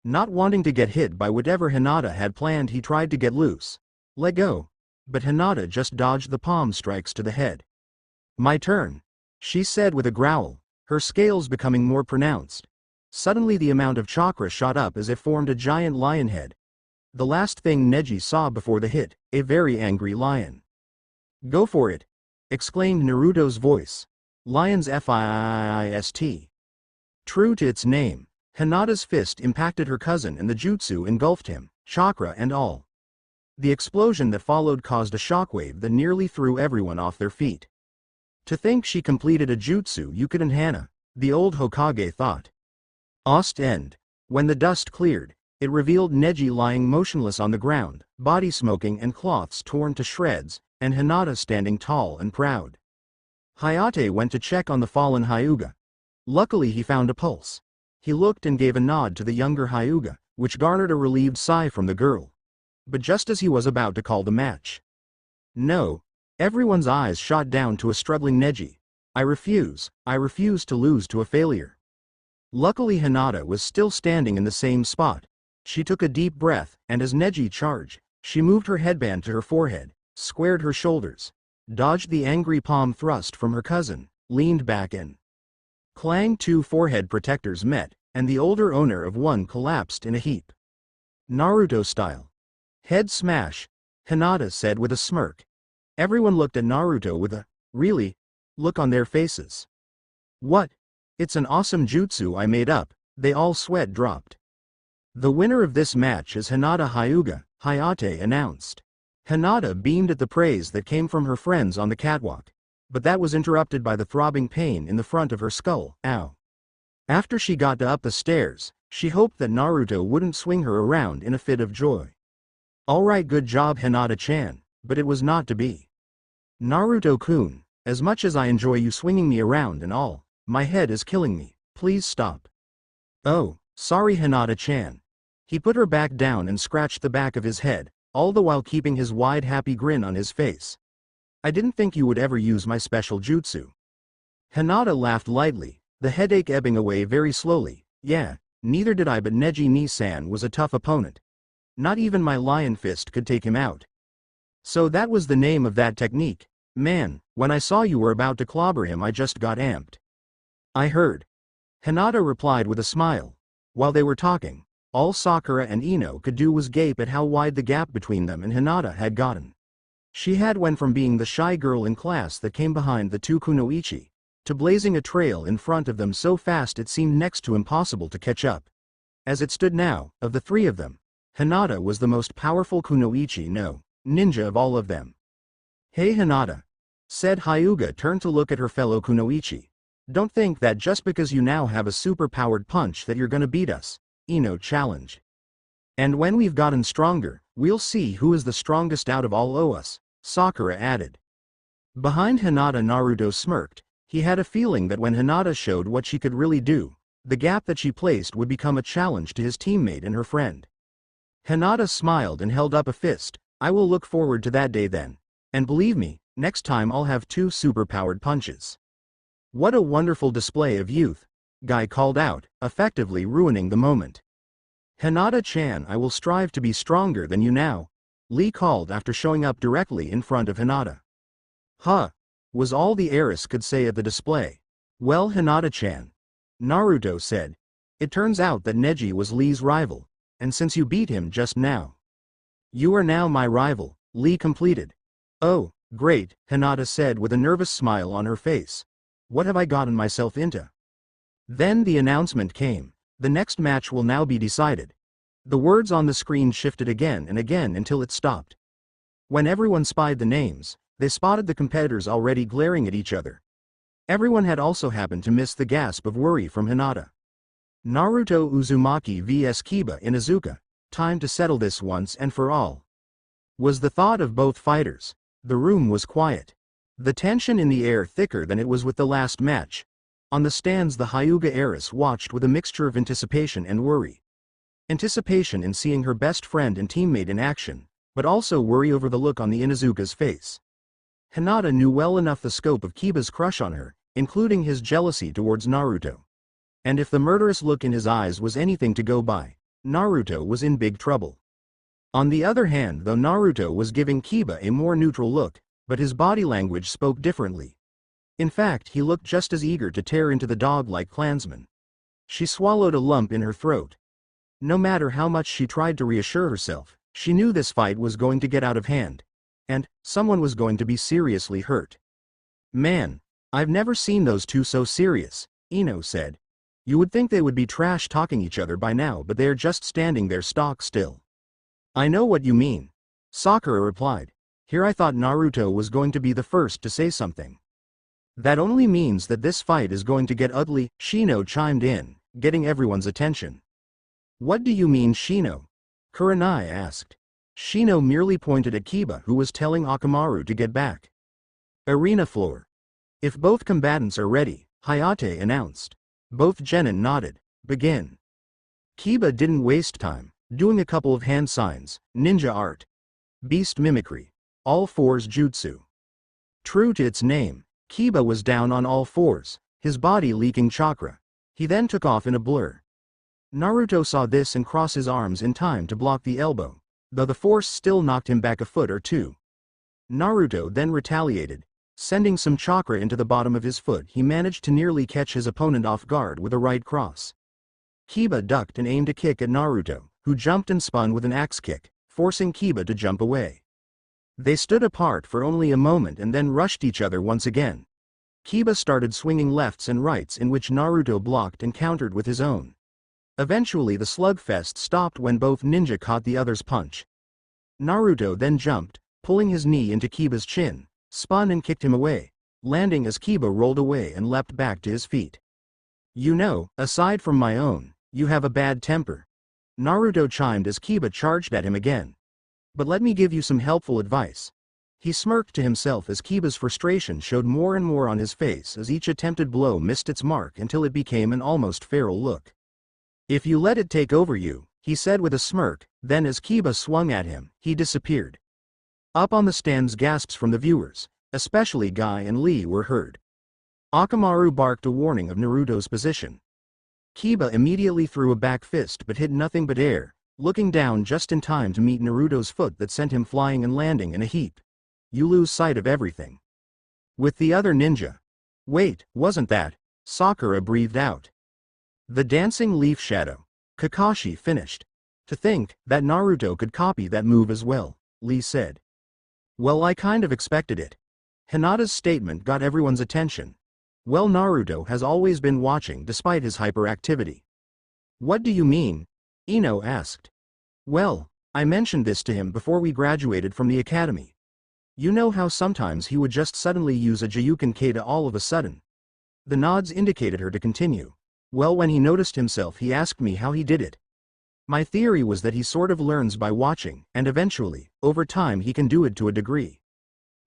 Not wanting to get hit by whatever Hinata had planned, he tried to get loose. Let go. But Hinata just dodged the palm strikes to the head. My turn, she said with a growl, her scales becoming more pronounced. Suddenly the amount of chakra shot up as it formed a giant lion head. The last thing Neji saw before the hit, a very angry lion. Go for it, exclaimed Naruto's voice. Lion's fist. True to its name, Hinata's fist impacted her cousin and the jutsu engulfed him, chakra and all. The explosion that followed caused a shockwave that nearly threw everyone off their feet. To think she completed a jutsu Yukaden Hana, the old Hokage thought. Ost end. When the dust cleared, it revealed Neji lying motionless on the ground, body smoking and cloths torn to shreds, and Hinata standing tall and proud. Hayate went to check on the fallen Hyuga. Luckily he found a pulse. He looked and gave a nod to the younger Hyuga, which garnered a relieved sigh from the girl. But just as he was about to call the match. No. Everyone's eyes shot down to a struggling Neji. I refuse to lose to a failure. Luckily Hinata was still standing in the same spot. She took a deep breath, and as Neji charged, she moved her headband to her forehead, squared her shoulders, dodged the angry palm thrust from her cousin, leaned back in. Clang, two forehead protectors met, and the older owner of one collapsed in a heap. Naruto style. Head smash, Hinata said with a smirk. Everyone looked at Naruto with a, really? Look on their faces. What? It's an awesome jutsu I made up, they all sweat dropped. The winner of this match is Hinata Hyuga, Hayate announced. Hinata beamed at the praise that came from her friends on the catwalk. But that was interrupted by the throbbing pain in the front of her skull. Ow. After she got up the stairs, she hoped that Naruto wouldn't swing her around in a fit of joy. Alright, good job Hinata-chan, but it was not to be. Naruto-kun, as much as I enjoy you swinging me around and all, my head is killing me, please stop. Oh, sorry Hinata-chan. He put her back down and scratched the back of his head, all the while keeping his wide happy grin on his face. I didn't think you would ever use my special jutsu. Hinata laughed lightly, the headache ebbing away very slowly. Yeah, neither did I, but Neji-ni-san was a tough opponent. Not even my lion fist could take him out. So that was the name of that technique. Man, when I saw you were about to clobber him I just got amped. I heard. Hinata replied with a smile. While they were talking, all Sakura and Ino could do was gape at how wide the gap between them and Hinata had gotten. She had went from being the shy girl in class that came behind the two kunoichi, to blazing a trail in front of them so fast it seemed next to impossible to catch up. As it stood now, of the three of them, Hinata was the most powerful kunoichi no, ninja of all of them. Hey Hinata, said Hyuga, turned to look at her fellow kunoichi. Don't think that just because you now have a super-powered punch that you're gonna beat us, Ino challenged. And when we've gotten stronger, we'll see who is the strongest out of all of us, Sakura added. Behind Hinata, Naruto smirked. He had a feeling that when Hinata showed what she could really do, the gap that she placed would become a challenge to his teammate and her friend. Hinata smiled and held up a fist. I will look forward to that day then. And believe me, next time I'll have 2 super-powered punches. What a wonderful display of youth, Guy called out, effectively ruining the moment. Hinata-chan, I will strive to be stronger than you now, Lee called after showing up directly in front of Hinata. Huh, was all the heiress could say at the display. Well, Hinata-chan, Naruto said, it turns out that Neji was Lee's rival, and since you beat him just now, you are now my rival, Lee completed. Oh, great, Hinata said with a nervous smile on her face. What have I gotten myself into? Then the announcement came. The next match will now be decided. The words on the screen shifted again and again until it stopped. When everyone spied the names, they spotted the competitors already glaring at each other. Everyone had also happened to miss the gasp of worry from Hinata. Naruto Uzumaki vs Kiba Inuzuka, time to settle this once and for all, was the thought of both fighters. The room was quiet. The tension in the air thicker than it was with the last match. On the stands the Hyuga heiress watched with a mixture of anticipation and worry. Anticipation in seeing her best friend and teammate in action, but also worry over the look on the Inuzuka's face. Hinata knew well enough the scope of Kiba's crush on her, including his jealousy towards Naruto. And if the murderous look in his eyes was anything to go by, Naruto was in big trouble. On the other hand, though Naruto was giving Kiba a more neutral look, but his body language spoke differently. In fact, he looked just as eager to tear into the dog-like clansman. She swallowed a lump in her throat. No matter how much she tried to reassure herself, she knew this fight was going to get out of hand. And someone was going to be seriously hurt. Man, I've never seen those two so serious, Ino said. You would think they would be trash-talking each other by now, but they are just standing there stock still. I know what you mean, Sakura replied. Here I thought Naruto was going to be the first to say something. That only means that this fight is going to get ugly, Shino chimed in, getting everyone's attention. What do you mean, Shino? Kurenai asked. Shino merely pointed at Kiba, who was telling Akamaru to get back. Arena floor. If both combatants are ready, Hayate announced. Both genin nodded. Begin. Kiba didn't waste time, doing a couple of hand signs, ninja art, beast mimicry, all fours jutsu. True to its name, Kiba was down on all fours, his body leaking chakra. He then took off in a blur. Naruto saw this and crossed his arms in time to block the elbow, though the force still knocked him back a foot or two. Naruto then retaliated. Sending some chakra into the bottom of his foot, he managed to nearly catch his opponent off guard with a right cross. Kiba ducked and aimed a kick at Naruto, who jumped and spun with an axe kick, forcing Kiba to jump away. They stood apart for only a moment and then rushed each other once again. Kiba started swinging lefts and rights, in which Naruto blocked and countered with his own. Eventually the slugfest stopped when both ninja caught the other's punch. Naruto then jumped, pulling his knee into Kiba's chin, spun and kicked him away, landing as Kiba rolled away and leapt back to his feet. You know, aside from my own, you have a bad temper, Naruto chimed as Kiba charged at him again. But let me give you some helpful advice. He smirked to himself as Kiba's frustration showed more and more on his face as each attempted blow missed its mark until it became an almost feral look. If you let it take over you, he said with a smirk, then as Kiba swung at him, he disappeared. Up on the stands, gasps from the viewers, especially Guy and Lee, were heard. Akamaru barked a warning of Naruto's position. Kiba immediately threw a back fist but hit nothing but air, looking down just in time to meet Naruto's foot that sent him flying and landing in a heap. You lose sight of everything. With the other ninja. Wait, wasn't that? Sakura breathed out. The dancing leaf shadow. Kakashi finished. To think that Naruto could copy that move as well, Lee said. Well, I kind of expected it. Hinata's statement got everyone's attention. Well, Naruto has always been watching despite his hyperactivity. What do you mean? Ino asked. Well, I mentioned this to him before we graduated from the academy. You know how sometimes he would just suddenly use a Jiyuken Kata all of a sudden. The nods indicated her to continue. Well, when he noticed himself, he asked me how he did it. My theory was that he sort of learns by watching, and eventually, over time, he can do it to a degree.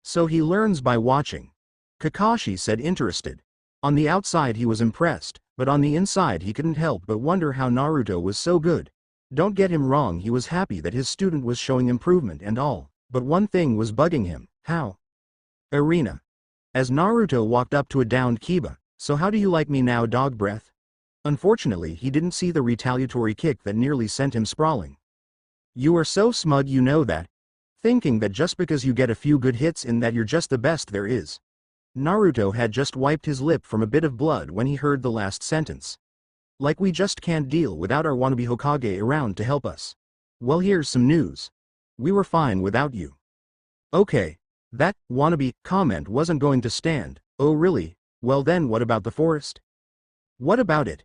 So he learns by watching. Kakashi said, interested. On the outside he was impressed, but on the inside he couldn't help but wonder how Naruto was so good. Don't get him wrong, he was happy that his student was showing improvement and all, but one thing was bugging him. How? Arena. As Naruto walked up to a downed Kiba, so how do you like me now, dog breath? Unfortunately he didn't see the retaliatory kick that nearly sent him sprawling. You are so smug, you know that? Thinking that just because you get a few good hits in that you're just the best there is. Naruto had just wiped his lip from a bit of blood when he heard the last sentence. Like we just can't deal without our wannabe Hokage around to help us. Well, here's some news. We were fine without you. Okay. That wannabe comment wasn't going to stand. Oh really? Well then what about the forest? What about it?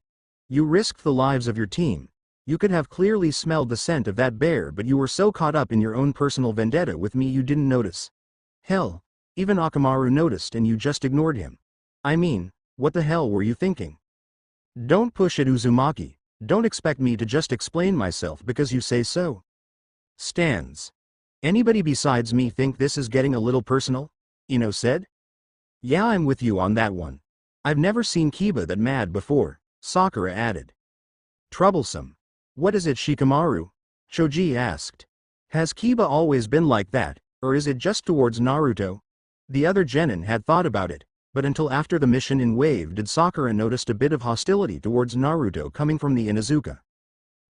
You risked the lives of your team. You could have clearly smelled the scent of that bear, but you were so caught up in your own personal vendetta with me you didn't notice. Hell, even Akamaru noticed and you just ignored him. I mean, what the hell were you thinking? Don't push it, Uzumaki. Don't expect me to just explain myself because you say so. Stands. Anybody besides me think this is getting a little personal? Ino said. Yeah, I'm with you on that one. I've never seen Kiba that mad before, Sakura added. Troublesome. What is it, Shikamaru? Choji asked. Has Kiba always been like that, or is it just towards Naruto? The other genin had thought about it, but until after the mission in Wave did Sakura notice a bit of hostility towards Naruto coming from the Inuzuka.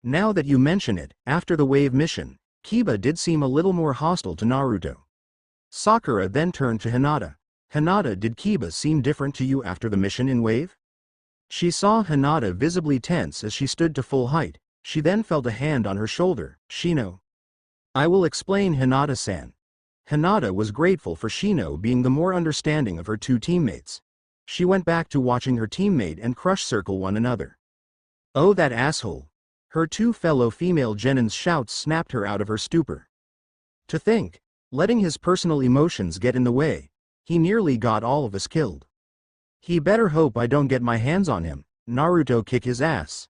Now that you mention it, after the Wave mission, Kiba did seem a little more hostile to Naruto. Sakura then turned to Hinata. Hinata, did Kiba seem different to you after the mission in Wave? She saw Hinata visibly tense as she stood to full height. She then felt a hand on her shoulder. Shino. I will explain, Hinata-san. Hinata was grateful for Shino being the more understanding of her two teammates. She went back to watching her teammate and Crush circle one another. Oh, that asshole. Her two fellow female genins' shouts snapped her out of her stupor. To think, letting his personal emotions get in the way, he nearly got all of us killed. He better hope I don't get my hands on him. Naruto kick his ass.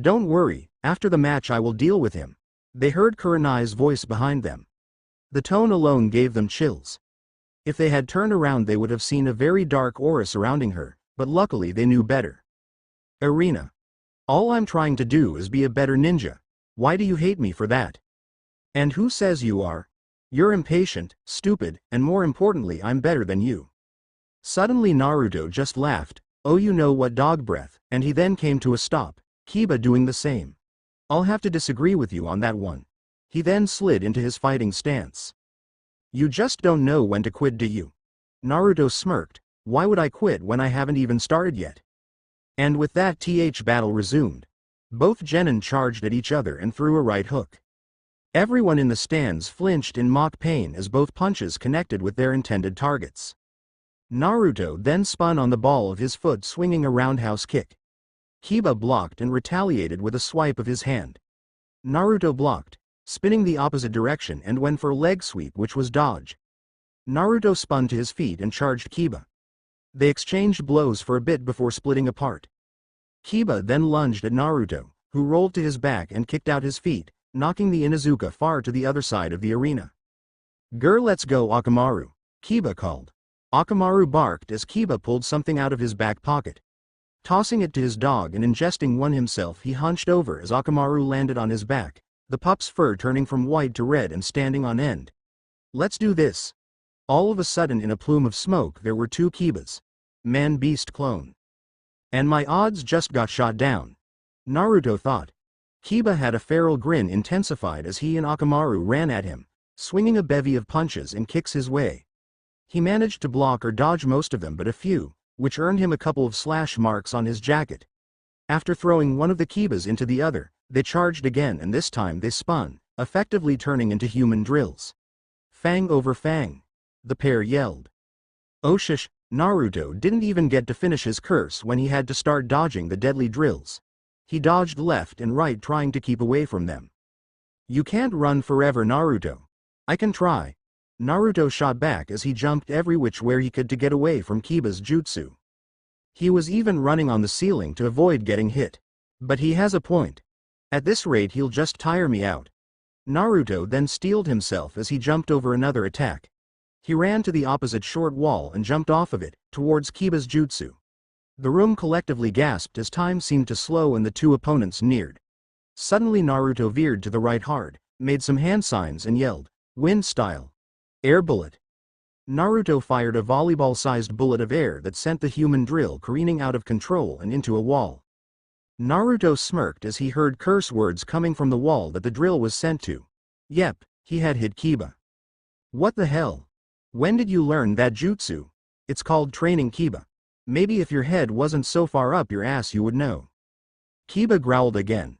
Don't worry, after the match I will deal with him. They heard Kurenai's voice behind them. The tone alone gave them chills. If they had turned around they would have seen a very dark aura surrounding her, but luckily they knew better. Arena. All I'm trying to do is be a better ninja. Why do you hate me for that? And who says you are? You're impatient, stupid, and more importantly I'm better than you. Suddenly Naruto just laughed. Oh, you know what, dog breath, and he then came to a stop, Kiba doing the same. I'll have to disagree with you on that one. He then slid into his fighting stance. You just don't know when to quit, do you? Naruto smirked. Why would I quit when I haven't even started yet? And with that battle resumed. Both genin charged at each other and threw a right hook. Everyone in the stands flinched in mock pain as both punches connected with their intended targets. Naruto then spun on the ball of his foot, swinging a roundhouse kick. Kiba blocked and retaliated with a swipe of his hand. Naruto blocked, spinning the opposite direction and went for a leg sweep, which was dodge. Naruto spun to his feet and charged Kiba. They exchanged blows for a bit before splitting apart. Kiba then lunged at Naruto, who rolled to his back and kicked out his feet, knocking the Inuzuka far to the other side of the arena. Grr, let's go, Akamaru, Kiba called. Akamaru barked as Kiba pulled something out of his back pocket. Tossing it to his dog and ingesting one himself, he hunched over as Akamaru landed on his back, the pup's fur turning from white to red and standing on end. Let's do this. All of a sudden, in a plume of smoke there were two Kibas. Man-beast clone. And my odds just got shot down. Naruto thought. Kiba had a feral grin intensified as he and Akamaru ran at him, swinging a bevy of punches and kicks his way. He managed to block or dodge most of them but a few, which earned him a couple of slash marks on his jacket. After throwing one of the Kibas into the other, they charged again, and this time they spun, effectively turning into human drills. Fang over fang. The pair yelled. Oh shush, Naruto didn't even get to finish his curse when he had to start dodging the deadly drills. He dodged left and right trying to keep away from them. You can't run forever, Naruto. I can try. Naruto shot back as he jumped every which way he could to get away from Kiba's jutsu. He was even running on the ceiling to avoid getting hit. But he has a point. At this rate he'll just tire me out. Naruto then steeled himself as he jumped over another attack. He ran to the opposite short wall and jumped off of it, towards Kiba's jutsu. The room collectively gasped as time seemed to slow and the two opponents neared. Suddenly Naruto veered to the right hard, made some hand signs and yelled, "Wind style! Air bullet!" Naruto fired a volleyball-sized bullet of air that sent the human drill careening out of control and into a wall. Naruto smirked as he heard curse words coming from the wall that the drill was sent to. Yep, he had hit Kiba. What the hell? When did you learn that jutsu? It's called training Kiba. Maybe if your head wasn't so far up your ass you would know. Kiba growled again.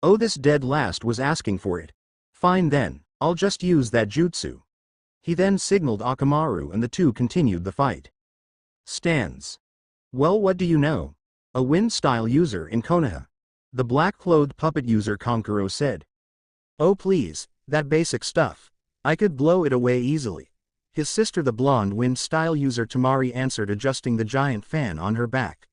Oh, this dead last was asking for it. Fine then, I'll just use that jutsu. He then signaled Akamaru and the two continued the fight. Stands. Well, what do you know? A wind-style user in Konoha. The black-clothed puppet user Kankuro said. Oh please, that basic stuff. I could blow it away easily. His sister the blonde wind-style user Tamari answered, adjusting the giant fan on her back.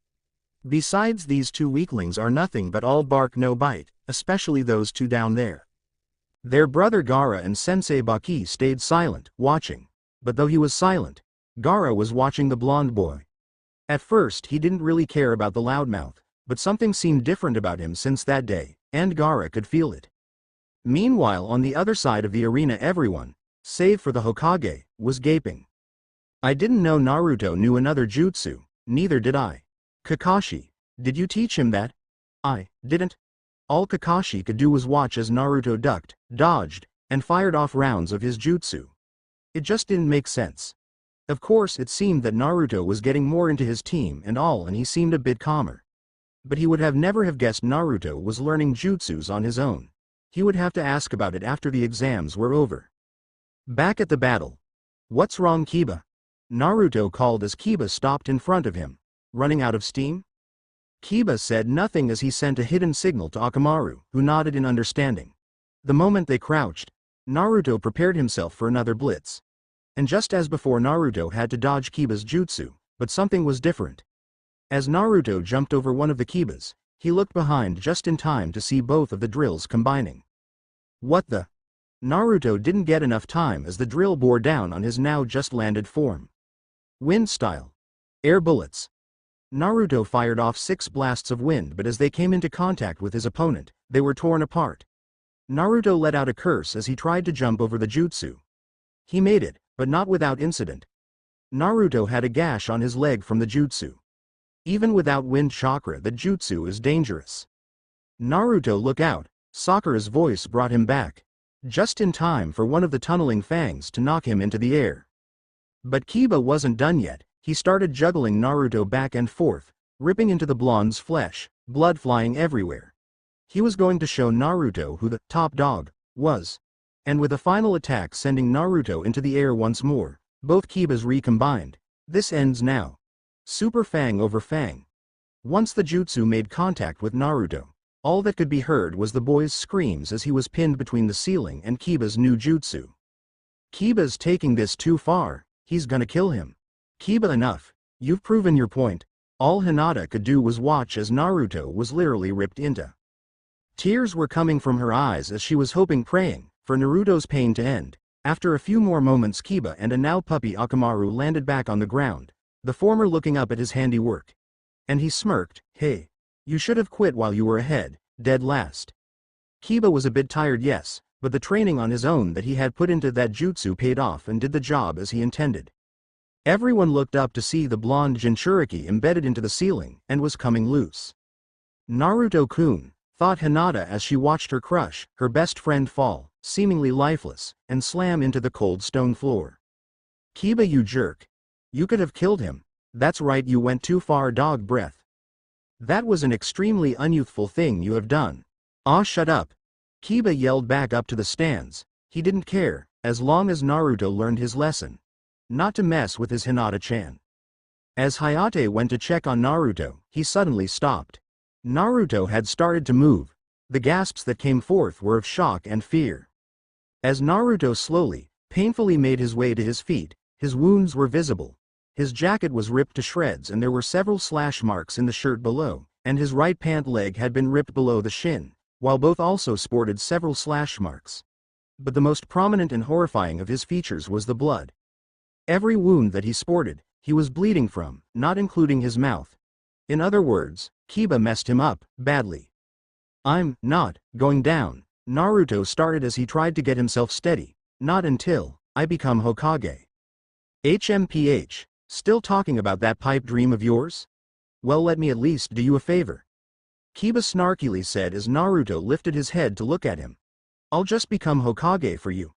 Besides, these two weaklings are nothing but all bark no bite, especially those two down there. Their brother Gaara and Sensei Baki stayed silent, watching. But though he was silent, Gaara was watching the blonde boy. At first he didn't really care about the loudmouth, but something seemed different about him since that day, and Gaara could feel it. Meanwhile, on the other side of the arena, everyone, save for the Hokage, was gaping. I didn't know Naruto knew another jutsu, neither did I. Kakashi, did you teach him that? I didn't. All Kakashi could do was watch as Naruto ducked, dodged, and fired off rounds of his jutsu. It just didn't make sense. Of course, it seemed that Naruto was getting more into his team and all, and he seemed a bit calmer. But he would have never have guessed Naruto was learning jutsus on his own. He would have to ask about it after the exams were over. Back at the battle. What's wrong, Kiba? Naruto called as Kiba stopped in front of him. Running out of steam? Kiba said nothing as he sent a hidden signal to Akamaru, who nodded in understanding. The moment they crouched, Naruto prepared himself for another blitz. And just as before, Naruto had to dodge Kiba's jutsu, but something was different. As Naruto jumped over one of the Kibas, he looked behind just in time to see both of the drills combining. What the? Naruto didn't get enough time as the drill bore down on his now just landed form. Wind style. Air bullets. Naruto fired off 6 blasts of wind, but as they came into contact with his opponent, they were torn apart. Naruto let out a curse as he tried to jump over the jutsu. He made it, but not without incident. Naruto had a gash on his leg from the jutsu. Even without wind chakra, the jutsu is dangerous. Naruto, look out! Sakura's voice brought him back. Just in time for one of the tunneling fangs to knock him into the air. But Kiba wasn't done yet. He started juggling Naruto back and forth, ripping into the blonde's flesh, blood flying everywhere. He was going to show Naruto who the top dog was. And with a final attack sending Naruto into the air once more, both Kibas recombined. This ends now. Super Fang over Fang. Once the jutsu made contact with Naruto, all that could be heard was the boy's screams as he was pinned between the ceiling and Kiba's new jutsu. Kiba's taking this too far, he's gonna kill him. Kiba, enough, you've proven your point. All Hinata could do was watch as Naruto was literally ripped into. Tears were coming from her eyes as she was hoping, praying, for Naruto's pain to end. After a few more moments, Kiba and a now puppy Akamaru landed back on the ground, the former looking up at his handiwork. And he smirked, hey, you should have quit while you were ahead, dead last. Kiba was a bit tired, yes, but the training on his own that he had put into that jutsu paid off and did the job as he intended. Everyone looked up to see the blonde Jinchuriki embedded into the ceiling and was coming loose. Naruto-kun, thought Hinata as she watched her crush, her best friend, fall, seemingly lifeless, and slam into the cold stone floor. Kiba, you jerk. You could have killed him. That's right, you went too far, dog breath. That was an extremely unyouthful thing you have done. Ah, shut up. Kiba yelled back up to the stands. He didn't care, as long as Naruto learned his lesson. Not to mess with his Hinata-chan. As Hayate went to check on Naruto, he suddenly stopped. Naruto had started to move. The gasps that came forth were of shock and fear. As Naruto slowly, painfully made his way to his feet, his wounds were visible. His jacket was ripped to shreds and there were several slash marks in the shirt below, and his right pant leg had been ripped below the shin, while both also sported several slash marks. But the most prominent and horrifying of his features was the blood. Every wound that he sported, he was bleeding from, not including his mouth. In other words, Kiba messed him up, badly. I'm not going down, Naruto started as he tried to get himself steady. Not until I become Hokage. HMPH, still talking about that pipe dream of yours? Well, let me at least do you a favor. Kiba snarkily said as Naruto lifted his head to look at him. I'll just become Hokage for you.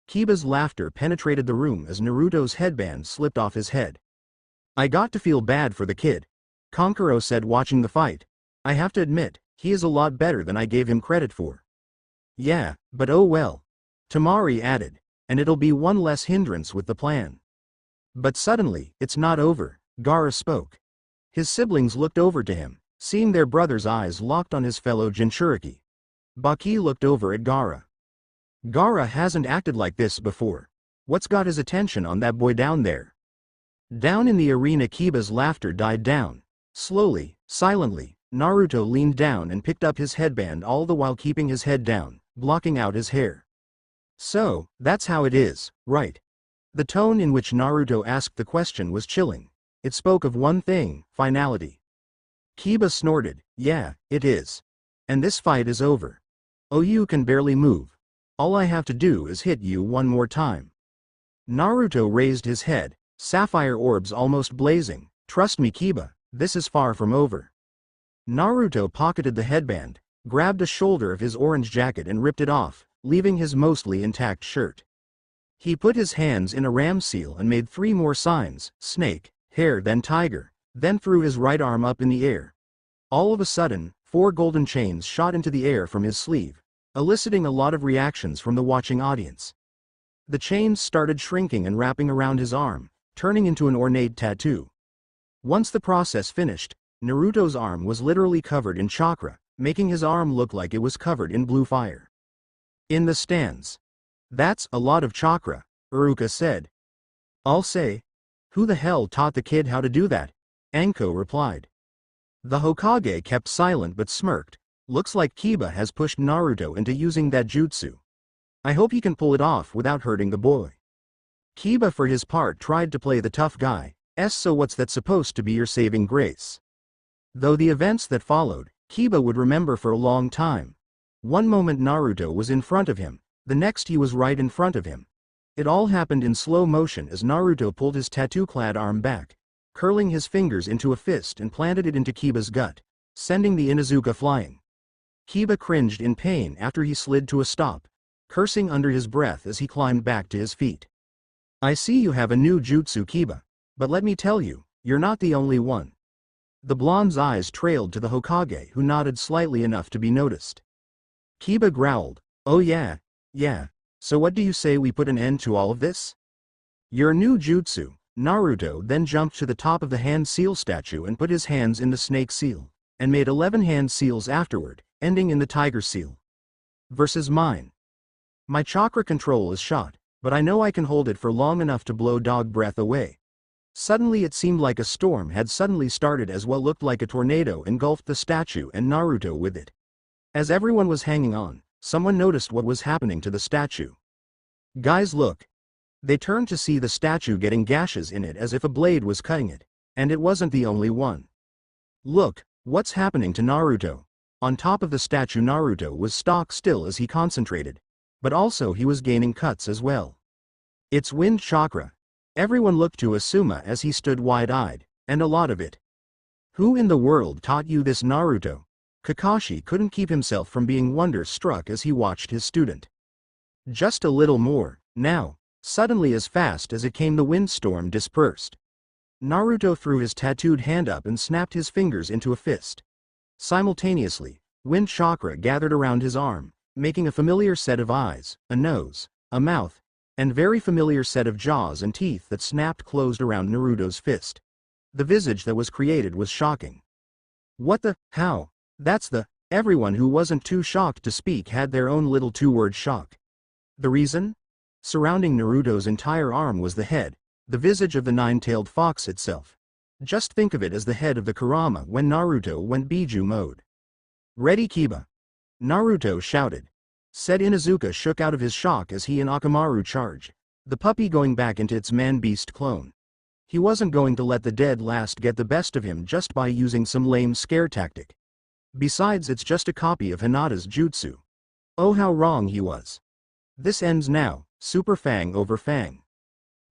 Kiba's laughter penetrated the room as Naruto's headband slipped off his head. I got to feel bad for the kid, Kankuro said watching the fight. I have to admit, he is a lot better than I gave him credit for. Yeah, but oh well. Tamari added, and it'll be one less hindrance with the plan. But suddenly, it's not over, Gaara spoke. His siblings looked over to him, seeing their brother's eyes locked on his fellow Jinchuriki. Baki looked over at Gaara. Gaara hasn't acted like this before. What's got his attention on that boy down there? Down in the arena, Kiba's laughter died down. Slowly, silently, Naruto leaned down and picked up his headband, all the while keeping his head down, blocking out his hair. So, that's how it is, right? The tone in which Naruto asked the question was chilling. It spoke of one thing, finality. Kiba snorted, yeah, it is. And this fight is over. Oh, you can barely move. All I have to do is hit you one more time. Naruto raised his head, sapphire orbs almost blazing. Trust me, Kiba, this is far from over. Naruto pocketed the headband, grabbed a shoulder of his orange jacket and ripped it off, leaving his mostly intact shirt. He put his hands in a ram seal and made 3 more signs, snake, hare, then tiger, then threw his right arm up in the air. All of a sudden, 4 golden chains shot into the air from his sleeve, eliciting a lot of reactions from the watching audience. The chains started shrinking and wrapping around his arm, turning into an ornate tattoo. Once the process finished, Naruto's arm was literally covered in chakra, making his arm look like it was covered in blue fire. In the stands. That's a lot of chakra, Iruka said. I'll say. Who the hell taught the kid how to do that? Anko replied. The Hokage kept silent but smirked. Looks like Kiba has pushed Naruto into using that jutsu. I hope he can pull it off without hurting the boy. Kiba for his part tried to play the tough guy. So what's that supposed to be your saving grace? Though the events that followed, Kiba would remember for a long time. One moment Naruto was in front of him, the next he was right in front of him. It all happened in slow motion as Naruto pulled his tattoo-clad arm back, curling his fingers into a fist and planted it into Kiba's gut, sending the Inuzuka flying. Kiba cringed in pain after he slid to a stop, cursing under his breath as he climbed back to his feet. I see you have a new jutsu, Kiba, but let me tell you, you're not the only one. The blonde's eyes trailed to the Hokage, who nodded slightly enough to be noticed. Kiba growled, oh yeah, so what do you say we put an end to all of this? Your new jutsu. Naruto then jumped to the top of the hand seal statue and put his hands in the snake seal, and made 11 hand seals afterward, ending in the tiger seal. Versus mine. My chakra control is shot, but I know I can hold it for long enough to blow dog breath away. Suddenly it seemed like a storm had suddenly started as what looked like a tornado engulfed the statue and Naruto with it. As everyone was hanging on, someone noticed what was happening to the statue. Guys, look. They turned to see the statue getting gashes in it as if a blade was cutting it, and it wasn't the only one. Look, what's happening to Naruto? On top of the statue, Naruto was stock still as he concentrated, but also he was gaining cuts as well. It's wind chakra. Everyone looked to Asuma as he stood wide-eyed, and a lot of it. Who in the world taught you this, Naruto? Kakashi couldn't keep himself from being wonder-struck as he watched his student. Just a little more, now. Suddenly, as fast as it came, the windstorm dispersed. Naruto threw his tattooed hand up and snapped his fingers into a fist. Simultaneously, wind chakra gathered around his arm, making a familiar set of eyes, a nose, a mouth, and very familiar set of jaws and teeth that snapped closed around Naruto's fist. The visage that was created was shocking. What the, how? That's the, everyone who wasn't too shocked to speak had their own little 2-word shock. The reason? Surrounding Naruto's entire arm was the head, the visage of the 9-tailed fox itself. Just think of it as the head of the Kurama when Naruto went Biju mode. Ready, Kiba? Naruto shouted. Said Inuzuka shook out of his shock as he and Akamaru charged. The puppy going back into its man-beast clone. He wasn't going to let the dead last get the best of him just by using some lame scare tactic. Besides, it's just a copy of Hinata's jutsu. Oh, how wrong he was. This ends now, super fang over fang.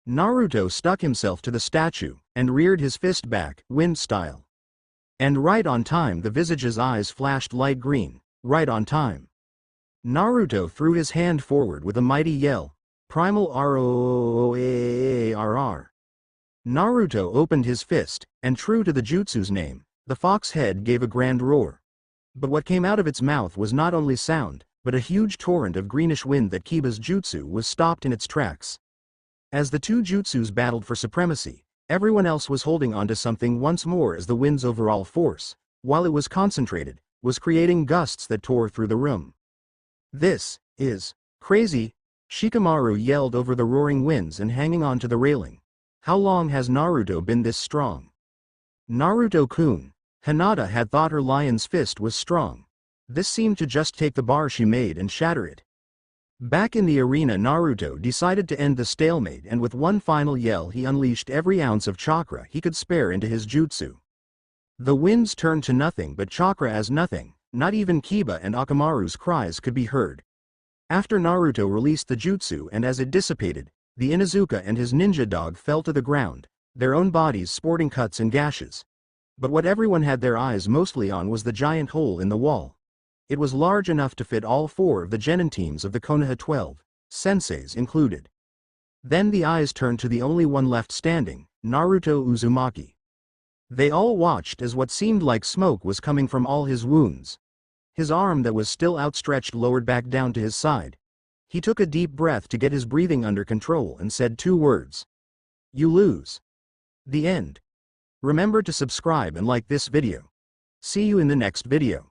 Naruto stuck himself to the statue, and reared his fist back, wind style. And right on time the visage's eyes flashed light green, right on time. Naruto threw his hand forward with a mighty yell, primal ROARR. Naruto opened his fist, and true to the jutsu's name, the fox head gave a grand roar. But what came out of its mouth was not only sound, but a huge torrent of greenish wind that Kiba's jutsu was stopped in its tracks. As the two jutsus battled for supremacy, everyone else was holding onto something once more as the wind's overall force, while it was concentrated, was creating gusts that tore through the room. This is crazy, Shikamaru yelled over the roaring winds and hanging on to the railing. How long has Naruto been this strong? Naruto-kun, Hinata had thought her lion's fist was strong. This seemed to just take the bar she made and shatter it. Back in the arena, Naruto decided to end the stalemate, and with one final yell he unleashed every ounce of chakra he could spare into his jutsu. The winds turned to nothing but chakra as nothing, not even Kiba and Akamaru's cries could be heard. After Naruto released the jutsu and as it dissipated, the Inuzuka and his ninja dog fell to the ground, their own bodies sporting cuts and gashes. But what everyone had their eyes mostly on was the giant hole in the wall. It was large enough to fit all four of the genin teams of the Konoha 12, senseis included. Then the eyes turned to the only one left standing, Naruto Uzumaki. They all watched as what seemed like smoke was coming from all his wounds. His arm that was still outstretched lowered back down to his side. He took a deep breath to get his breathing under control and said two words. You lose. The end. Remember to subscribe and like this video. See you in the next video.